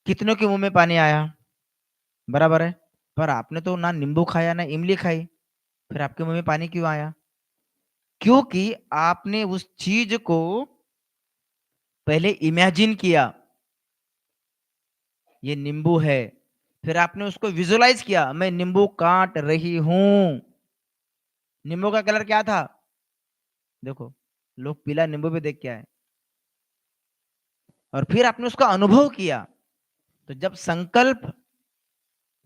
कितनों के मुंह में पानी आया? बराबर है, पर आपने तो ना नींबू खाया ना इमली खाई, फिर आपके मुंह में पानी क्यों आया? क्योंकि आपने उस चीज को पहले इमेजिन किया, ये नींबू है, फिर आपने उसको विजुलाइज किया, मैं नींबू काट रही हूं। नींबू का कलर क्या था? देखो, लोग पीला नींबू भी देख के आए, और फिर आपने उसका अनुभव किया। तो जब संकल्प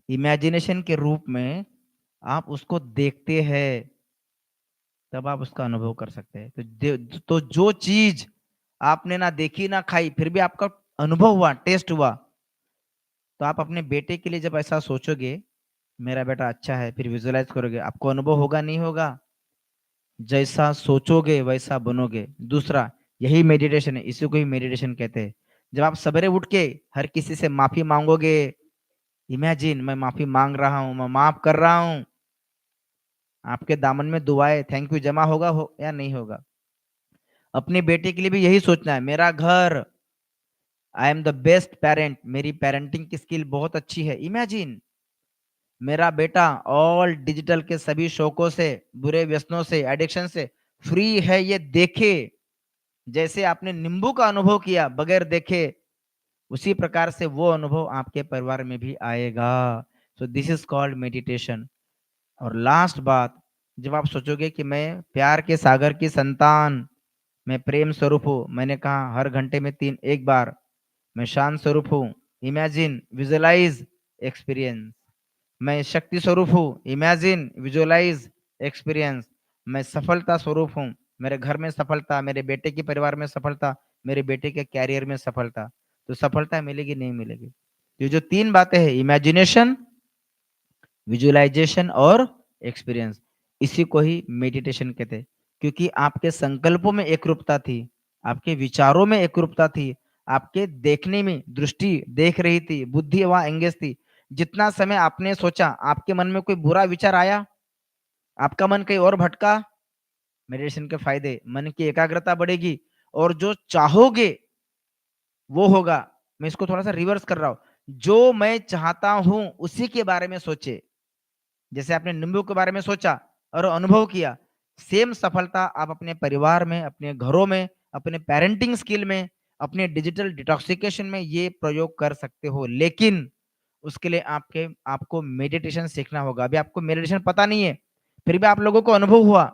इमेजिनेशन के रूप में आप उसको देखते हैं, तब आप उसका अनुभव कर सकते हैं। तो जो चीज आपने ना देखी ना खाई, फिर भी आपका अनुभव हुआ, टेस्ट हुआ, तो आप अपने बेटे के लिए जब ऐसा सोचोगे, मेरा बेटा अच्छा है, फिर विजुलाइज करोगे, आपको अनुभव होगा नहीं होगा? जैसा सोचोगे वैसा बनोगे। दूसरा, यही मेडिटेशन है, इसी को ही मेडिटेशन कहते हैं। जब आप सवेरे उठ के हर किसी से माफी मांगोगे, इमेजिन मैं माफी मांग रहा हूं, मैं माफ कर रहा हूं, आपके दामन में दुआएं, थैंक यू जमा होगा या नहीं होगा? अपने बेटे के लिए भी यही सोचना है, मेरा घर, I am the best parent, मेरी पेरेंटिंग की स्किल बहुत अच्छी है। इमेजिन मेरा बेटा ऑल डिजिटल के सभी शौकों से, बुरे व्यसनों से, एडिक्शन से फ्री है, ये देखे। जैसे आपने नींबू का अनुभव किया बगैर देखे, उसी प्रकार से वो अनुभव आपके परिवार में भी आएगा। सो दिस इज कॉल्ड मेडिटेशन। और लास्ट बात, जब आप सोचोगे कि मैं प्यार के सागर की संतान, मैं प्रेम स्वरूप हूँ, मैंने कहा हर घंटे में 1 बार, मैं शांत स्वरूप हूँ, इमेजिन, विजुअलाइज, एक्सपीरियंस। मैं शक्ति स्वरूप हूँ, इमेजिन, विजुअलाइज, एक्सपीरियंस। मैं सफलता स्वरूप हूँ, मेरे घर में सफलता, मेरे बेटे के परिवार में सफलता, मेरे बेटे के कैरियर में सफलता। तो सफलता मिलेगी नहीं मिलेगी। तो ये जो 3 बातें हैं, इमेजिनेशन, विजुअलाइजेशन और एक्सपीरियंस, इसी को ही मेडिटेशन कहते हैं। क्योंकि आपके संकल्पों में एकरूपता थी, आपके विचारों में एकरूपता थी, आपके देखने में दृष्टि देख रही थी, बुद्धि वहां एंगेज थी। जितना समय आपने सोचा, आपके मन में कोई बुरा विचार आया, आपका मन कहीं और भटका, मेडिटेशन के फायदे, मन की एकाग्रता बढ़ेगी और जो चाहोगे वो होगा। मैं इसको थोड़ा सा रिवर्स कर रहा हूं, जो मैं चाहता हूं उसी के बारे में सोचे। जैसे आपने नींबू के बारे में सोचा और अनुभव किया, सेम सफलता आप अपने परिवार में, अपने घरों में, अपने पेरेंटिंग स्किल में, अपने डिजिटल डिटॉक्सिकेशन में ये प्रयोग कर सकते हो। लेकिन उसके लिए आपको मेडिटेशन सीखना होगा। अभी आपको मेडिटेशन पता नहीं है, फिर भी आप लोगों को अनुभव हुआ।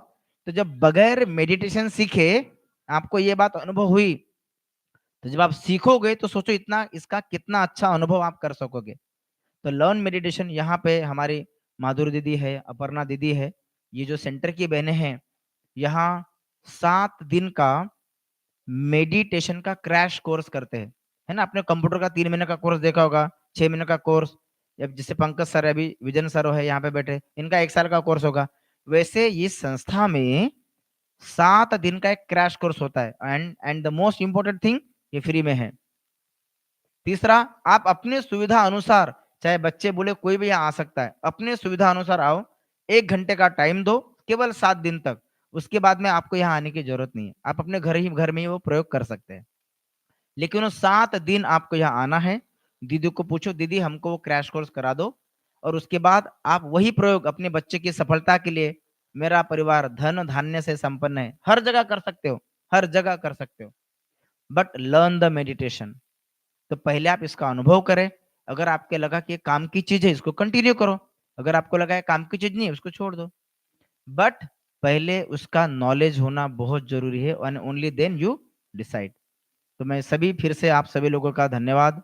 तो जब बगैर मेडिटेशन सीखे आपको ये बात अनुभव हुई, तो जब आप सीखोगे तो सोचो इतना इसका कितना अच्छा अनुभव आप कर सकोगे। तो लर्न मेडिटेशन, यहाँ पे हमारी माधुरी दीदी है, अपर्णा दीदी है, ये जो सेंटर की बहनें हैं, यहाँ 7 दिन का मेडिटेशन का क्रैश कोर्स करते हैं। है ना, आपने कंप्यूटर का 3 महीने का कोर्स देखा होगा, 6 महीने का कोर्स, या जैसे पंकज सर है, अभी विजन सर है यहाँ पे बैठे, इनका 1 साल का कोर्स होगा। वैसे इस संस्था में 7 दिन का एक क्रैश कोर्स होता है। And the most important thing, ये फ्री में है। तीसरा, आप अपने सुविधा अनुसार, चाहे बच्चे बोले कोई भी यहाँ आ सकता है, अपने सुविधा अनुसार आओ, 1 घंटे का टाइम दो, केवल 7 दिन तक। उसके बाद में आपको यहाँ आने की जरूरत नहीं है, आप अपने घर में ही वो प्रयोग कर सकते हैं। लेकिन वो 7 दिन आपको यहाँ आना है। दीदी को पूछो, दीदी हमको वो क्रैश कोर्स करा दो, और उसके बाद आप वही प्रयोग अपने बच्चे की सफलता के लिए, मेरा परिवार धन धान्य से संपन्न है, हर जगह कर सकते हो, हर जगह कर सकते हो। But learn the meditation. तो पहले आप इसका अनुभव करें। अगर आपके लगा कि ये काम की चीज है, इसको कंटिन्यू करो। अगर आपको लगा है काम की चीज नहीं है, उसको छोड़ दो। बट पहले उसका नॉलेज होना बहुत जरूरी है, and only then you decide. तो मैं सभी फिर से आप सभी लोगों का धन्यवाद,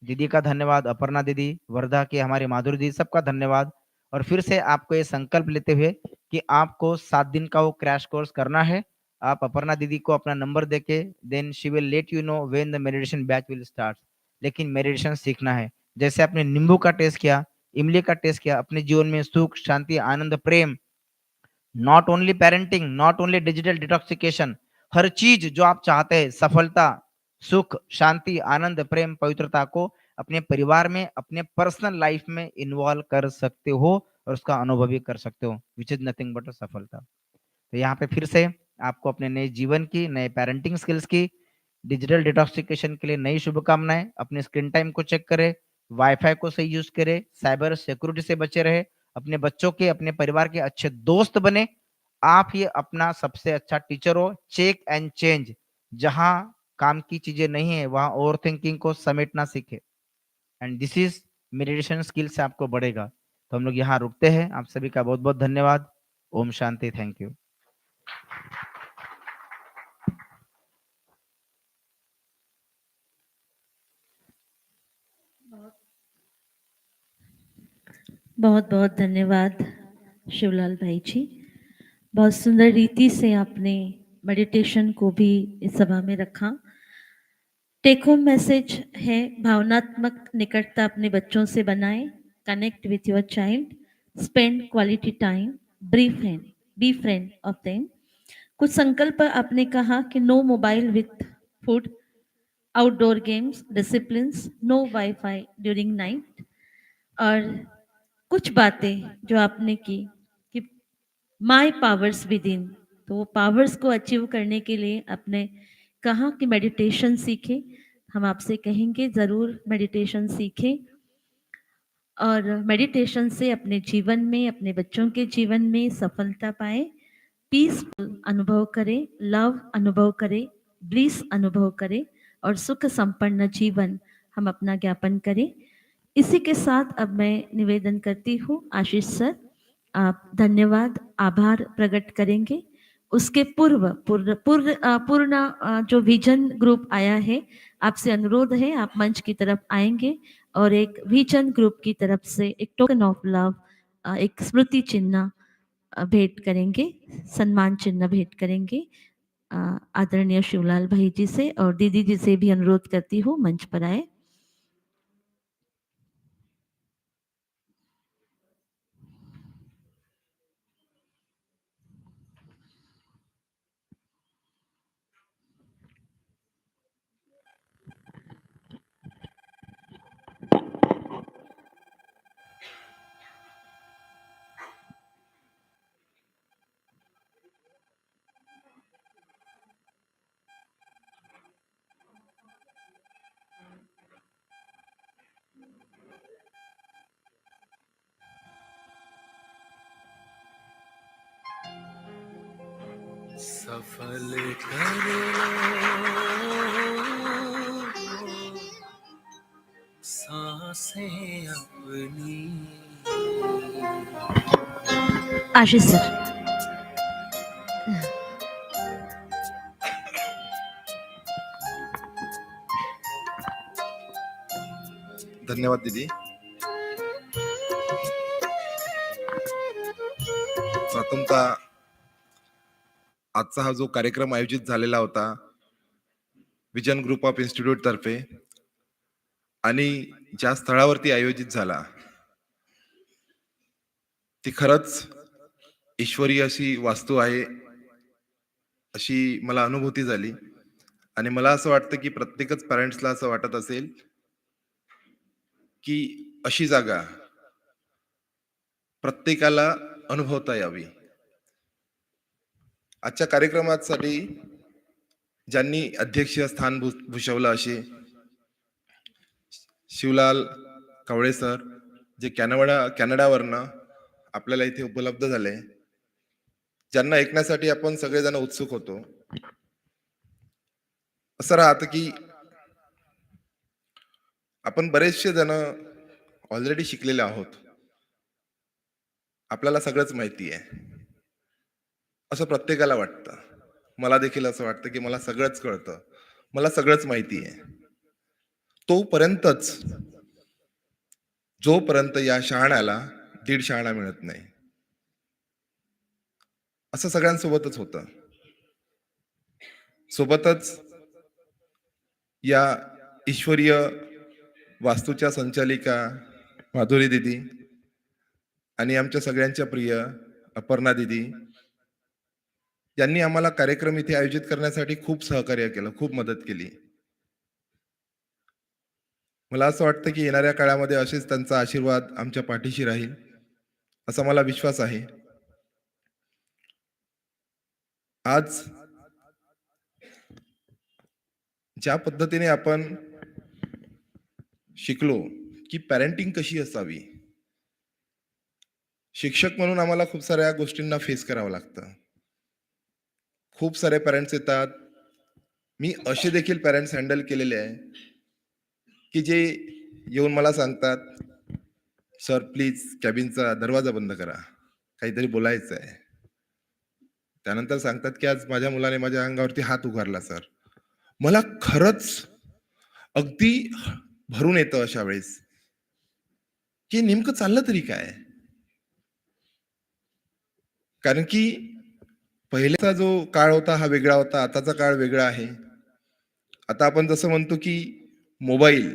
दीदी का धन्यवाद, अपर्णा दीदी, वर्धा के हमारे माधुरी दीदी, सबका धन्यवाद। और फिर से आपको ये संकल्प लेते हुए कि आपको 7 दिन का वो क्रैश कोर्स करना है। आप अपर्णा दीदी को अपना नंबर देके, then she will let you know when the meditation batch will start. लेकिन मेडिटेशन सीखना है। जैसे आपने नींबू का टेस्ट किया, इमली का टेस्ट किया, अपने जीवन में सुख, शांति, आनंद, प्रेम, not only parenting, not only digital detoxification, हर चीज जो आप चाहते हैं, सफलता, सुख, शांति, आनंद, प्रेम, पवित्रता को अपने परिवार में, अपने पर्सनल लाइफ में इन्वॉल्व कर सकते हो और उसका अनुभव भी कर सकते हो, विच इज नथिंग बट सफलता। तो यहाँ पे फिर से आपको अपने नए जीवन की, नए पेरेंटिंग स्किल्स की, डिजिटल डिटॉक्सिकेशन के लिए नई शुभकामनाएं। अपने स्क्रीन टाइम को चेक करें, वाईफाई को सही यूज करें, साइबर सिक्योरिटी से बचे रहे, अपने बच्चों के, अपने परिवार के अच्छे दोस्त बने। आप ही अपना सबसे अच्छा टीचर हो। चेक एंड चेंज, जहां काम की चीजें नहीं है वहां ओवर थिंकिंग को समेटना सीखे। And this is meditation skill से आपको बढ़ेगा। तो हम लोग यहाँ रुकते हैं। आप सभी का बहुत बहुत धन्यवाद। ओम शांति। Thank you. बहुत बहुत धन्यवाद शिवलाल भाई जी। बहुत सुंदर रीति से आपने मेडिटेशन को भी इस सभा में रखा। टेक होम मैसेज है, भावनात्मक निकटता अपने बच्चों से बनाएं, connect with your child, spend quality time, be friend of them. कुछ संकल्प आपने कहा कि no mobile with food, outdoor games, disciplines, no WiFi during night. और कुछ बातें जो आपने की कि माय पावर्स विद इन, तो वो पावर्स को अचीव करने के लिए आपने कहा कि मेडिटेशन सीखें। हम आपसे कहेंगे ज़रूर मेडिटेशन सीखें। और मेडिटेशन से अपने जीवन में, अपने बच्चों के जीवन में सफलता पाएँ, पीसफुल अनुभव करें, लव अनुभव करें, ब्लिस अनुभव करें और सुख संपन्न जीवन हम अपना ज्ञापन करें। इसी के साथ अब मैं निवेदन करती हूँ, आशीष सर आप धन्यवाद, आभार प्रकट करेंगे। उसके पूर्ण जो विजन ग्रुप आया है, आपसे अनुरोध है आप मंच की तरफ आएंगे और एक विजन ग्रुप की तरफ से एक टोकन ऑफ लव, एक स्मृति चिन्ह भेंट करेंगे, सम्मान चिन्ह भेंट करेंगे आदरणीय शिवलाल भाई जी से, और दीदी जी से भी अनुरोध करती हूँ मंच पर आए। सफल करो सांसें अपनी। आशीष सर धन्यवाद दीदी। प्रथमतः आजचा हा जो कार्यक्रम आयोजित झालेला होता विजन ग्रुप ऑफ इन्स्टिट्यूट तर्फे आणि ज्या स्थळावरती आयोजित झाला ती खरंच ईश्वरी अशी वास्तू आहे अशी मला अनुभूती झाली आणि मला असं वाटतं की प्रत्येकच पॅरेंट्सला असं वाटत असेल की अशी जागा प्रत्येकाला अनुभवता यावी। आजच्या कार्यक्रमासाठी ज्यांनी अध्यक्षीय स्थान भूषवलं असे शिवलाल कावळे सर, जे कॅनडावरनं आपल्याला इथे उपलब्ध झाले, ज्यांना ऐकण्यासाठी आपण सगळेजण उत्सुक होतो। असं राहतं की आपण बरेचसे जण ऑलरेडी शिकलेले आहोत, आपल्याला सगळंच माहिती आहे असं प्रत्येकाला वाटतं। मला देखील असं वाटतं की मला सगळंच कळतं, मला सगळंच माहिती आहे। तोपर्यंतच जोपर्यंत या शहाण्याला दीड शहाणा मिळत नाही, असं सगळ्यांसोबतच होतं। सोबतच या ईश्वरीय वास्तूच्या संचालिका माधुरी दीदी आणि आमच्या सगळ्यांच्या प्रिय अपर्णा दीदी यांनी आम्हाला कार्यक्रम इथे आयोजित करण्यासाठी खूप सहकार्य केलं, खूप मदत केली। मला असं वाटतं की येणाऱ्या काळामध्ये असेच त्यांचा आशीर्वाद आमच्या पाठीशी राहील असा मला विश्वास आहे। आज ज्या पद्धतीने आपण शिकलो की पॅरेंटिंग कशी असावी, शिक्षक म्हणून आम्हाला खूप साऱ्या गोष्टींना फेस करावं लागतं। खूप सारे पॅरेंट्स येतात, मी असे देखील पॅरेंट्स हँडल केलेले आहे की जे येऊन मला सांगतात, सर प्लीज कॅबिनचा दरवाजा बंद करा, काहीतरी बोलायचं आहे। त्यानंतर सांगतात की आज माझ्या मुलाने माझ्या अंगावरती हात उगारला सर। मला खरंच अगदी भरून येतं अशा वेळेस की नेमकं चाललं तरी काय। कारण की पहिल्याचा जो काळ होता हा वेगळा होता, आताचा काळ वेगळा आहे। आता आपण जसं म्हणतो की मोबाईल,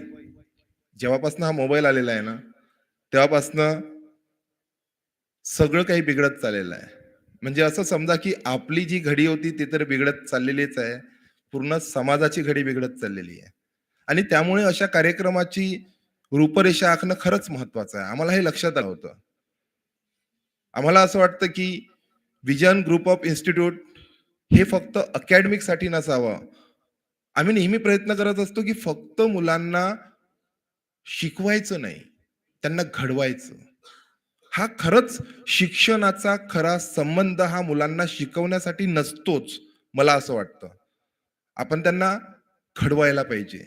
जेव्हापासून हा मोबाईल आलेला आहे ना, तेव्हापासनं सगळं काही बिघडत चाललेलं आहे। म्हणजे असं समजा की आपली जी घडी होती ती तर बिघडत चाललेलीच आहे, पूर्ण समाजाची घडी बिघडत चाललेली आहे। आणि त्यामुळे अशा कार्यक्रमाची रूपरेषा आखणं खरंच महत्वाचं आहे। आम्हाला हे लक्षात आलं होतं। आम्हाला असं वाटतं की विजन ग्रुप ऑफ इन्स्टिट्यूट हे फक्त अकॅडमिक साठी नसावं। आम्ही नेहमी प्रयत्न करत असतो की फक्त मुलांना शिकवायचं नाही, त्यांना घडवायचं. हा खरंच शिक्षणाचा खरा संबंध हा मुलांना शिकवण्यासाठी नसतोच, मला असं वाटतं. आपण त्यांना घडवायला पाहिजे.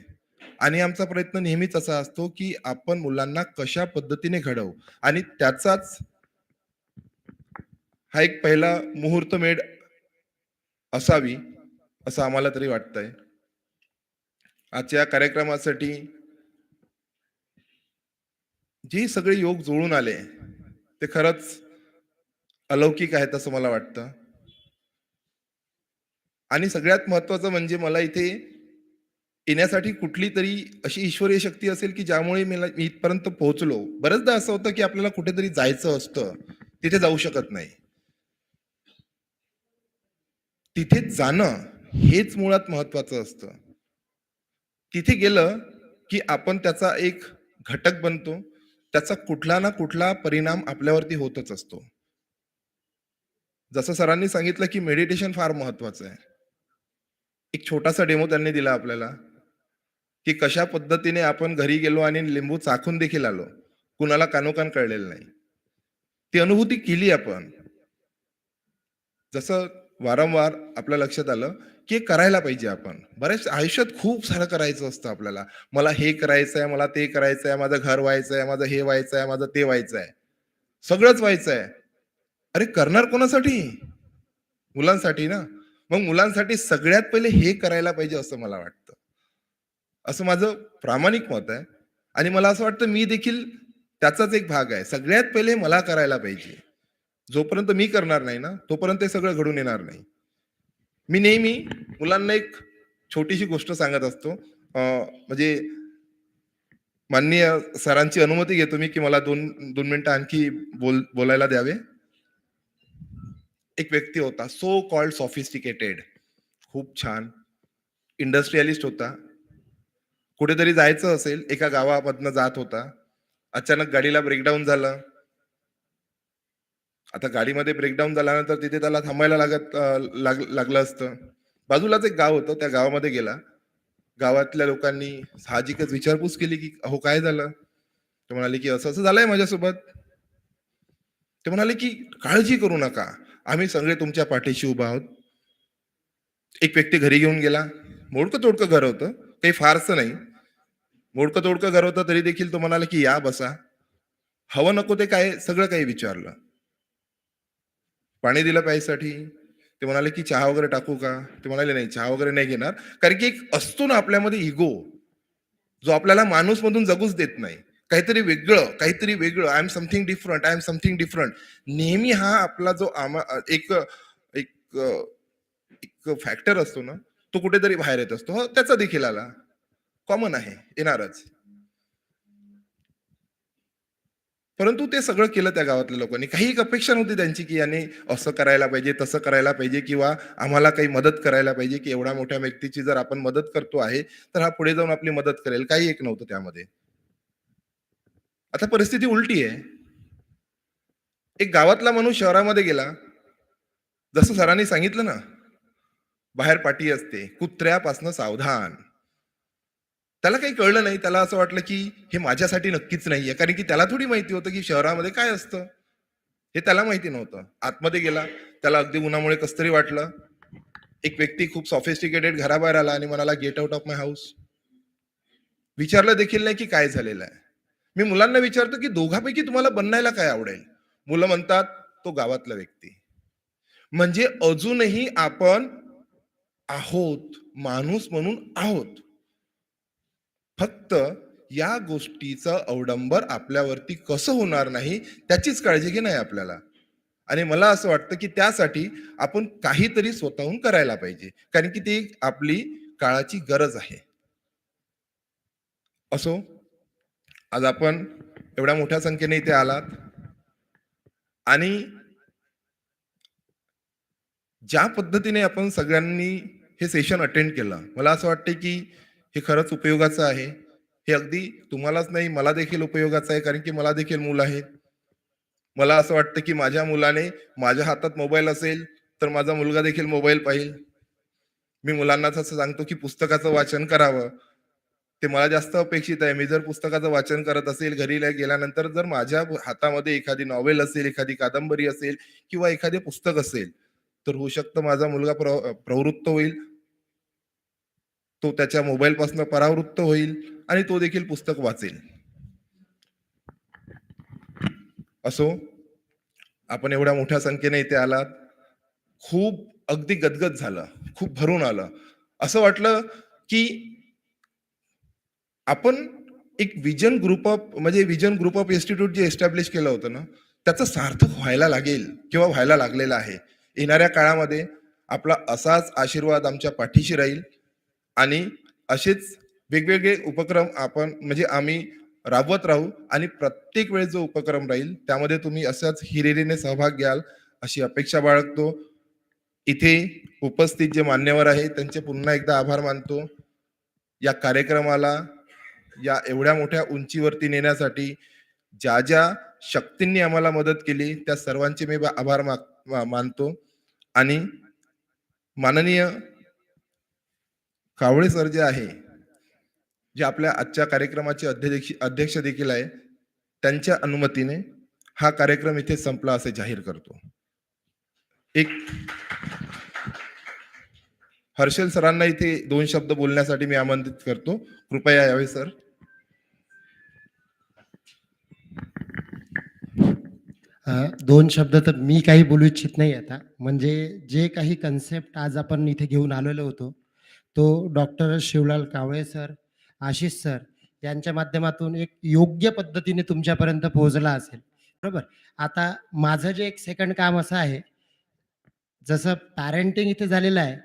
आणि आमचा प्रयत्न नेहमीच असा असतो, की आपण मुलांना कशा पद्धतीने घडवू आणि त्याचाच हा एक पहिला मुहूर्तमेढ असावी, असं आम्हाला तरी वाटतंय. आजच्या या कार्यक्रमासाठी जे सगळे योग जुळून आले, ते खरंच अलौकिक आहेत असं मला वाटतं. आणि सगळ्यात महत्त्वाचं म्हणजे मला इथे येण्यासाठी कुठली तरी अशी ईश्वरीय शक्ती असेल, की ज्यामुळे मी इथपर्यंत पोहोचलो. बऱ्याचदा असं होतं, की आपल्याला कुठेतरी जायचं असतं, तिथे जाऊ शकत नाही. तिथे जाणं हेच मुळात महत्त्वाचं असतं. तिथे गेलं, की आपण त्याचा एक घटक बनतो. त्याचा कुठला ना कुठला परिणाम आपल्यावरती होतच असतो. जसं सरांनी सांगितलं, की मेडिटेशन फार महत्त्वाचं आहे. एक छोटासा डेमो त्यांनी दिला आपल्याला, की कशा पद्धतीने आपण घरी गेलो आणि लिंबू चाखून देखील आलो. कुणाला कानोकान कळलेलं नाही. ती अनुभूती केली आपण. जसं वारंवार आपल्या लक्षात आलं, की हे करायला पाहिजे आपण. बऱ्याच आयुष्यात खूप सारं करायचं असतं आपल्याला. मला हे करायचं आहे, मला ते करायचं आहे, माझं घर व्हायचं आहे, माझं हे व्हायचं आहे, माझं ते व्हायचं आहे. सगळंच व्हायचं आहे. अरे करणार कोणासाठी? मुलांसाठी ना. मग मुलांसाठी सगळ्यात पहिले हे करायला पाहिजे असं मला वाटतं. असं माझं प्रामाणिक मत आहे आणि मला असं वाटतं मी देखील त्याचाच एक भाग आहे. सगळ्यात पहिले मला करायला पाहिजे. जोपर्यंत मी करणार नाही ना, तोपर्यंत ते सगळं घडून येणार नाही. मी नेहमी मुलांना एक छोटीशी गोष्ट सांगत असतो. म्हणजे माननीय सरांची अनुमती घेतो मी, की मला 2 मिनिटं आणखी बोलायला द्यावे. एक व्यक्ती होता, सो कॉल्ड सॉफिस्टिकेटेड. खूप छान इंडस्ट्रियलिस्ट होता. कुठेतरी जायचं असेल, एका गावामधनं जात होता. अचानक गाडीला ब्रेकडाऊन झालं. आता गाडीमध्ये ब्रेकडाऊन झाल्यानंतर तिथे त्याला थांबायला लागलं असतं. बाजूलाच एक गाव होतं, त्या गावामध्ये गेला. गावातल्या लोकांनी साहजिकच विचारपूस केली, की "अहो काय झालं?" ते म्हणाले, की "असं-असं झालंय माझ्यासोबत." ते म्हणाले, की "काळजी करू नका. आम्ही सगळे तुमच्या पाठीशी उभा आहोत." एक व्यक्ती घरी घेऊन गेला. मोडकं-तोडकं घर होतं. काही फारसं नाही. मोडकं-तोडकं घर होतं तरी देखील तो म्हणाला, की "या बसा." हवं नको ते काय सगळं काही विचारलं. पाणी दिलं प्यायसाठी. ते म्हणाले, की "चहा वगैरे टाकू का?" ते म्हणाले, "नाही, चहा वगैरे नाही घेणार." कारण की एक असतो ना आपल्यामध्ये इगो, जो आपल्याला माणूसमधून जगूच देत नाही. काहीतरी वेगळं, काहीतरी वेगळं. I am something different, I am something different. नेहमी हा आपला जो एक एक एक फॅक्टर असतो ना, तो कुठेतरी बाहेर येत असतो. हो, त्याचा देखील आला. कॉमन आहे, येणारच. परंतु ते सगळं केलं त्या गावातल्या लोकांनी. काही एक अपेक्षा नव्हती त्यांची, की याने असं करायला पाहिजे, तसं करायला पाहिजे किंवा आम्हाला काही मदत करायला पाहिजे, की एवढ्या मोठ्या व्यक्तीची जर आपण मदत करतो आहे, तर हा पुढे जाऊन आपली मदत करेल. काही एक नव्हतं त्यामध्ये. आता परिस्थिती उलटी आहे. एक गावातला माणूस शहरामध्ये गेला. जसं सरांनी सांगितलं ना, बाहेर पाटी असते. कुत्र्यापासनं सावधान. त्याला काही कळलं नाही. त्याला असं वाटलं, की हे माझ्यासाठी नक्कीच नाहीये. कारण की त्याला थोडी माहिती होतं, की शहरामध्ये काय असतं? हे त्याला माहिती नव्हतं. आतमध्ये गेला. त्याला अगदी उन्हामुळे कसं तरी वाटलं. एक व्यक्ती खूप सॉफिस्टिकेटेड घराबाहेर आला आणि म्हणाला, "get out of my house." विचारलं देखील नाही, की काय झालेलं आहे. मी मुलांना विचारतो, की दोघांपैकी तुम्हाला बनायला काय आवडेल? मुलं म्हणतात, "तो गावातला व्यक्ती." म्हणजे अजूनही आपण आहोत, माणूस म्हणून आहोत. फक्त या गोष्टीचं अवडंबर आपल्यावरती कसं होणार नाही, त्याचीच काळजी घेणं आहे आपल्याला. आणि मला असं वाटतं, की त्यासाठी आपण काहीतरी स्वतःहून करायला पाहिजे. कारण की ती आपली काळाची गरज आहे. असो, आज आपण एवढ्या मोठ्या संख्येने इथे आलात आणि ज्या पद्धतीने आपण सगळ्यांनी हे सेशन अटेंड केलं, मला असं वाटतं, की हे खरंच उपयोगाचं आहे. हे अगदी तुम्हालाच नाही, मला देखील उपयोगाचं आहे, कारण की मला देखील मुलं आहेत. मला असं वाटतं, की माझ्या मुलाने माझ्या हातात मोबाईल असेल, तर माझा मुलगा देखील मोबाईल पाहील. मी मुलांनाच असं सांगतो, की पुस्तकाचं वाचन करावं. ते मला जास्त अपेक्षित आहे. मी जर पुस्तकाचं वाचन करत असेल, घरी गेल्यानंतर जर माझ्या हातामध्ये एखादी नॉव्हेल असेल, एखादी कादंबरी असेल किंवा एखादे पुस्तक असेल, तर होऊ शकतं माझा मुलगा प्रवृत्त होईल. तो त्याच्या मोबाईलपासून परावृत्त होईल आणि तो देखील पुस्तक वाचेल. असो, आपण एवढ्या मोठ्या संख्येने इथे आलात. खूप अगदी गदगद झालं, खूप भरून आलं. असं वाटलं की आपण एक vision group of institute J establish केलं होतं ना, त्याचं सार्थक व्हायला लागेल किंवा व्हायला लागलेलं आहे. येणाऱ्या काळामध्ये आपला असाच आशीर्वाद आमच्या पाठीशी राहील आणि असेच वेगवेगळे उपक्रम आम्ही राबवत राहू आणि प्रत्येक वेळेस जो उपक्रम राहील त्यामध्ये तुम्ही असाच हिरिरीने सहभाग घ्याल अशी अपेक्षा बाळगतो. इथे उपस्थित जे मान्यवर आहेत त्यांचे पुन्हा एकदा आभार मानतो. या कार्यक्रमाला या एवढ्या मोठ्या उंचीवरती नेण्यासाठी ज्या शक्तींनी आम्हाला मदत केली त्या सर्वांचे मी आभार मानतो. आणि माननीय कावळे सर जे आहे, जे आपल्या आजच्या कार्यक्रमाचे अध्यक्ष देखील आहे, त्यांच्या अनुमतीने हा कार्यक्रम इथे संपला असे जाहीर करतो. एक हर्षल सरांना इथे 2 शब्द बोलण्यासाठी मी आमंत्रित करतो. कृपया यावे सर. दोन शब्द तर मी काही बोलू इच्छित नाही आता. म्हणजे जे काही कन्सेप्ट आज आपण इथे घेऊन आलेलो होतो, तो डॉक्टर शिवलाल कावळे सर, आशिष सर यांच्या माध्यमातून एक योग्य पद्धतीने तुमच्यापर्यंत पोहोचला असेल, बरोबर. आता माझं जे एक सेकंड काम असं आहे, जसं पॅरेंटिंग इथे झालेलं आहे,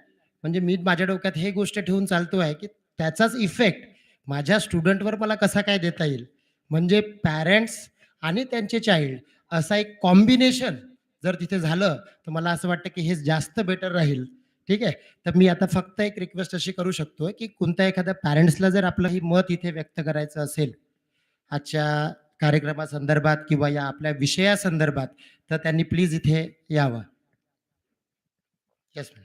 म्हणजे मी माझ्या डोक्यात हे गोष्ट ठेवून चालतो आहे की त्याचाच इफेक्ट माझ्या स्टुडंटवर मला कसा काय देता येईल. म्हणजे पॅरेंट्स आणि त्यांचे चाइल्ड असा एक कॉम्बिनेशन जर तिथे झालं तर मला असं वाटतं की हे जास्त बेटर राहील. ठीक आहे. तर मी आता फक्त एक रिक्वेस्ट अशी करू शकतो की कोणत्या एखाद्या पॅरेंट्सला जर आपलं ही मत इथे व्यक्त करायचं असेल आजच्या कार्यक्रमासंदर्भात किंवा या आपल्या विषयासंदर्भात, तर त्यांनी प्लीज इथे यावं. Yes ma'am.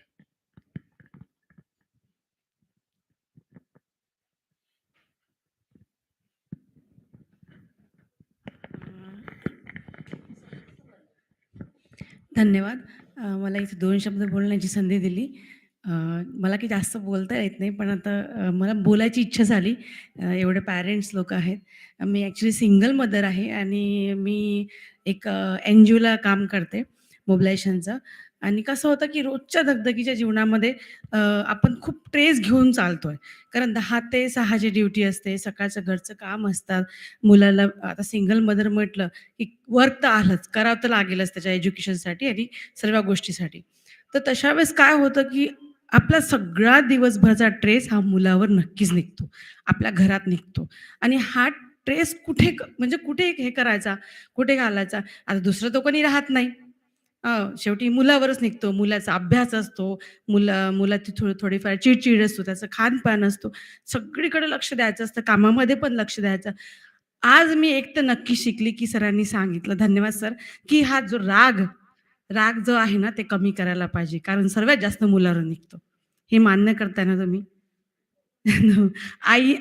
धन्यवाद. मला इथे 2 शब्द बोलण्याची संधी दिली. मला काही जास्त बोलता येत नाही, पण आता मला बोलायची इच्छा झाली. एवढे पॅरेंट्स लोकं आहेत. मी ॲक्चुअली सिंगल मदर आहे आणि मी एक NGOला काम करते मोबिलायझेशनचं. आणि कसं होतं की रोजच्या दगदगीच्या जीवनामध्ये आपण खूप ट्रेस घेऊन चालतोय. कारण 10 ते 6 ची ड्युटी असते, सकाळचं घरचं काम असतात. मुलाला आता सिंगल मदर म्हटलं की वर्क तर आलंच, करावं तर लागेलच त्याच्या एज्युकेशनसाठी आणि सर्व गोष्टीसाठी. तर तशा वेळेस काय होतं की आपला सगळा दिवसभराचा ट्रेस हा मुलावर नक्कीच निघतो, आपल्या घरात निघतो. आणि हा ट्रेस म्हणजे कुठे हे करायचा, कुठे घालायचा? आता दुसरं तर कोणी राहत नाही. शेवटी मुलावरच निघतो. मुलाचा अभ्यास असतो, मुलाची थोडीफार चिडचिड असतो, त्याचं खानपान असतो. सगळीकडे लक्ष द्यायचं असतं, कामामध्ये पण लक्ष द्यायचं. आज मी एक तर नक्की शिकली, की सरांनी सांगितलं, धन्यवाद सर, की हा जो राग जो आहे ना, ते कमी करायला पाहिजे. कारण सर्वात जास्त मुलावर निघतो. हे मान्य करताय ना तुम्ही?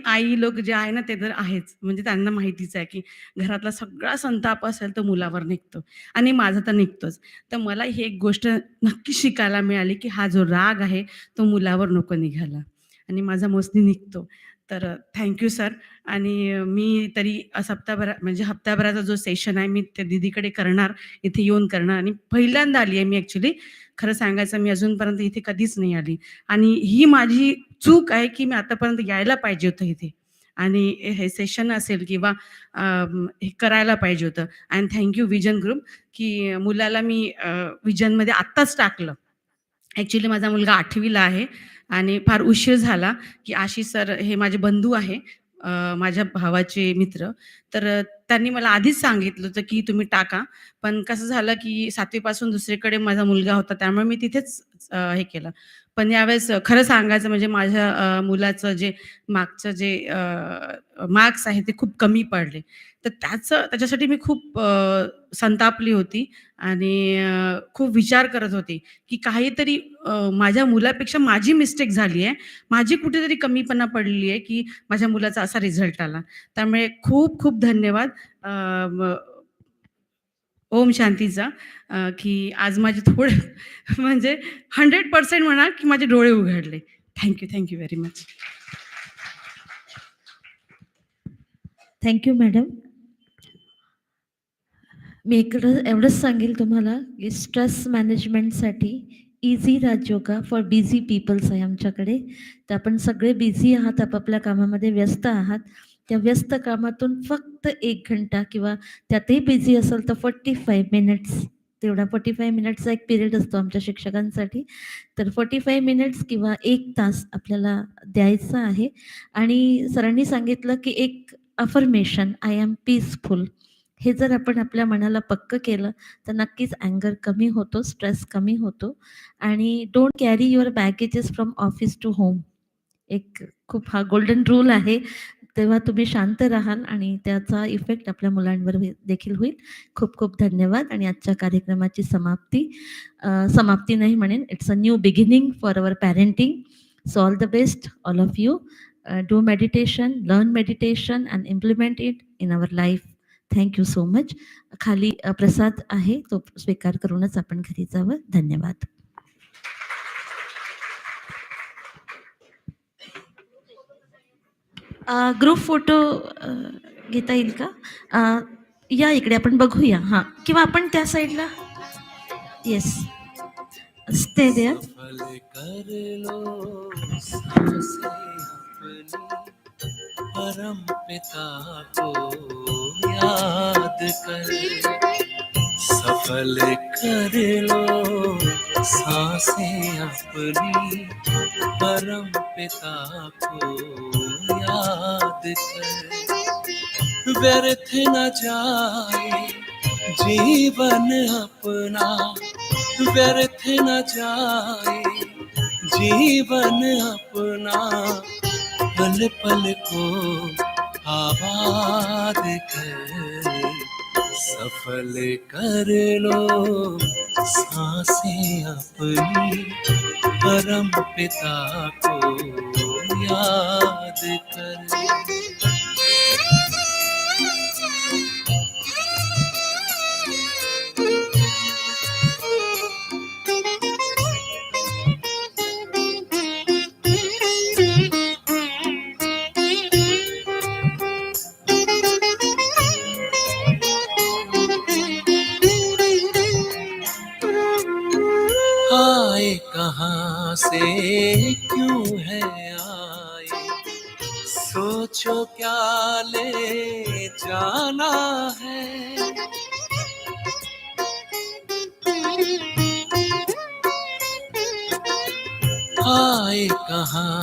आई लोक जे आहे ना, ते तर आहेच. म्हणजे त्यांना माहितीच आहे, की घरातला सगळा संताप असेल तर मुलावर निघतो आणि माझा तर निघतोच. तर मला ही एक गोष्ट नक्की शिकायला मिळाली, की हा जो राग आहे, तो मुलावर नको निघायला आणि माझा मोस्टली निघतो. तर थँक यू सर. आणि मी तरी म्हणजे हप्ताभराचा जो सेशन आहे, मी त्या दीदीकडे करणार, इथे येऊन करणार. आणि पहिल्यांदा आली आहे मी ॲक्चुअली. खरं सांगायचं, मी अजूनपर्यंत इथे कधीच नाही आली आणि ही माझी चूक आहे, की मी आतापर्यंत यायला पाहिजे होतं इथे आणि हे सेशन असेल किंवा हे करायला पाहिजे होतं. And thank you vision group, की मुलाला मी विजनमध्ये आत्ताच टाकलं. ॲक्चुअली माझा मुलगा 8वीला आहे आणि फार उशीर झाला, की आशिष सर हे माझे बंधू आहे, माझ्या भावाचे मित्र. तर त्यांनी मला आधीच सांगितलं होतं, की तुम्ही टाका. पण कसं झालं, की 7वी पासून दुसरीकडे माझा मुलगा होता, त्यामुळे मी तिथेच हे केलं. पण यावेळेस खरं सांगायचं म्हणजे माझ्या मुलाचं जे मागचं जे मार्क्स आहे ते खूप कमी पडले. तर त्याच्यासाठी मी खूप संतापली होती आणि खूप विचार करत होती, की काहीतरी माझ्या मुलापेक्षा माझी मिस्टेक झाली आहे. माझी कुठेतरी कमीपणा पडली आहे, की माझ्या मुलाचा असा रिझल्ट आला. त्यामुळे खूप खूप धन्यवाद अ, म ओम शांतीचा की आज माझे थोडे म्हणजे 100% म्हणा, की माझे डोळे उघडले. Thank you very much. Thank madam. मी इकडं एवढंच सांगेल तुम्हाला, की स्ट्रेस मॅनेजमेंटसाठी easy Rajyoga for busy peoples आहे आमच्याकडे. तर आपण सगळे बिझी आहात, आपापल्या कामामध्ये व्यस्त आहात. त्या व्यस्त कामातून फक्त 1 घंटा किंवा त्यातही बिझी असेल तर 45 मिनिट्स, तेवढा 45 मिनिट्सचा एक पिरियड असतो आमच्या शिक्षकांसाठी. तर 45 मिनिट्स किंवा 1 तास आपल्याला द्यायचा आहे. आणि सरांनी सांगितलं, की एक अफर्मेशन, आय एम पीसफुल, हे जर आपण आपल्या मनाला पक्कं केलं तर नक्कीच अँगर कमी होतो, स्ट्रेस कमी होतो. आणि don't carry your baggages from office to home, एक खूप हा गोल्डन रूल आहे. तेव्हा तुम्ही शांत राहाल आणि त्याचा इफेक्ट आपल्या मुलांवर देखील होईल. खूप खूप धन्यवाद. आणि आजच्या कार्यक्रमाची समाप्ती नाही म्हणेन, it's a new beginning for our parenting. So all the best all of you. Do meditation, learn meditation and implement it in our life. Thank you so much. खाली प्रसाद आहे, तो स्वीकार करूनच आपण घरी जावं. धन्यवाद. ग्रुप फोटो घेता येईल का? या इकडे आपण बघूया. हां, किंवा आपण त्या साईडला. Yes, stay there. सफल कर लो सांसें अपनी, परम पिता को याद कर। सफल कर लो सांसें अपनी, परम पिता को याद कर। व्यर्थ न जाए जीवन अपना, व्यर्थ न जाए जीवन अपना, पल पल को आबाद कर। सफल कर लो सांसें अपनी, परम पिता को याद कर। आए कहाँ से क्यों है आए, सोचो क्या ले जाना है। आए कहाँ